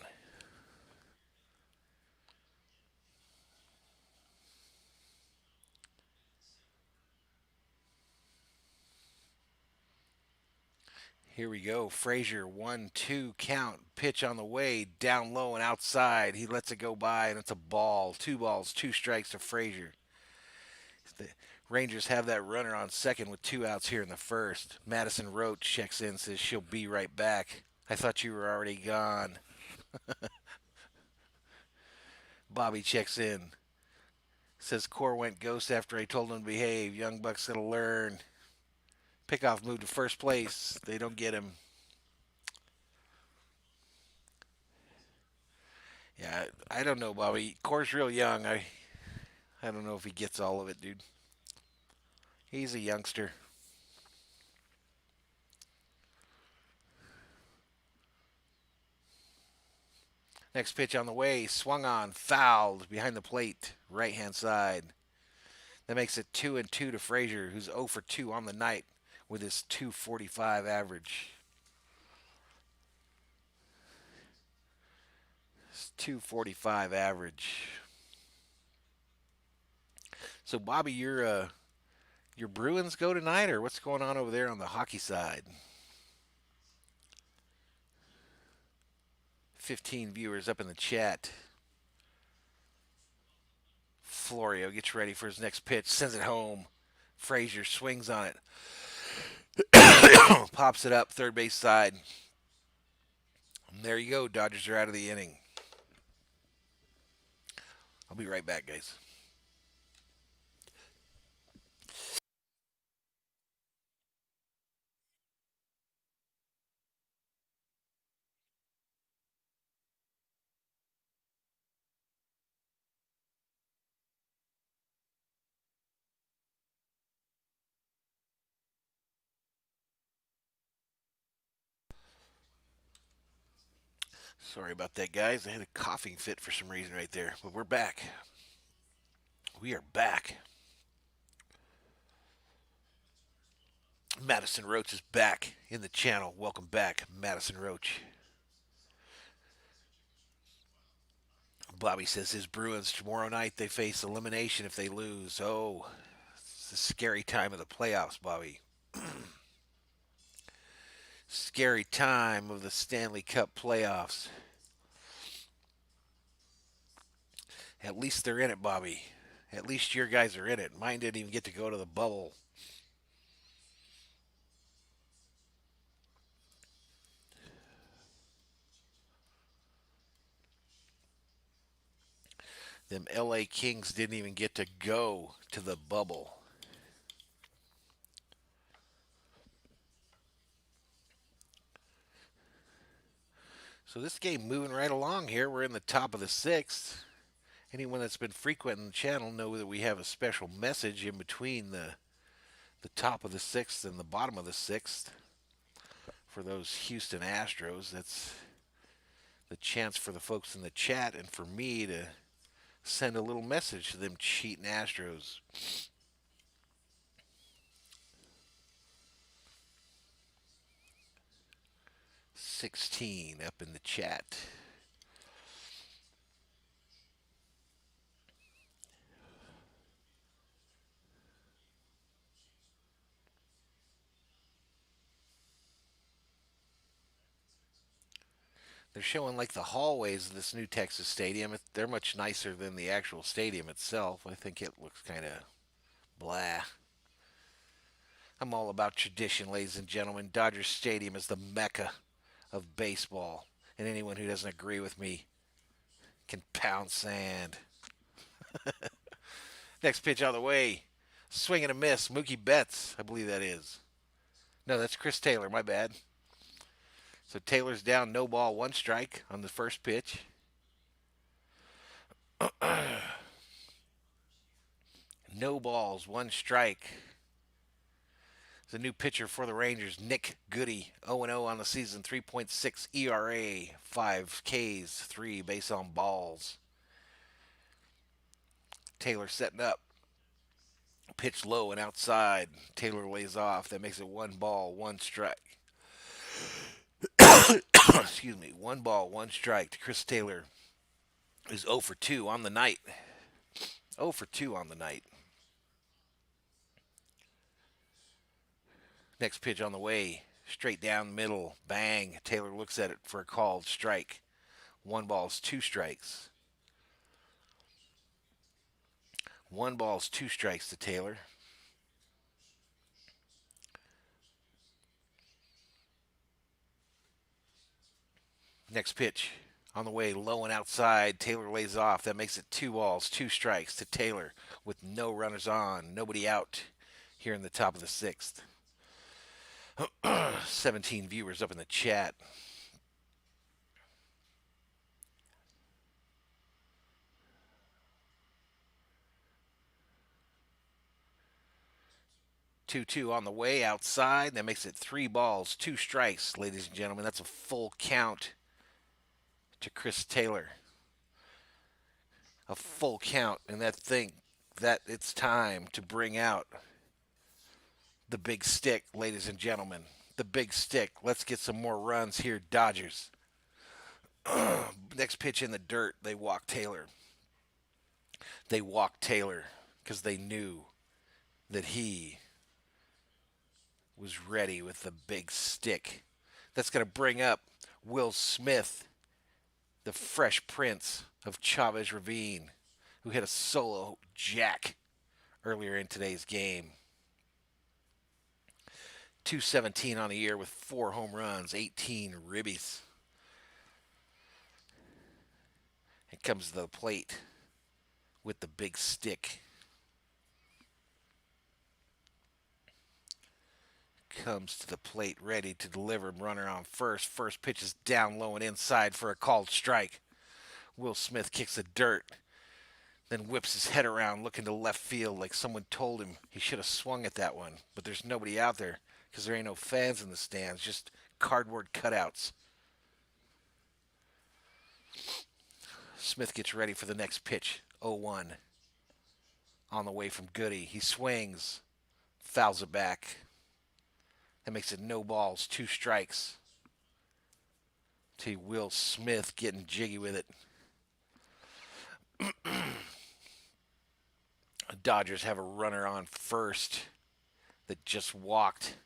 Here we go. Frazier, 1-2 count. Pitch on the way, down low and outside. He lets it go by, and it's a ball. 2 balls, 2 strikes to Frazier. The Rangers have that runner on second with 2 outs here in the first. Madison Roach checks in, says she'll be right back. I thought you were already gone. Bobby checks in. Says Core went ghost after I told him to behave. Young Buck's going to learn. Pickoff moved to first place. They don't get him. Yeah, I don't know, Bobby. Core's real young. I don't know if he gets all of it, dude. He's a youngster. Next pitch on the way, swung on, fouled behind the plate, right hand side. That makes it 2-2 to Frazier, who's 0 for 2 on the night with his 245 average. His 245 average. So Bobby, your Bruins go tonight, or what's going on over there on the hockey side? 15 viewers up in the chat. Florio gets ready for his next pitch, sends it home. Frazier swings on it. Pops it up, third base side. And there you go. Dodgers are out of the inning. I'll be right back, guys. Sorry about that, guys. I had a coughing fit for some reason right there. But we're back. We are back. Madison Roach is back in the channel. Welcome back, Madison Roach. Bobby says his Bruins tomorrow night, they face elimination if they lose. Oh, it's a scary time of the playoffs, Bobby. Scary time of the Stanley Cup playoffs. At least they're in it, Bobby. At least your guys are in it. Mine didn't even get to go to the bubble. Them LA Kings didn't even get to go to the bubble. So this game moving right along here. We're in the top of the sixth. Anyone that's been frequent in the channel know that we have a special message in between the top of the sixth and the bottom of the sixth. For those Houston Astros, that's the chance for the folks in the chat and for me to send a little message to them cheating Astros. $16 up in the chat. They're showing like the hallways of this new Texas stadium. They're much nicer than the actual stadium itself. I think it looks kind of blah. I'm all about tradition, ladies and gentlemen. Dodger Stadium is the mecca of baseball, and anyone who doesn't agree with me can pound sand. Next pitch on the way. Swing and a miss. Mookie Betts, I believe that is. No, that's Chris Taylor. My bad. So Taylor's down, no ball, one strike on the first pitch. No balls, one strike. The new pitcher for the Rangers, Nick Goody, 0-0 on the season, 3.6 ERA, 5 Ks, 3 base on balls. Taylor setting up. Pitch low and outside. Taylor lays off. That makes it 1 ball, 1 strike. Excuse me. 1 ball, 1 strike to Chris Taylor. Is 0 for 2 on the night. 0 for 2 on the night. Next pitch on the way. Straight down the middle. Bang. Taylor looks at it for a called strike. 1 ball, 2 strikes. 1 ball, 2 strikes to Taylor. Next pitch on the way, low and outside. Taylor lays off. That makes it 2 balls, 2 strikes to Taylor with no runners on, nobody out here in the top of the 6th. 17 viewers up in the chat. Two on the way outside. That makes it 3 balls, 2 strikes, ladies and gentlemen. That's a full count to Chris Taylor. A full count, and that it's time to bring out the big stick, ladies and gentlemen. The big stick. Let's get some more runs here, Dodgers. Next pitch in the dirt. They walk Taylor. They walked Taylor because they knew that he was ready with the big stick. That's going to bring up Will Smith, the Fresh Prince of Chavez Ravine, who hit a solo jack earlier in today's game. 217 on the year with 4 home runs, 18 ribbies. It comes to the plate with the big stick. Comes to the plate ready to deliver. Runner on first. First pitch is down low and inside for a called strike. Will Smith kicks the dirt, then whips his head around looking to left field like someone told him he should have swung at that one. But there's nobody out there because there ain't no fans in the stands, just cardboard cutouts. Smith gets ready for the next pitch. 0-1 on the way from Goody. He swings, fouls it back. That makes it no balls, 2 strikes. To Will Smith getting jiggy with it. Dodgers have a runner on first that just walked.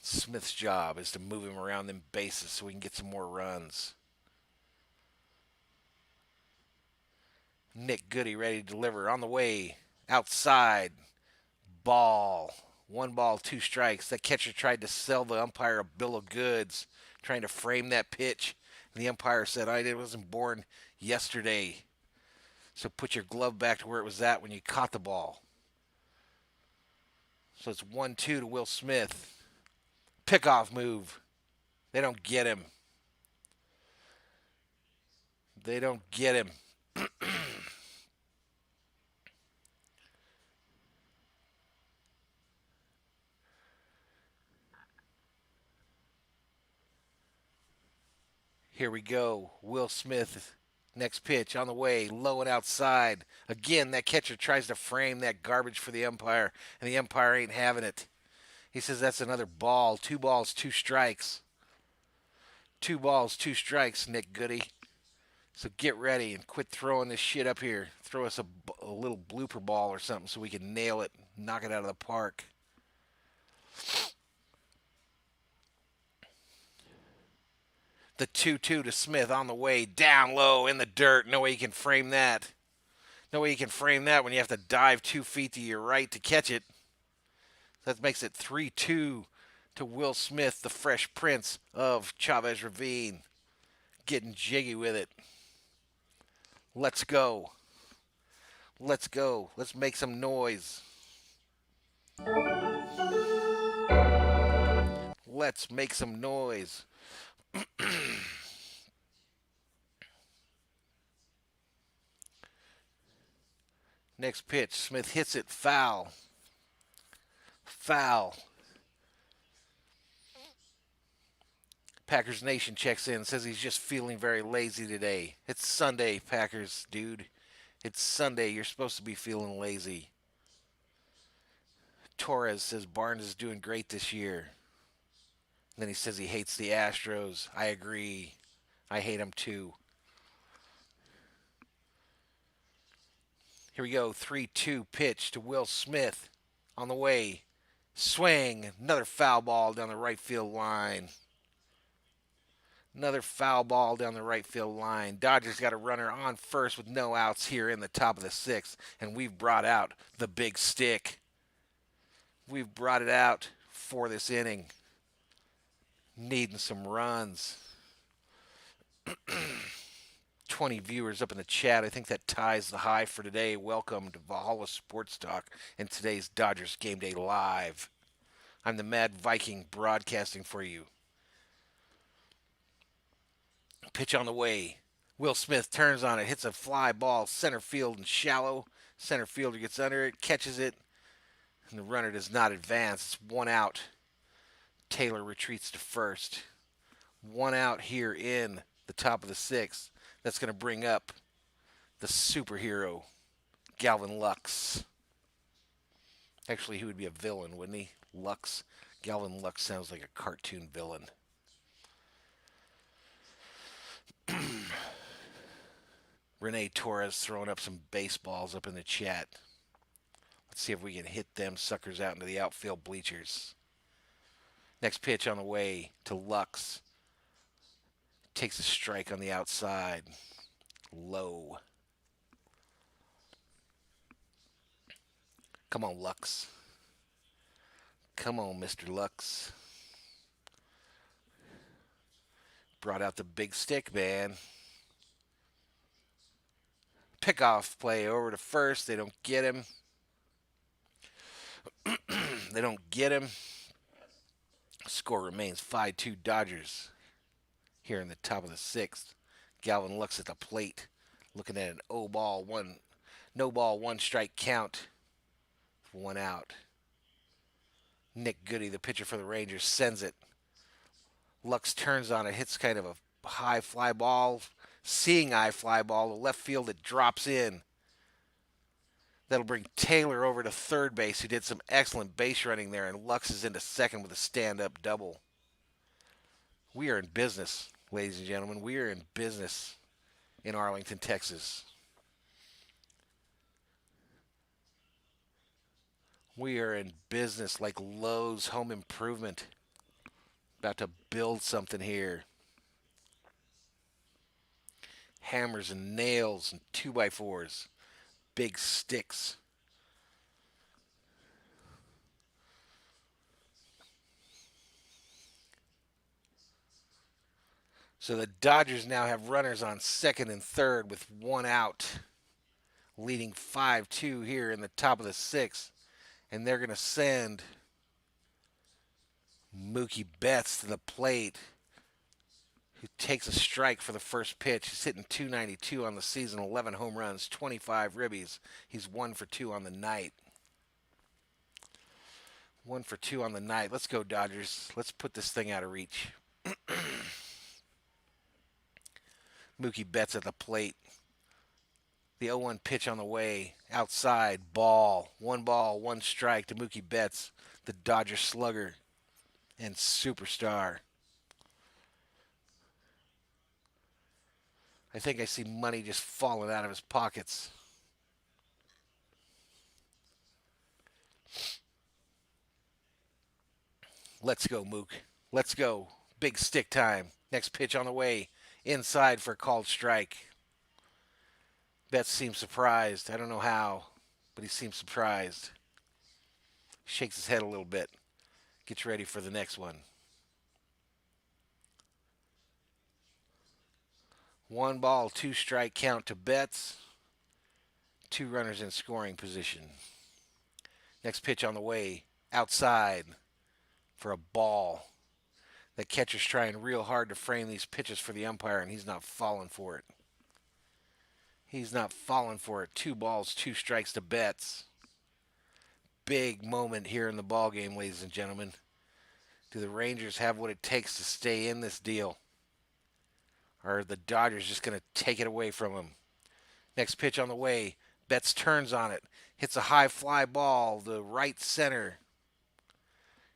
Smith's job is to move him around them bases so we can get some more runs. Nick Goody ready to deliver on the way. Outside. Ball. 1 ball, 2 strikes. That catcher tried to sell the umpire a bill of goods, trying to frame that pitch. And the umpire said, I wasn't born yesterday. So put your glove back to where it was at when you caught the ball. So it's 1-2 to Will Smith. Pickoff move. They don't get him. They don't get him. Here we go. Will Smith, next pitch on the way, low and outside. Again, that catcher tries to frame that garbage for the umpire, and the umpire ain't having it. He says that's another ball. 2 balls, 2 strikes. 2 balls, 2 strikes, Nick Goody. So get ready and quit throwing this shit up here. Throw us a little blooper ball or something so we can nail it, knock it out of the park. The 2-2 to Smith on the way, down low in the dirt. No way you can frame that. No way you can frame that when you have to dive 2 feet to your right to catch it. That makes it 3-2 to Will Smith, the Fresh Prince of Chavez Ravine. Getting jiggy with it. Let's go. Let's go. Let's make some noise. Let's make some noise. Next pitch, Smith hits it, foul. Foul. Packers Nation checks in, says he's just feeling very lazy today. It's Sunday, Packers, dude. It's Sunday. You're supposed to be feeling lazy. Torres says Barnes is doing great this year. And then he says he hates the Astros. I agree. I hate them too. Here we go. 3-2 pitch to Will Smith. On the way. Swing. Another foul ball down the right field line. Another foul ball down the right field line. Dodgers got a runner on first with no outs here in the top of the sixth. And we've brought out the big stick. We've brought it out for this inning. Needing some runs. 20 viewers up in the chat. I think that ties the high for today. Welcome to Valhalla Sports Talk and today's Dodgers Game Day Live. I'm the Mad Viking broadcasting for you. Pitch on the way. Will Smith turns on it, hits a fly ball, center field and shallow. Center fielder gets under it, catches it, and the runner does not advance. It's one out. Taylor retreats to first. One out here in the top of the sixth. That's going to bring up the superhero, Galvin Lux. Actually, he would be a villain, wouldn't he? Lux. Galvin Lux sounds like a cartoon villain. Renee Torres throwing up some baseballs up in the chat. Let's see if we can hit them suckers out into the outfield bleachers. Next pitch on the way to Lux. Takes a strike on the outside. Low. Come on, Lux. Come on, Mr. Lux. Brought out the big stick, man. Pickoff play over to first. They don't get him. They don't get him. Score remains 5-2 Dodgers here in the top of the sixth. Galvin Lux at the plate, looking at an no ball, one strike count. One out. Nick Goody, the pitcher for the Rangers, sends it. Lux turns on it, hits kind of a high fly ball, seeing eye fly ball to left field. It drops in. That'll bring Taylor over to third base, who did some excellent base running there, and Lux is into second with a stand-up double. We are in business, ladies and gentlemen. We are in business in Arlington, Texas. We are in business like Lowe's Home Improvement. About to build something here. Hammers and nails and 2x4s. Big sticks. So the Dodgers now have runners on second and third with one out, leading 5-2 here in the top of the sixth. And they're going to send Mookie Betts to the plate, who takes a strike for the first pitch. He's hitting .292 on the season, 11 home runs, 25 ribbies. He's 1 for 2 on the night. 1 for 2 on the night. Let's go, Dodgers. Let's put this thing out of reach. Mookie Betts at the plate. The 0-1 pitch on the way. Outside. Ball, one strike to Mookie Betts, the Dodger slugger and superstar. I think I see money just falling out of his pockets. Let's go, Mook. Let's go. Big stick time. Next pitch on the way. Inside for a called strike. Betts seems surprised. I don't know how, but he seems surprised. Shakes his head a little bit. Gets ready for the next one. 1 ball, 2 strike count to Betts. 2 runners in scoring position. Next pitch on the way. Outside for a ball. The catcher's trying real hard to frame these pitches for the umpire, and he's not falling for it. He's not falling for it. 2 balls, 2 strikes to Betts. Big moment here in the ball game, ladies and gentlemen. Do the Rangers have what it takes to stay in this deal? Or are the Dodgers just going to take it away from them? Next pitch on the way. Betts turns on it. Hits a high fly ball to right center.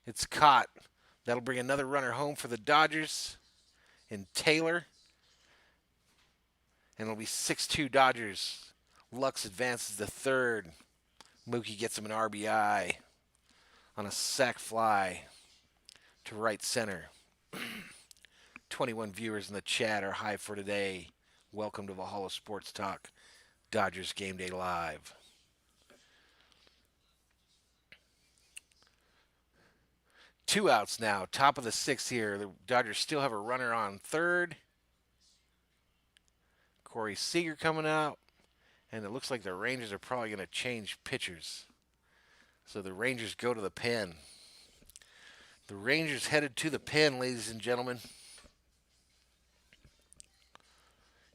It's caught. That'll bring another runner home for the Dodgers in Taylor. And it'll be 6-2 Dodgers. Lux advances to third. Mookie gets him an RBI on a sac fly to right center. 21 viewers in the chat are high for today. Welcome to Valhalla Sports Talk, Dodgers Game Day Live. Two outs now, top of the 6th here. The Dodgers still have a runner on third. Corey Seager coming out. And it looks like the Rangers are probably going to change pitchers. So the Rangers go to the pen. The Rangers headed to the pen, ladies and gentlemen.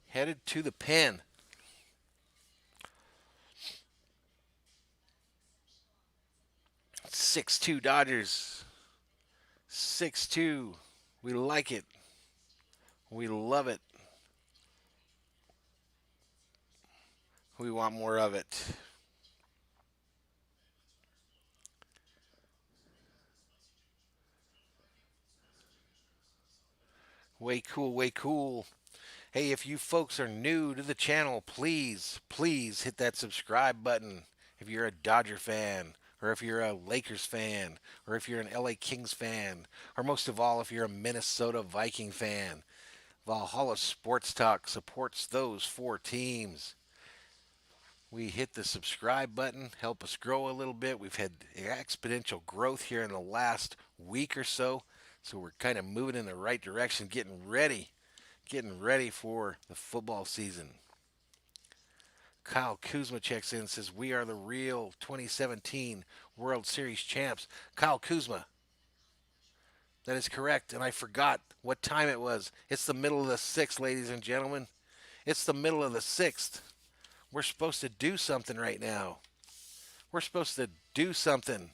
Headed to the pen. It's 6-2 Dodgers. 6-2. We like it. We love it. We want more of it. Way cool, way cool. Hey, if you folks are new to the channel, please hit that subscribe button. If you're a Dodger fan, or if you're a Lakers fan, or if you're an LA Kings fan, or most of all, if you're a Minnesota Viking fan. Valhalla Sports Talk supports those 4 teams. We hit the subscribe button, help us grow a little bit. We've had exponential growth here in the last week or so. So we're kind of moving in the right direction, getting ready for the football season. Kyle Kuzma checks in and says, we are the real 2017 World Series champs. Kyle Kuzma. That is correct, and I forgot what time it was. It's the middle of the 6th, ladies and gentlemen. It's the middle of the 6th. We're supposed to do something right now. We're supposed to do something.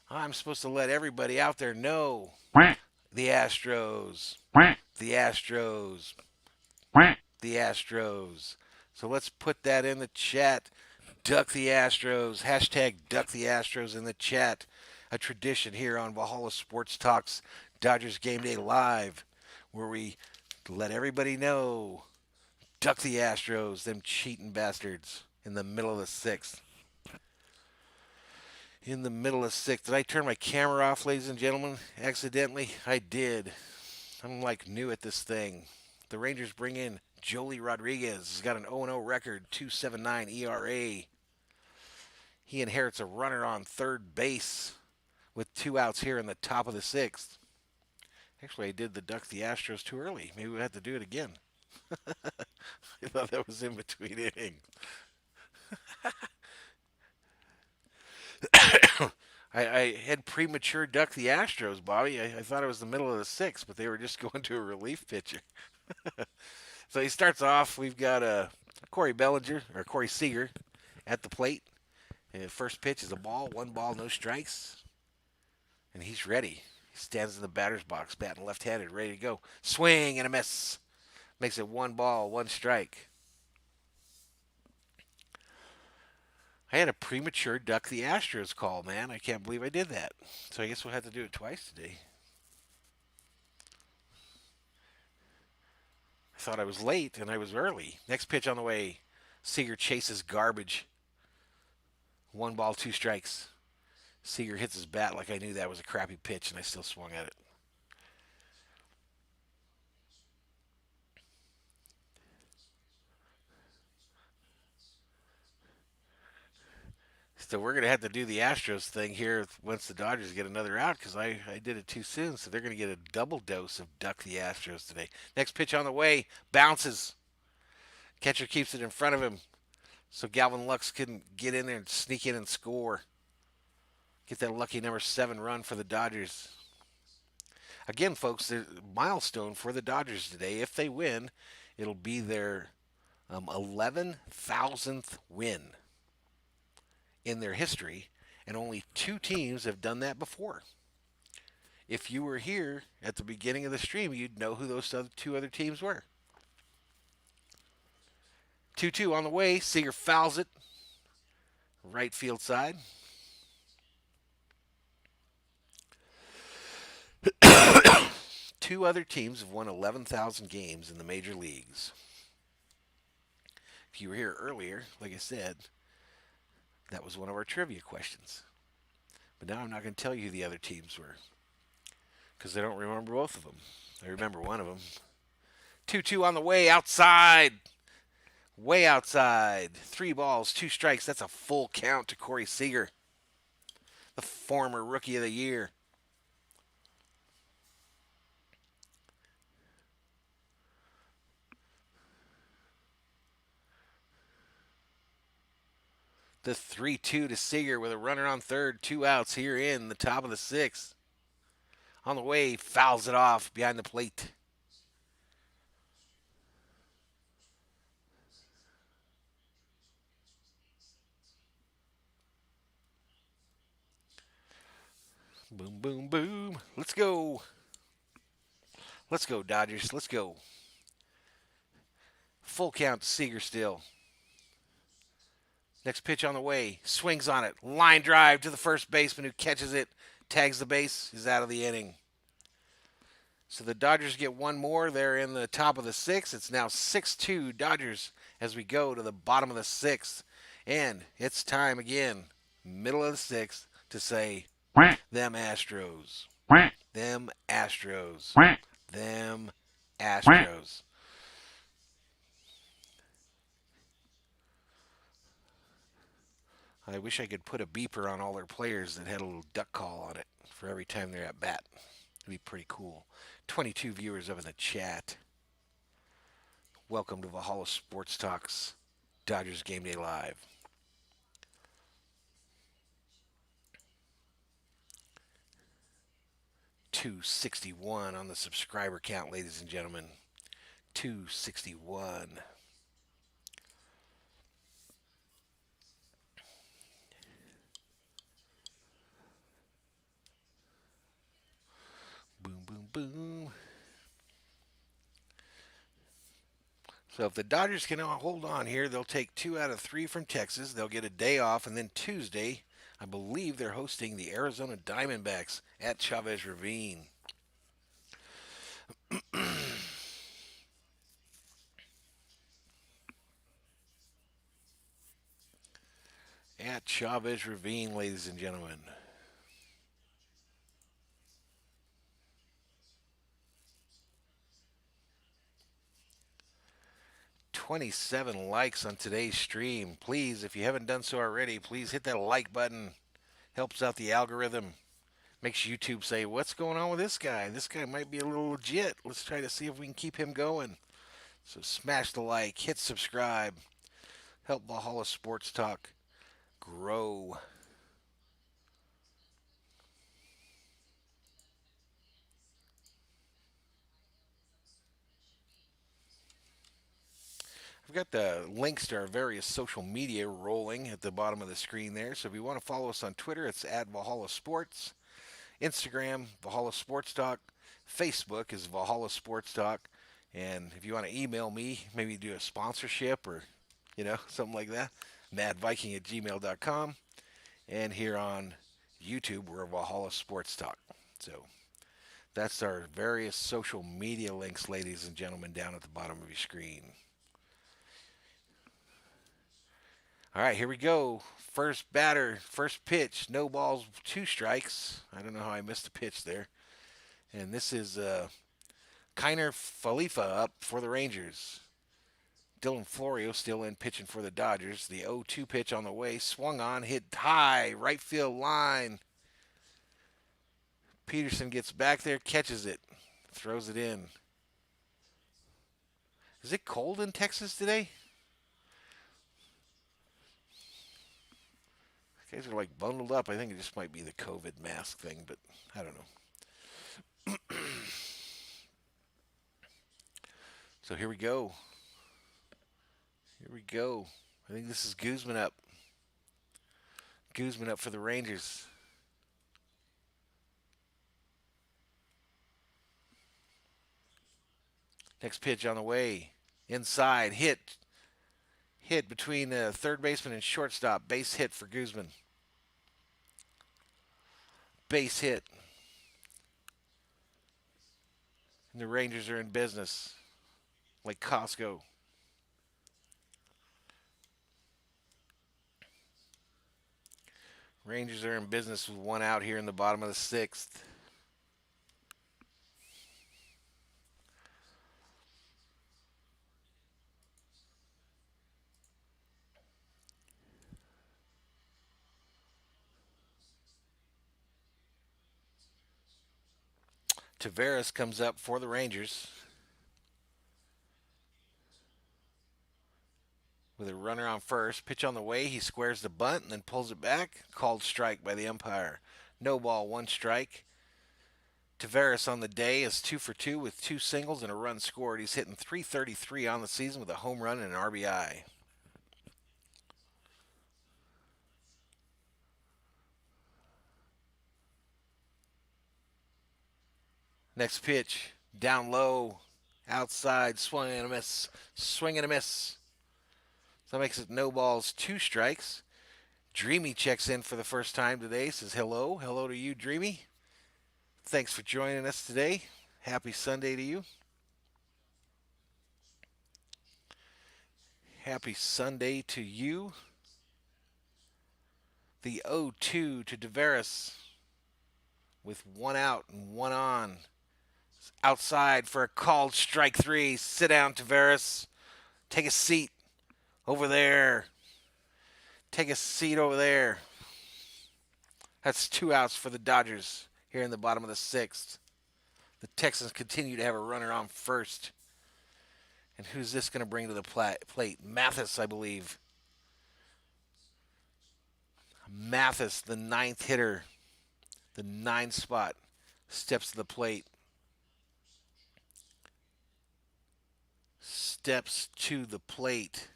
I'm supposed to let everybody out there know. The Astros. The Astros. The Astros. So let's put that in the chat. Duck the Astros. Hashtag Duck the Astros in the chat. A tradition here on Valhalla Sports Talks Dodgers Game Day Live, where we let everybody know. Duck the Astros, them cheating bastards, in the middle of the 6th. In the middle of the 6th. Did I turn my camera off, ladies and gentlemen? Accidentally? I did. I'm like new at this thing. The Rangers bring in Joely Rodriguez. He's got an 0-0 record, 2.79 ERA. He inherits a runner on third base with 2 outs here in the top of the 6th. Actually, I did the Duck the Astros too early. Maybe we have to do it again. I thought that was in between innings. I had premature Duck the Astros, Bobby. I thought it was the middle of the 6th, but they were just going to a relief pitcher. So he starts off. We've got Corey Seager at the plate. And first pitch is a ball. 1 ball, no strikes. And he's ready. He stands in the batter's box, batting left-handed, ready to go. Swing and a miss. Makes it 1 ball, 1 strike. I had a premature Duck the Astros call, man. I can't believe I did that. So I guess we'll have to do it twice today. I thought I was late, and I was early. Next pitch on the way. Seager chases garbage. 1 ball, 2 strikes. Seager hits his bat like I knew that was a crappy pitch, and I still swung at it. So we're going to have to do the Astros thing here once the Dodgers get another out because I did it too soon. So they're going to get a double dose of duck the Astros today. Next pitch on the way, bounces. Catcher keeps it in front of him so Galvin Lux couldn't get in there and sneak in and score. Get that lucky number 7 run for the Dodgers. Again, folks, the milestone for the Dodgers today. If they win, it'll be their 11,000th win in their history, and only 2 teams have done that before. If you were here at the beginning of the stream, you'd know who those 2 other teams were. 2-2 on the way. Seager fouls it. Right field side. Two other teams have won 11,000 games in the major leagues. If you were here earlier, like I said, that was one of our trivia questions. But now I'm not going to tell you who the other teams were because I don't remember both of them. I remember one of them. 2-2 on the way, outside. Way outside. 3 balls, 2 strikes. That's a full count to Corey Seager, the former Rookie of the Year. The 3-2 to Seager with a runner on third. 2 outs here in the top of the 6th. On the way, fouls it off behind the plate. Boom, boom, boom. Let's go. Let's go, Dodgers. Let's go. Full count to Seager still. Next pitch on the way. Swings on it. Line drive to the first baseman who catches it. Tags the base. Is out of the inning. So the Dodgers get one more. They're in the top of the 6th. It's now 6-2 Dodgers as we go to the bottom of the 6th. And it's time again, middle of the 6th, to say, them Astros. Them Astros. Them Astros. I wish I could put a beeper on all their players that had a little duck call on it for every time they're at bat. It'd be pretty cool. 22 viewers up in the chat. Welcome to Valhalla Sports Talk's Dodgers Game Day Live. $261 on the subscriber count, ladies and gentlemen. 261. Boom, boom, boom. So if the Dodgers can hold on here, they'll take 2 out of 3 from Texas. They'll get a day off, and then Tuesday, I believe they're hosting the Arizona Diamondbacks at Chavez Ravine. At Chavez Ravine, ladies and gentlemen. $27 likes on today's stream. Please, if you haven't done so already, please hit that like button. Helps out the algorithm. Makes YouTube say, what's going on with this guy? This guy might be a little legit. Let's try to see if we can keep him going. So smash the like, hit subscribe. Help Valhalla Sports Talk grow. I've got the links to our various social media rolling at the bottom of the screen there. So if you want to follow us on Twitter, it's at Valhalla Sports. Instagram, Valhalla Sports Talk. Facebook is Valhalla Sports Talk. And if you want to email me, maybe do a sponsorship or, something like that, madviking@gmail.com. And here on YouTube, we're Valhalla Sports Talk. So that's our various social media links, ladies and gentlemen, down at the bottom of your screen. All right, here we go. First batter, first pitch, no balls, 2 strikes. I don't know how I missed a pitch there. And this is Kiner Falefa up for the Rangers. Dylan Florio still in pitching for the Dodgers. The 0-2 pitch on the way, swung on, hit high, right field line. Peterson gets back there, catches it, throws it in. Is it cold in Texas today? Guys are like bundled up. I think it just might be the COVID mask thing, but I don't know. So here we go. Here we go. I think this is Guzman up. Guzman up for the Rangers. Next pitch on the way. Inside. Hit. Hit between the third baseman and shortstop. Base hit for Guzman. Base hit. And the Rangers are in business. Like Costco. Rangers are in business with one out here in the bottom of the sixth. Tavares comes up for the Rangers with a runner on first. Pitch on the way. He squares the bunt and then pulls it back. Called strike by the umpire. No ball, one strike. Tavares on the day is 2 for 2 with 2 singles and a run scored. He's hitting .333 on the season with a home run and an RBI. Next pitch, down low, outside, swing and a miss, swing and a miss. So that makes it no balls, 2 strikes. Dreamy checks in for the first time today, says hello. Hello to you, Dreamy. Thanks for joining us today. Happy Sunday to you. Happy Sunday to you. The 0-2 to Tavares with 1 out and 1 on. Outside for a called strike 3. Sit down, Tavares. Take a seat over there. Take a seat over there. That's 2 outs for the Dodgers here in the bottom of the 6th. The Texans continue to have a runner on first. And who's this going to bring to the plate? Mathis, I believe. Mathis, the 9th hitter, the 9 spot, steps to the plate. Steps to the plate.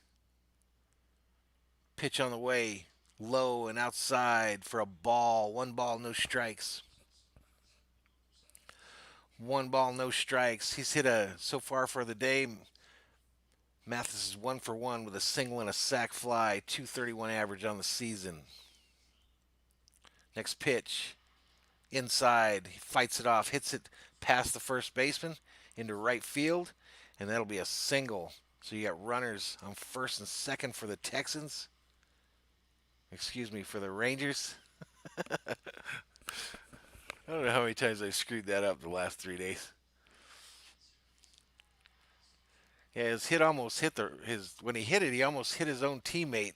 Pitch on the way, low and outside for a ball. 1 ball, no strikes. 1 ball, no strikes. He's hit so far for the day. Mathis is 1 for 1 with a single and a sac fly. .231 average on the season. Next pitch, inside. He fights it off, hits it past the first baseman into right field, and that'll be a single. So you got runners on first and second for the Texans. Excuse me, for the Rangers. I don't know how many times I screwed that up the last 3 days. Yeah, his hit almost hit when he hit it, he almost hit his own teammate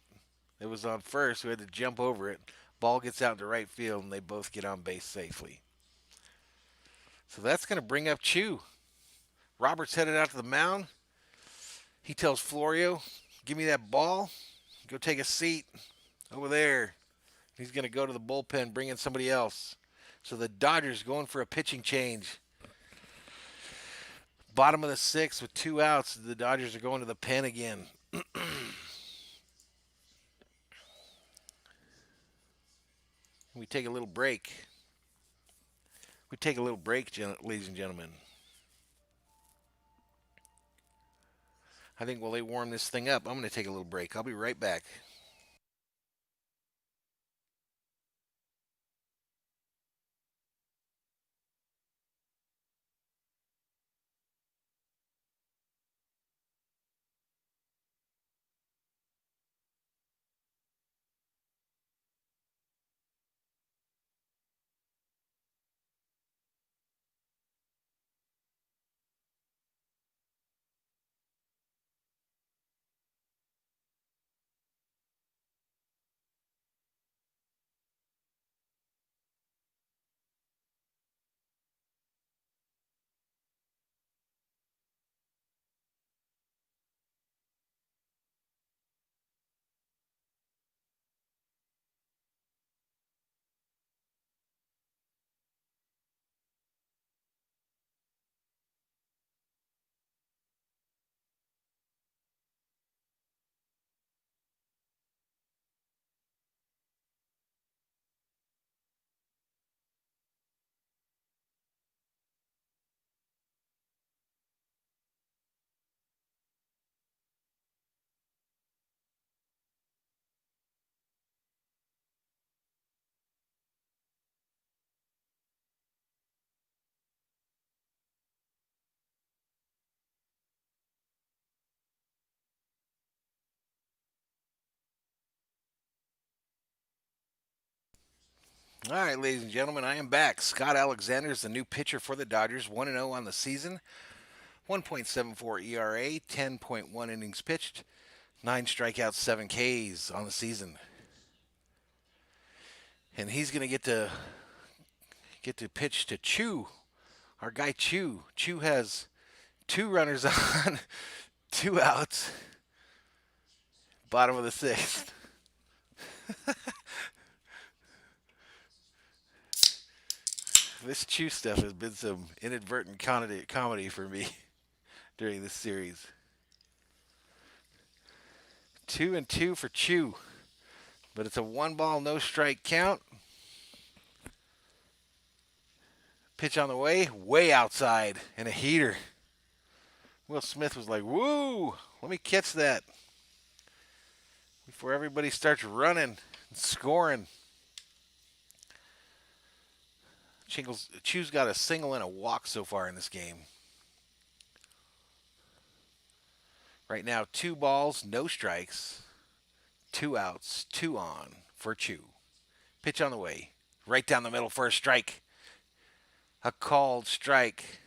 that was on first who had to jump over it. Ball gets out to right field, and they both get on base safely. So that's going to bring up Chew. Roberts headed out to the mound. He tells Florio, give me that ball. Go take a seat over there. He's going to go to the bullpen, bring in somebody else. So the Dodgers going for a pitching change. Bottom of the 6th with 2 outs. The Dodgers are going to the pen again. We take a little break. Ladies and gentlemen. I think while they warm this thing up, I'm going to take a little break. I'll be right back. All right, ladies and gentlemen, I am back. Scott Alexander is the new pitcher for the Dodgers, 1-0 on the season, 1.74 ERA, 10.1 innings pitched, 9 strikeouts, 7 Ks on the season. And he's going to get to pitch to Chu, our guy Chu. Chu has 2 runners on, 2 outs, bottom of the 6th. This Chu stuff has been some inadvertent comedy for me during this series. 2-2 for Chu, but it's a 1-ball, no strike count. Pitch on the way outside, and a heater. Will Smith was like, "Woo! Let me catch that before everybody starts running and scoring." Chu's got a single and a walk so far in this game. Right now, 2 balls, no strikes, 2 outs, 2 on for Chu. Pitch on the way, right down the middle for a strike. A called strike.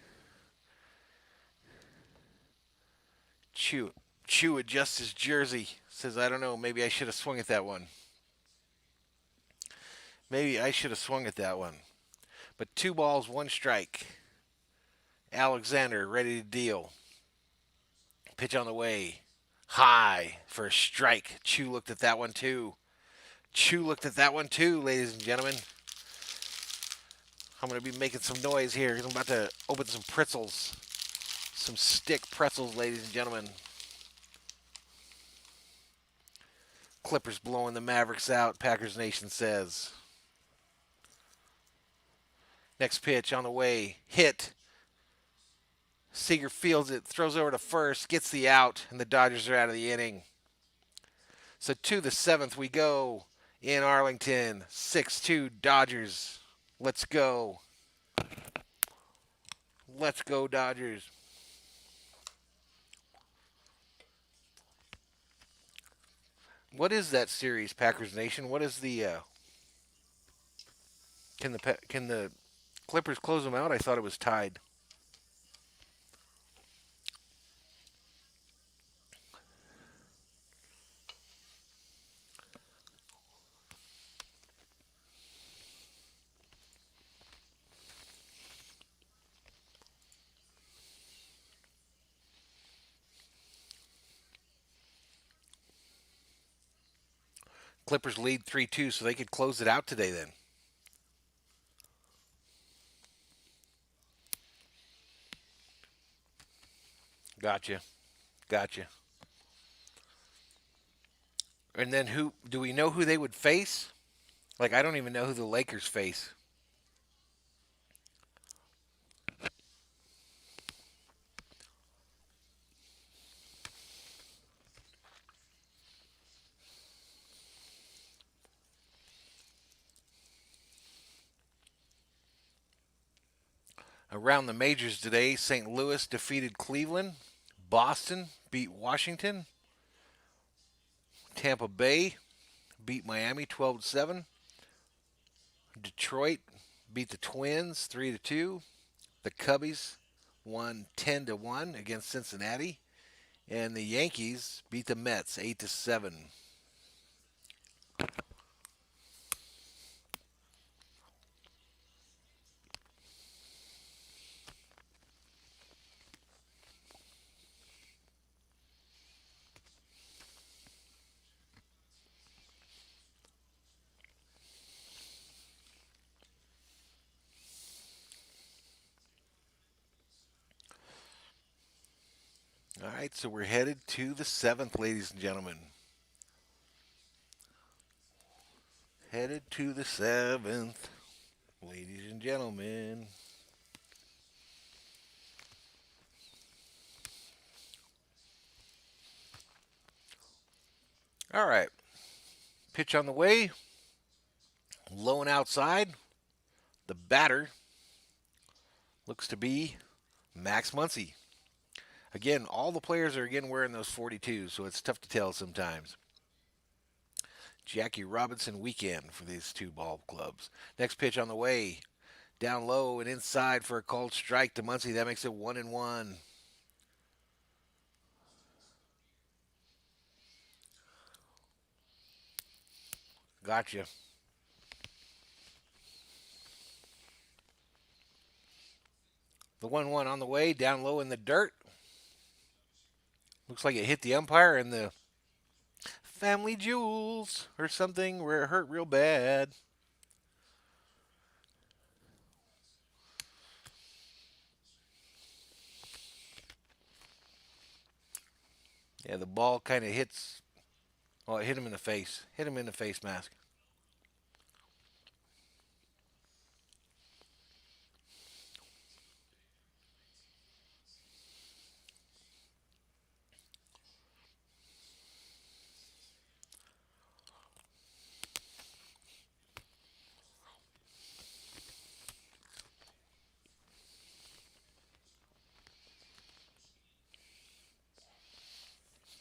Chu adjusts his jersey. Says, "I don't know, maybe I should have swung at that one. But 2 balls, 1 strike. Alexander ready to deal. Pitch on the way. High for a strike. Chu looked at that one too, ladies and gentlemen. I'm going to be making some noise here because I'm about to open some pretzels. Some stick pretzels, ladies and gentlemen. Clippers blowing the Mavericks out, Packers Nation says. Next pitch on the way. Hit. Seager fields it, throws over to first, gets the out, and the Dodgers are out of the inning. So to the 7th we go in Arlington. 6-2 Dodgers. Let's go. Let's go, Dodgers. What is that series, Packers Nation? What is the can the Clippers close them out? I thought it was tied. Clippers lead 3-2, so they could close it out today then. Gotcha. And then who do we know who they would face? Like, I don't even know who the Lakers face. Around the majors today, St. Louis defeated Cleveland. Boston beat Washington. Tampa Bay beat Miami 12-7. Detroit beat the Twins 3-2. The Cubbies won 10-1 against Cincinnati, and the Yankees beat the Mets 8-7. All right, so we're headed to the 7th, ladies and gentlemen. Headed to the 7th, ladies and gentlemen. All right. Pitch on the way. Low and outside. The batter looks to be Max Muncy. Again, all the players are again wearing those 42s, so it's tough to tell sometimes. Jackie Robinson weekend for these two ball clubs. Next pitch on the way. Down low and inside for a called strike to Muncy. That makes it 1-1. Gotcha. The 1-1 on the way. Down low in the dirt. Looks like it hit the umpire and the family jewels or something where it hurt real bad. Yeah, the ball kind of hits. Oh, it hit him in the face. Hit him in the face mask.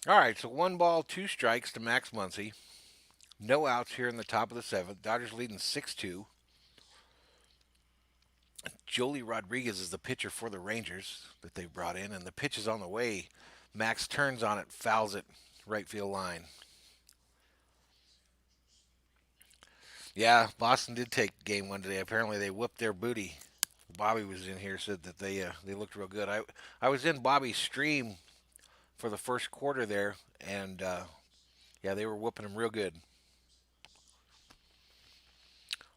All right, so 1 ball, 2 strikes to Max Muncy. No outs here in the top of the seventh. Dodgers leading 6-2. Jolie Rodriguez is the pitcher for the Rangers that they brought in, and the pitch is on the way. Max turns on it, fouls it, right field line. Yeah, Boston did take game one today. Apparently, they whooped their booty. Bobby was in here, said that they looked real good. I was in Bobby's stream for the first quarter there, and yeah, they were whooping him real good.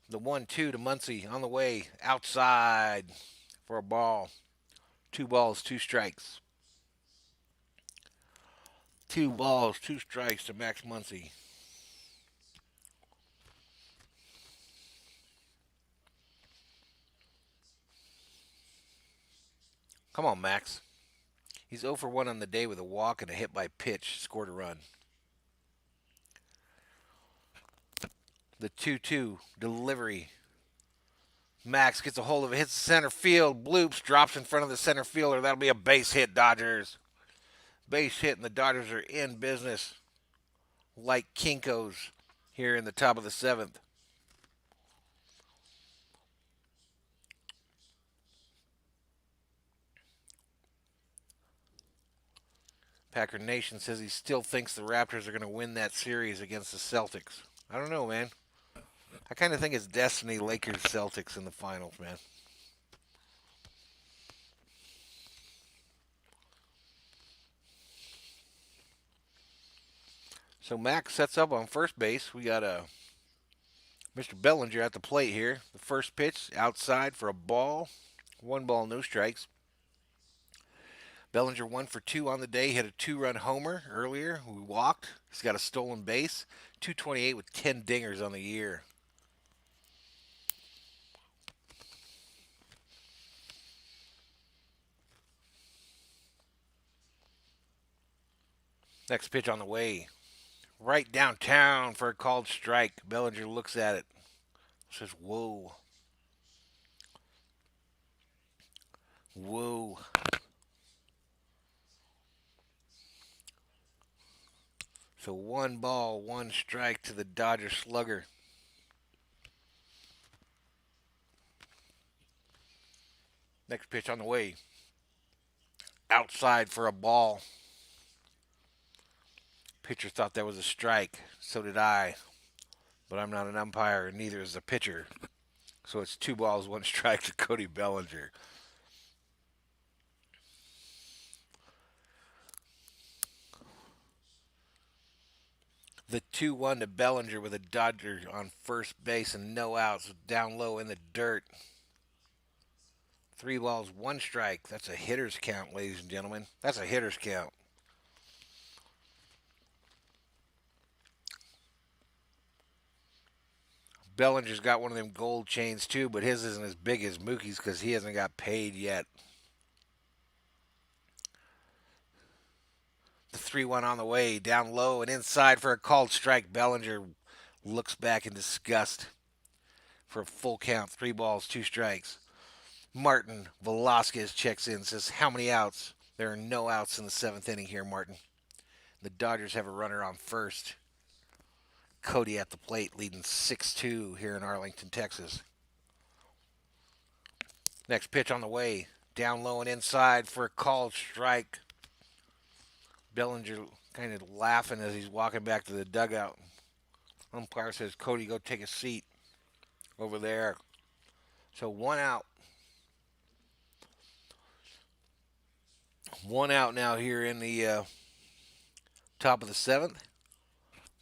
The 1-2 to Muncy on the way outside for a ball. 2 balls, 2 strikes. 2 balls, 2 strikes to Max Muncy. Come on, Max. He's 0 for 1 on the day with a walk and a hit by pitch. Scored a run. The 2-2 delivery. Max gets a hold of it, hits the center field, bloops, drops in front of the center fielder. That'll be a base hit, Dodgers. Base hit, and the Dodgers are in business like Kinkos here in the top of the seventh. Packer Nation says he still thinks the Raptors are going to win that series against the Celtics. I don't know, man. I kind of think it's destiny, Lakers, Celtics in the finals, man. So Max sets up on first base. We got Mr. Bellinger at the plate here. The first pitch outside for a ball. 1 ball, no strikes. Bellinger 1 for 2 on the day. Hit a 2-run homer earlier. We walked. He's got a stolen base. 228 with 10 dingers on the year. Next pitch on the way. Right downtown for a called strike. Bellinger looks at it. Says, whoa. Whoa. So 1 ball, 1 strike to the Dodger slugger. Next pitch on the way. Outside for a ball. Pitcher thought that was a strike. So did I. But I'm not an umpire, and neither is the pitcher. So it's 2 balls, 1 strike to Cody Bellinger. The 2-1 to Bellinger with a Dodger on first base and no outs, down low in the dirt. 3 balls, 1 strike. That's a hitter's count, ladies and gentlemen. That's a hitter's count. Bellinger's got one of them gold chains too, but his isn't as big as Mookie's because he hasn't got paid yet. The 3-1 on the way, down low and inside for a called strike. Bellinger looks back in disgust for a full count. 3 balls, 2 strikes. Martin Velasquez checks in, says, how many outs? There are no outs in the seventh inning here, Martin. The Dodgers have a runner on first. Cody at the plate leading 6-2 here in Arlington, Texas. Next pitch on the way. Down low and inside for a called strike. Bellinger kind of laughing as he's walking back to the dugout. Umpire says, Cody, go take a seat over there. So 1 out. 1 out now here in the top of the 7th.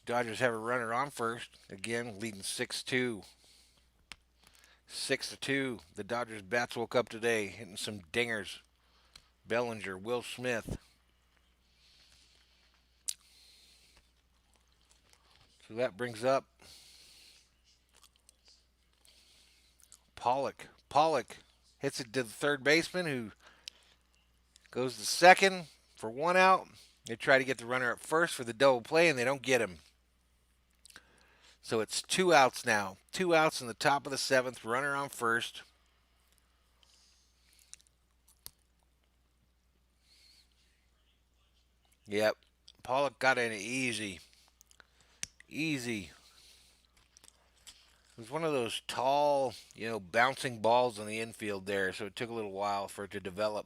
Dodgers have a runner on first. Again, leading 6-2. 6-2. The Dodgers bats woke up today, hitting some dingers. Bellinger, Will Smith. So that brings up Pollock. Pollock hits it to the third baseman, who goes to second for 1 out. They try to get the runner up first for the double play, and they don't get him. So it's 2 outs now. 2 outs in the top of the 7th. Runner on first. Yep. Pollock got in easy. Easy. It was one of those tall, bouncing balls in the infield there, so it took a little while for it to develop.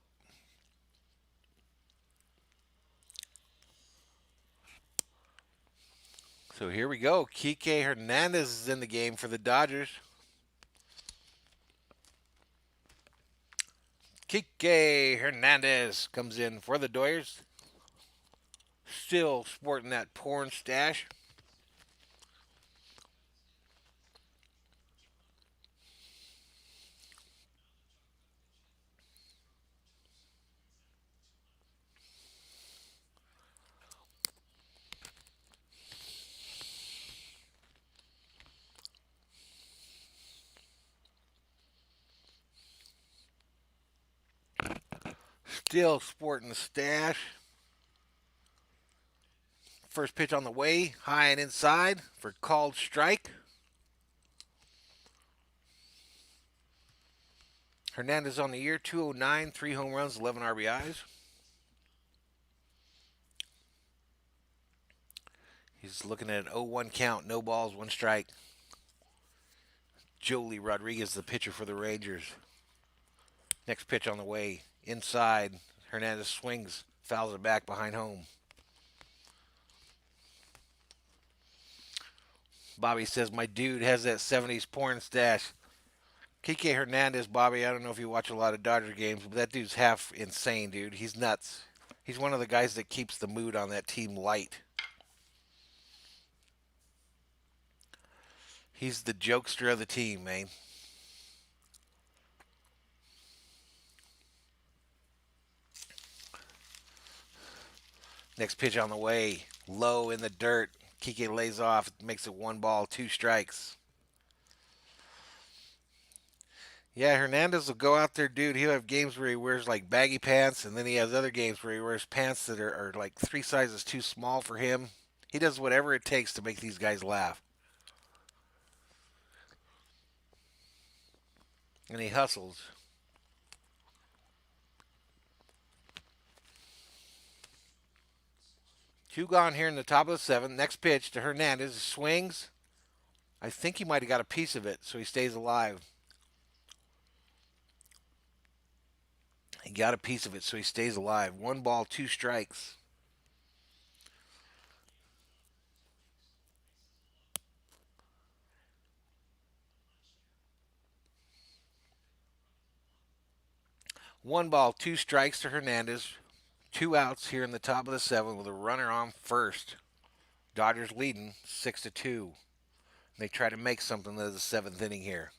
So here we go. Kike Hernandez is in the game for the Dodgers. Kike Hernandez comes in for the Dodgers. Still sporting that porn stash. Still sporting the stash. First pitch on the way, high and inside for called strike. Hernandez on the year, 209, 3 home runs, 11 RBIs. He's looking at an 0-1 count, no balls, 1 strike. Joely Rodriguez, the pitcher for the Rangers. Next pitch on the way, inside. Hernandez swings, fouls it back behind home. Bobby says, my dude has that 70s porn stash. Kike Hernandez, Bobby, I don't know if you watch a lot of Dodger games, but that dude's half insane, dude. He's nuts. He's one of the guys that keeps the mood on that team light. He's the jokester of the team, man. Next pitch on the way. Low in the dirt. Kike lays off. Makes it 1 ball, 2 strikes. Yeah, Hernandez will go out there, dude. He'll have games where he wears like baggy pants, and then he has other games where he wears pants that are like 3 sizes too small for him. He does whatever it takes to make these guys laugh. And he hustles. Two gone here in the top of the 7th. Next pitch to Hernandez. Swings. I think he might have got a piece of it, so he stays alive. He got a piece of it, so he stays alive. 1 ball, 2 strikes. One ball, 2 strikes to Hernandez. 2 outs here in the top of the 7th with a runner on first. Dodgers leading 6-2. They try to make something of the 7th inning here.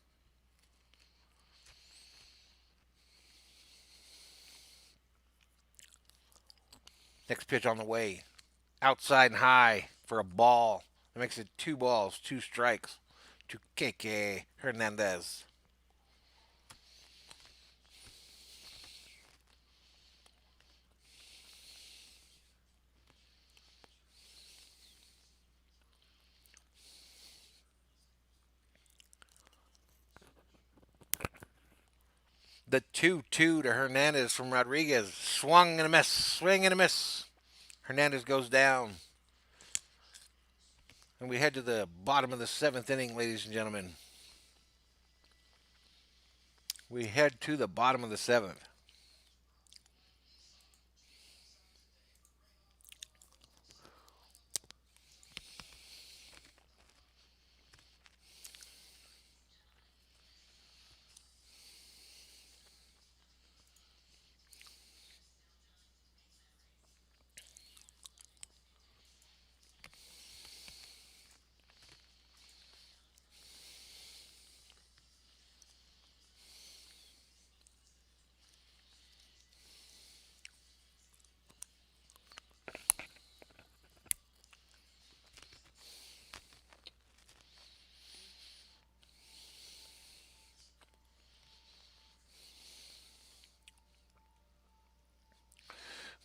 Next pitch on the way. Outside and high for a ball. That makes it 2 balls, 2 strikes to Kike Hernandez. The 2-2 to Hernandez from Rodriguez. Swung and a miss. Swing and a miss. Hernandez goes down. And we head to the bottom of the seventh inning, ladies and gentlemen. We head to the bottom of the seventh.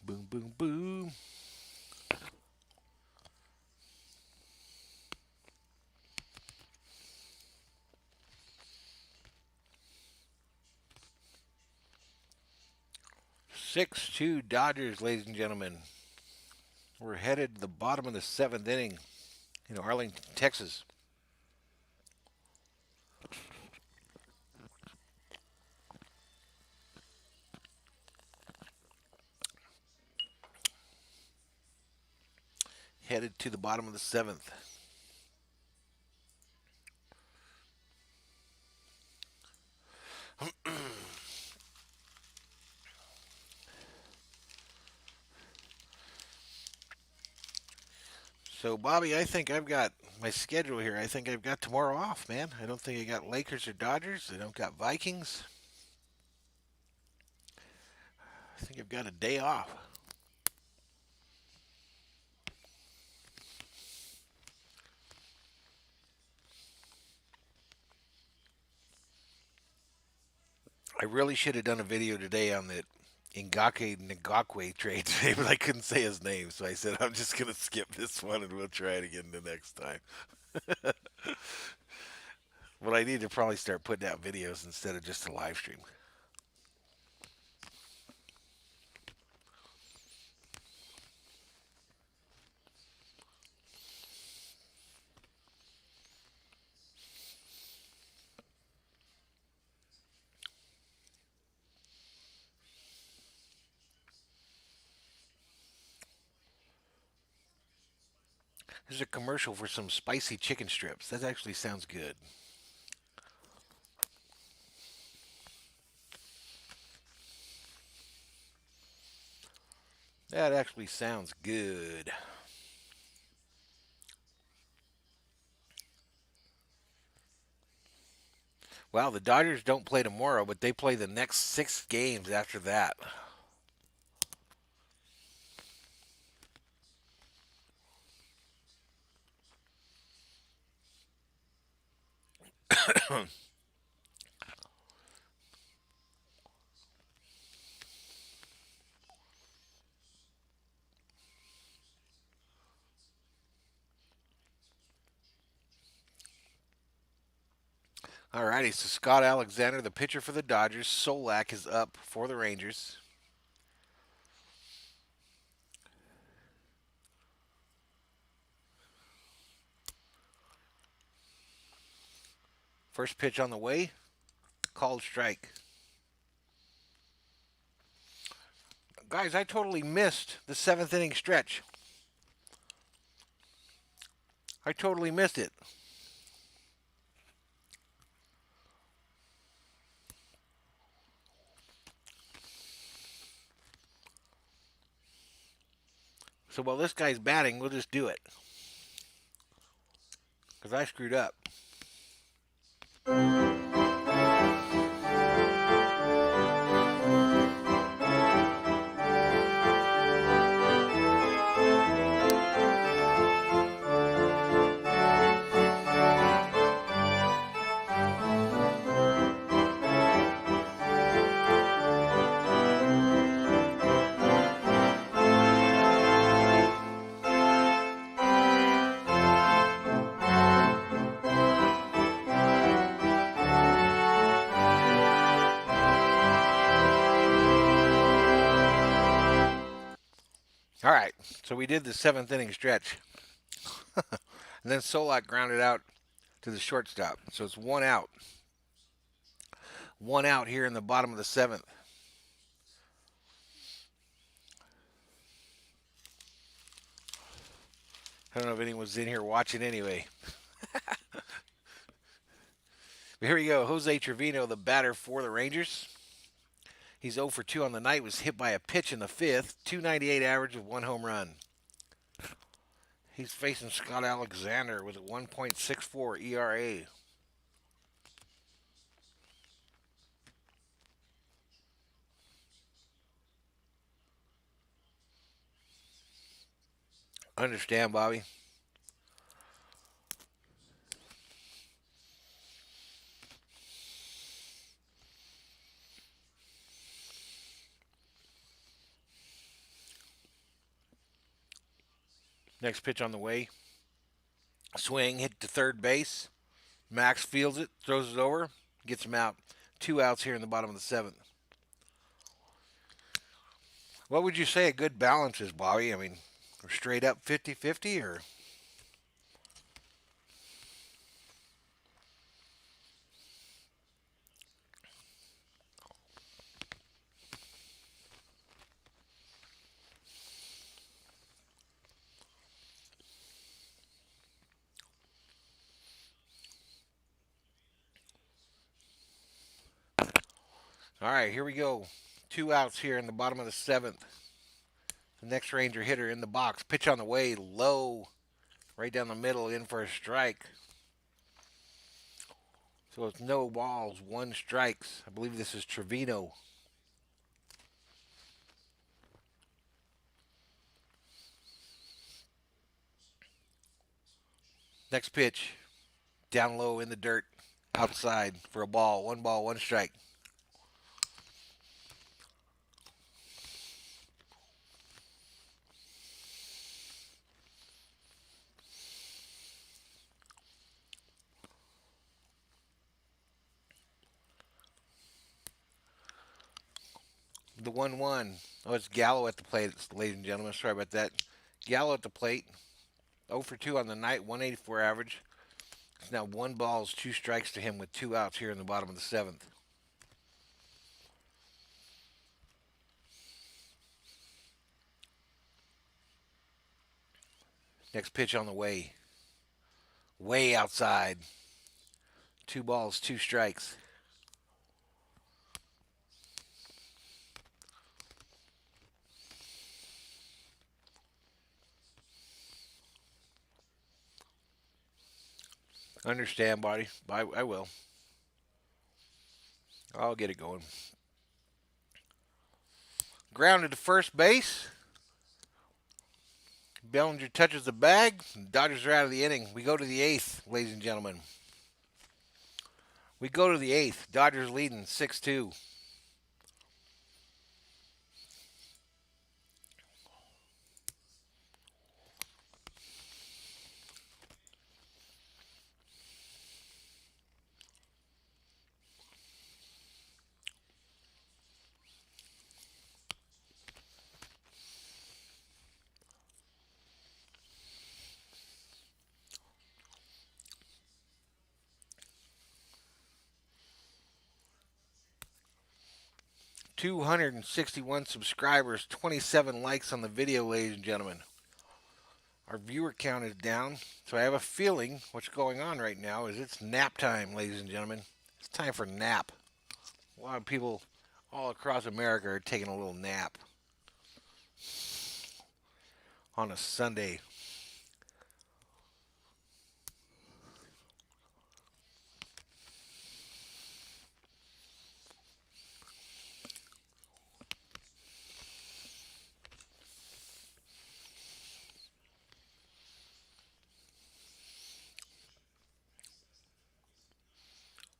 Boom, boom, boom. Six two Dodgers, ladies and gentlemen. We're headed to the bottom of the seventh inning in Arlington, Texas. Headed to the bottom of the seventh. So, Bobby, I think I've got my schedule here. I think I've got tomorrow off, man. I don't think I got Lakers or Dodgers. I don't got Vikings. I think I've got a day off. I really should have done a video today on the Ngakwe trade today, but I couldn't say his name, so I said I'm just going to skip this one and we'll try it again the next time. But I need to probably start putting out videos instead of just a live stream. There's a commercial for some spicy chicken strips. That actually sounds good. That actually sounds good. Well, the Dodgers don't play tomorrow, but they play the next 6 games after that. Alrighty, so Scott Alexander, the pitcher for the Dodgers. Solak is up for the Rangers. First pitch on the way, called strike. Guys, I totally missed the 7th inning stretch. I totally missed it. So while this guy's batting, we'll just do it. Because I screwed up. All right, so we did the 7th inning stretch. And then Solak grounded out to the shortstop. So it's one out. One out here in the bottom of the seventh. I don't know if anyone was in here watching anyway. But here we go. Jose Trevino, the batter for the Rangers. He's 0 for 2 on the night. Was hit by a pitch in the fifth. 298 average with one home run. He's facing Scott Alexander with a 1.64 ERA. Understand, Bobby. Next pitch on the way. Swing, hit to third base. Max fields it, throws it over, gets him out. 2 outs here in the bottom of the seventh. What would you say a good balance is, Bobby? I mean, straight up 50-50 or? All right, here we go. 2 outs here in the bottom of the seventh. The next Ranger hitter in the box. Pitch on the way, low, right down the middle, in for a strike. So it's no balls, 1 strikes. I believe this is Trevino. Next pitch, down low in the dirt, outside for a ball. 1 ball, 1 strike. The 1-1. Oh, it's Gallo at the plate, ladies and gentlemen. Sorry about that. Gallo at the plate. 0 for 2 on the night, 184 average. It's now 1 balls, 2 strikes to him with 2 outs here in the bottom of the seventh. Next pitch on the way. Way outside. 2 balls, 2 strikes. Understand, buddy. I will. I'll get it going. Grounded to first base. Bellinger touches the bag. Dodgers are out of the inning. We go to the 8th, ladies and gentlemen. We go to the 8th. Dodgers leading 6-2. $261 subscribers, 27 likes on the video, ladies and gentlemen. Our viewer count is down, so I have a feeling what's going on right now is it's nap time, ladies and gentlemen. It's time for nap. A lot of people all across America are taking a little nap on a Sunday.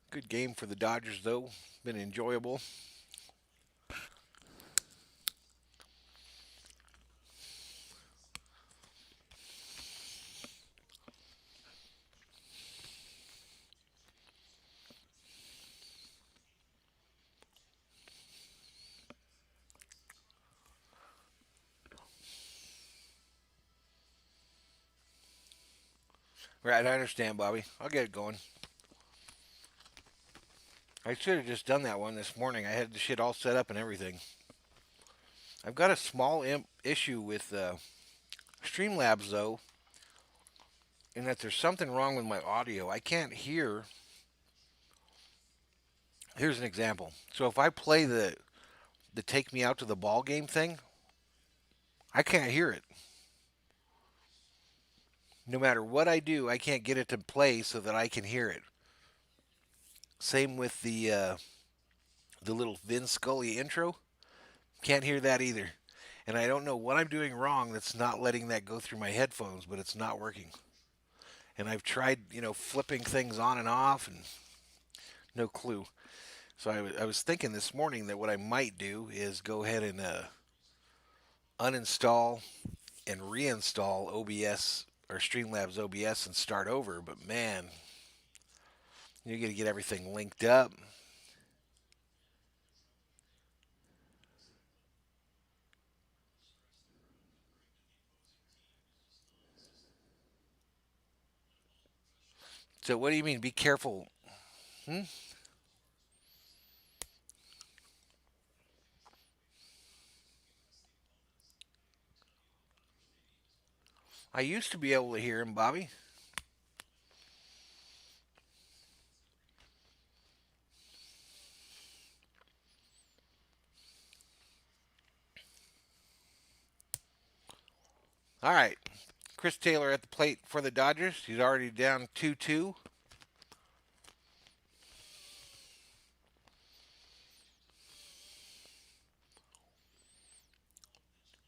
Good game for the Dodgers, though. Been enjoyable. Right, I understand, Bobby. I'll get it going. I should have just done that one this morning. I had the shit all set up and everything. I've got a small issue with Streamlabs, though, in that there's something wrong with my audio. I can't hear. Here's an example. So if I play the take me out to the ball game thing, I can't hear it. No matter what I do, I can't get it to play so that I can hear it. Same with the little Vin Scully intro. Can't hear that either. And I don't know what I'm doing wrong that's not letting that go through my headphones, but it's not working. And I've tried, flipping things on and off, and no clue. So I was thinking this morning that what I might do is go ahead and uninstall and reinstall OBS or Streamlabs OBS and start over. But man, you got to get everything linked up. So what do you mean? Be careful. Hmm? I used to be able to hear him, Bobby. All right. Chris Taylor at the plate for the Dodgers. He's already down 2-2.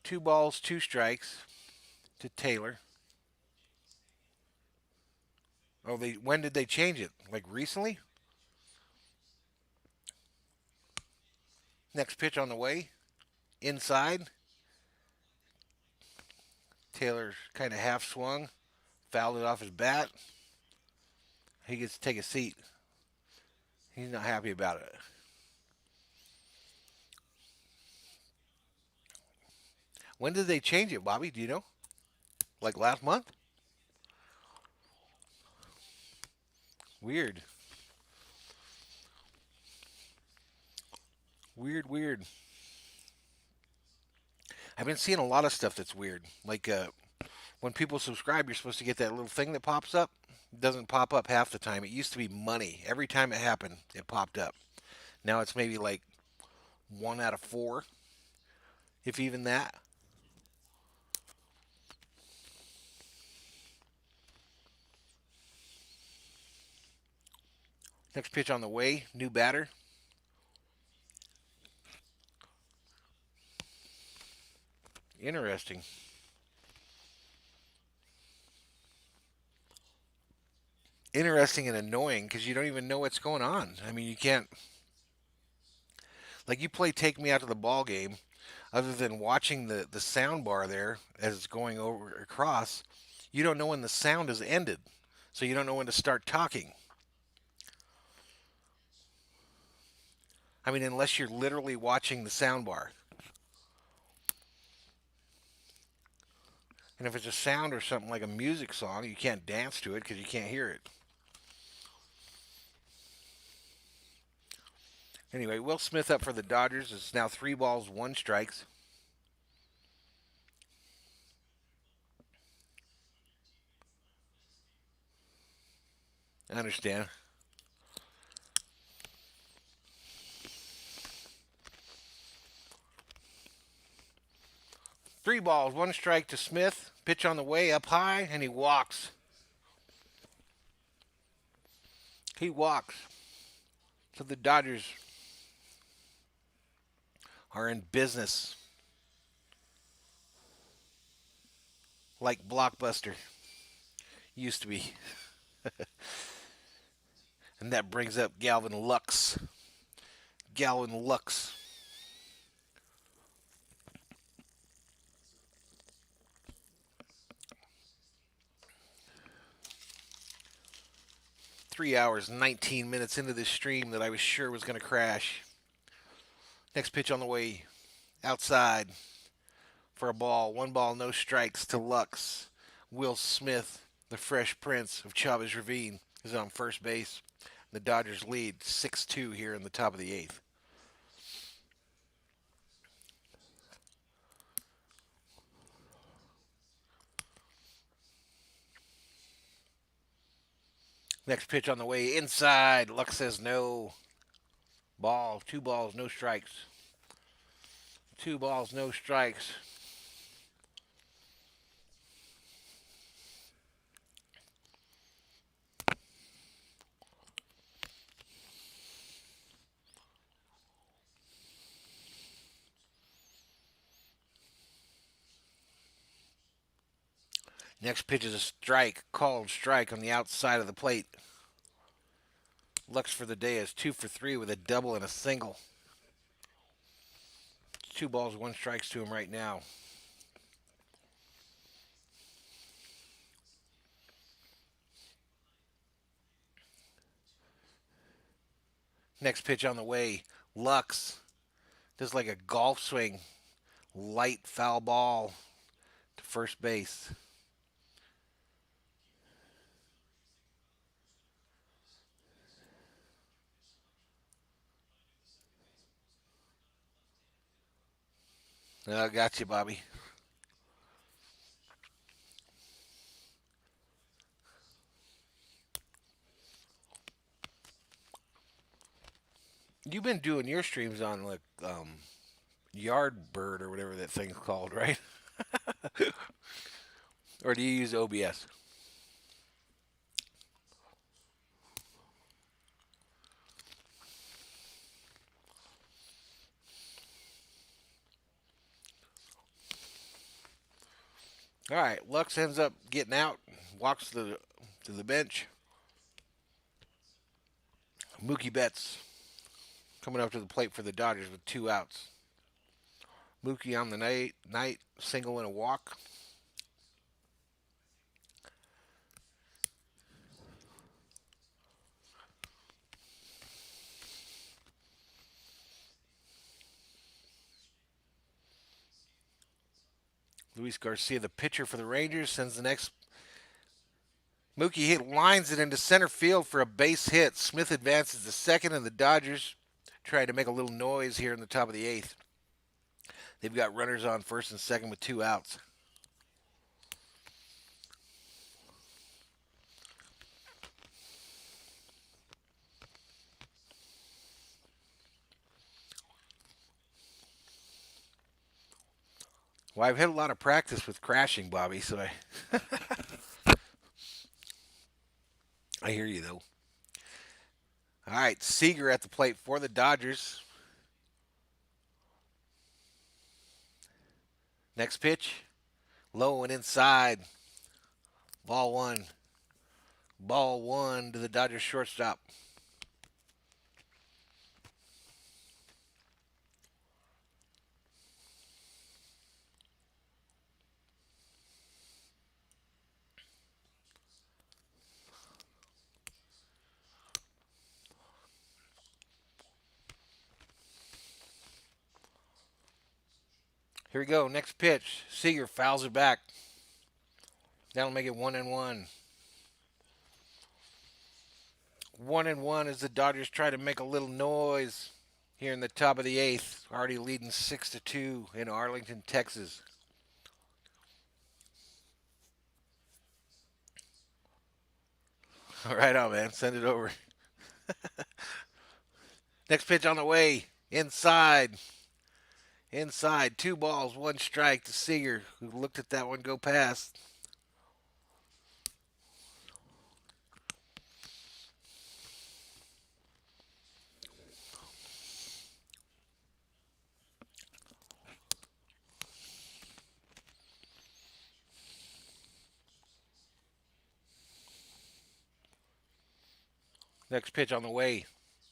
Two balls, two strikes to Taylor. Oh, when did they change it? Like recently? Next pitch on the way. Inside. Taylor kind of half swung, fouled it off his bat. He gets to take a seat. He's not happy about it. When did they change it, Bobby? Do you know? Like last month? Weird. Weird, weird. I've been seeing a lot of stuff that's weird. Like when people subscribe, you're supposed to get that little thing that pops up. It doesn't pop up half the time. It used to be money. Every time it happened, it popped up. Now it's maybe like 1 out of 4, if even that. Next pitch on the way. New batter. Interesting. Interesting and annoying because you don't even know what's going on. I mean, you can't. Like, you play Take Me Out to the Ball Game, other than watching the sound bar there as it's going over across, you don't know when the sound has ended. So you don't know when to start talking. I mean, unless you're literally watching the sound bar. And if it's a sound or something like a music song, you can't dance to it because you can't hear it. Anyway, Will Smith up for the Dodgers. It's now 3 balls, 1 strikes. I understand. 3 balls, 1 strike to Smith. Pitch on the way up high, and he walks. He walks. So the Dodgers are in business. Like Blockbuster used to be. And that brings up Galvin Lux. Galvin Lux. Three hours, 19 minutes into this stream that I was sure was going to crash. Next pitch on the way. Outside for a ball. 1 ball, no strikes to Lux. Will Smith The Fresh Prince of Chavez Ravine is on first base. The Dodgers lead 6-2 here in the top of the eighth. Next pitch on the way inside. Luck says no. Ball. 2 balls, no strikes. 2 balls, no strikes. Next pitch is a strike. Called strike on the outside of the plate. Lux for the day is 2 for 3 with a double and a single. 2 balls, 1 strikes to him right now. Next pitch on the way. Lux does like a golf swing. Light foul ball to first base. Got you, Bobby. You've been doing your streams on like Yardbird or whatever that thing's called, right? Or do you use OBS? All right, Lux ends up getting out, walks to the bench. Mookie Betts coming up to the plate for the Dodgers with 2 outs. Mookie on the night single and a walk. Luis Garcia, the pitcher for the Rangers, sends the next. Mookie lines it into center field for a base hit. Smith advances to second, and the Dodgers try to make a little noise here in the top of the eighth. They've got runners on first and second with 2 outs. Well, I've had a lot of practice with crashing, Bobby, so I hear you, though. All right, Seager at the plate for the Dodgers. Next pitch, low and inside. Ball 1. Ball 1 to the Dodgers shortstop. Here we go. Next pitch. Seager fouls it back. That'll make it 1-1. 1-1 as the Dodgers try to make a little noise here in the top of the eighth. Already leading 6-2 in Arlington, Texas. All right on, man. Send it over. Next pitch on the way. Inside. 2 balls, 1 strike to Seager, who looked at that one go past. Next pitch on the way.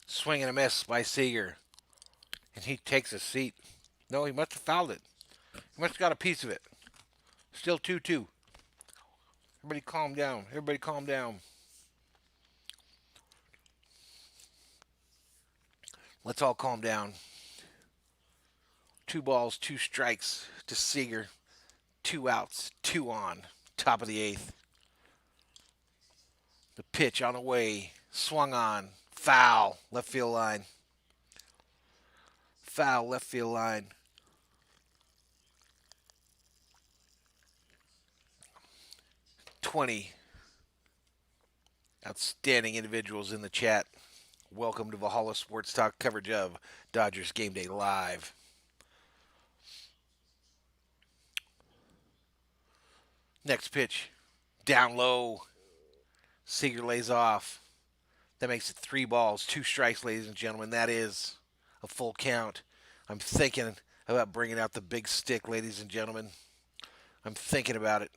Swing and a miss by Seager. And he takes a seat. No, he must have fouled it. He must have got a piece of it. Still 2-2. Everybody calm down. Everybody calm down. Let's all calm down. 2 balls, 2 strikes to Seager. 2 outs, 2 on. Top of the eighth. The pitch on the way. Swung on. Foul. Left field line. Foul. Left field line. 20 outstanding individuals in the chat. Welcome to Valhalla Sports Talk coverage of Dodgers Game Day Live. Next pitch. Down low. Seager lays off. That makes it 3 balls, 2 strikes, ladies and gentlemen. That is a full count. I'm thinking about bringing out the big stick, ladies and gentlemen. I'm thinking about it.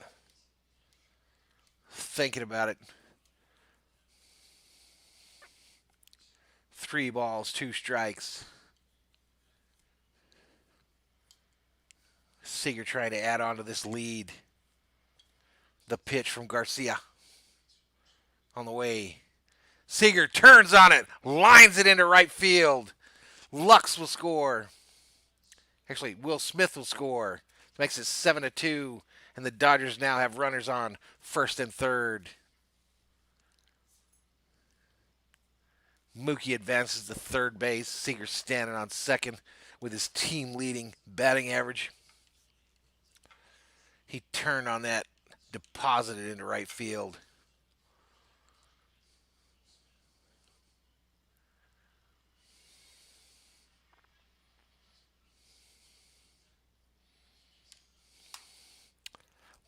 Thinking about it. 3 balls, 2 strikes. Seager trying to add on to this lead. The pitch from Garcia. On the way. Seager turns on it. Lines it into right field. Lux will score. Actually, Will Smith will score. Makes it 7-2. And the Dodgers now have runners on first and third. Mookie advances to third base. Seager standing on second with his team-leading batting average. He turned on that, deposited into right field.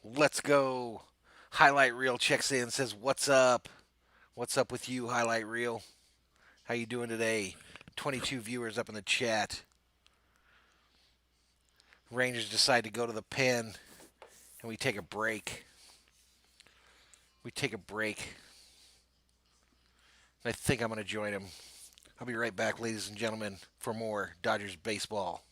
Let's go. Highlight Reel checks in, says, what's up? What's up with you, Highlight Reel? How you doing today? 22 viewers up in the chat. Rangers decide to go to the pen, and we take a break. I think I'm going to join him. I'll be right back, ladies and gentlemen, for more Dodgers baseball.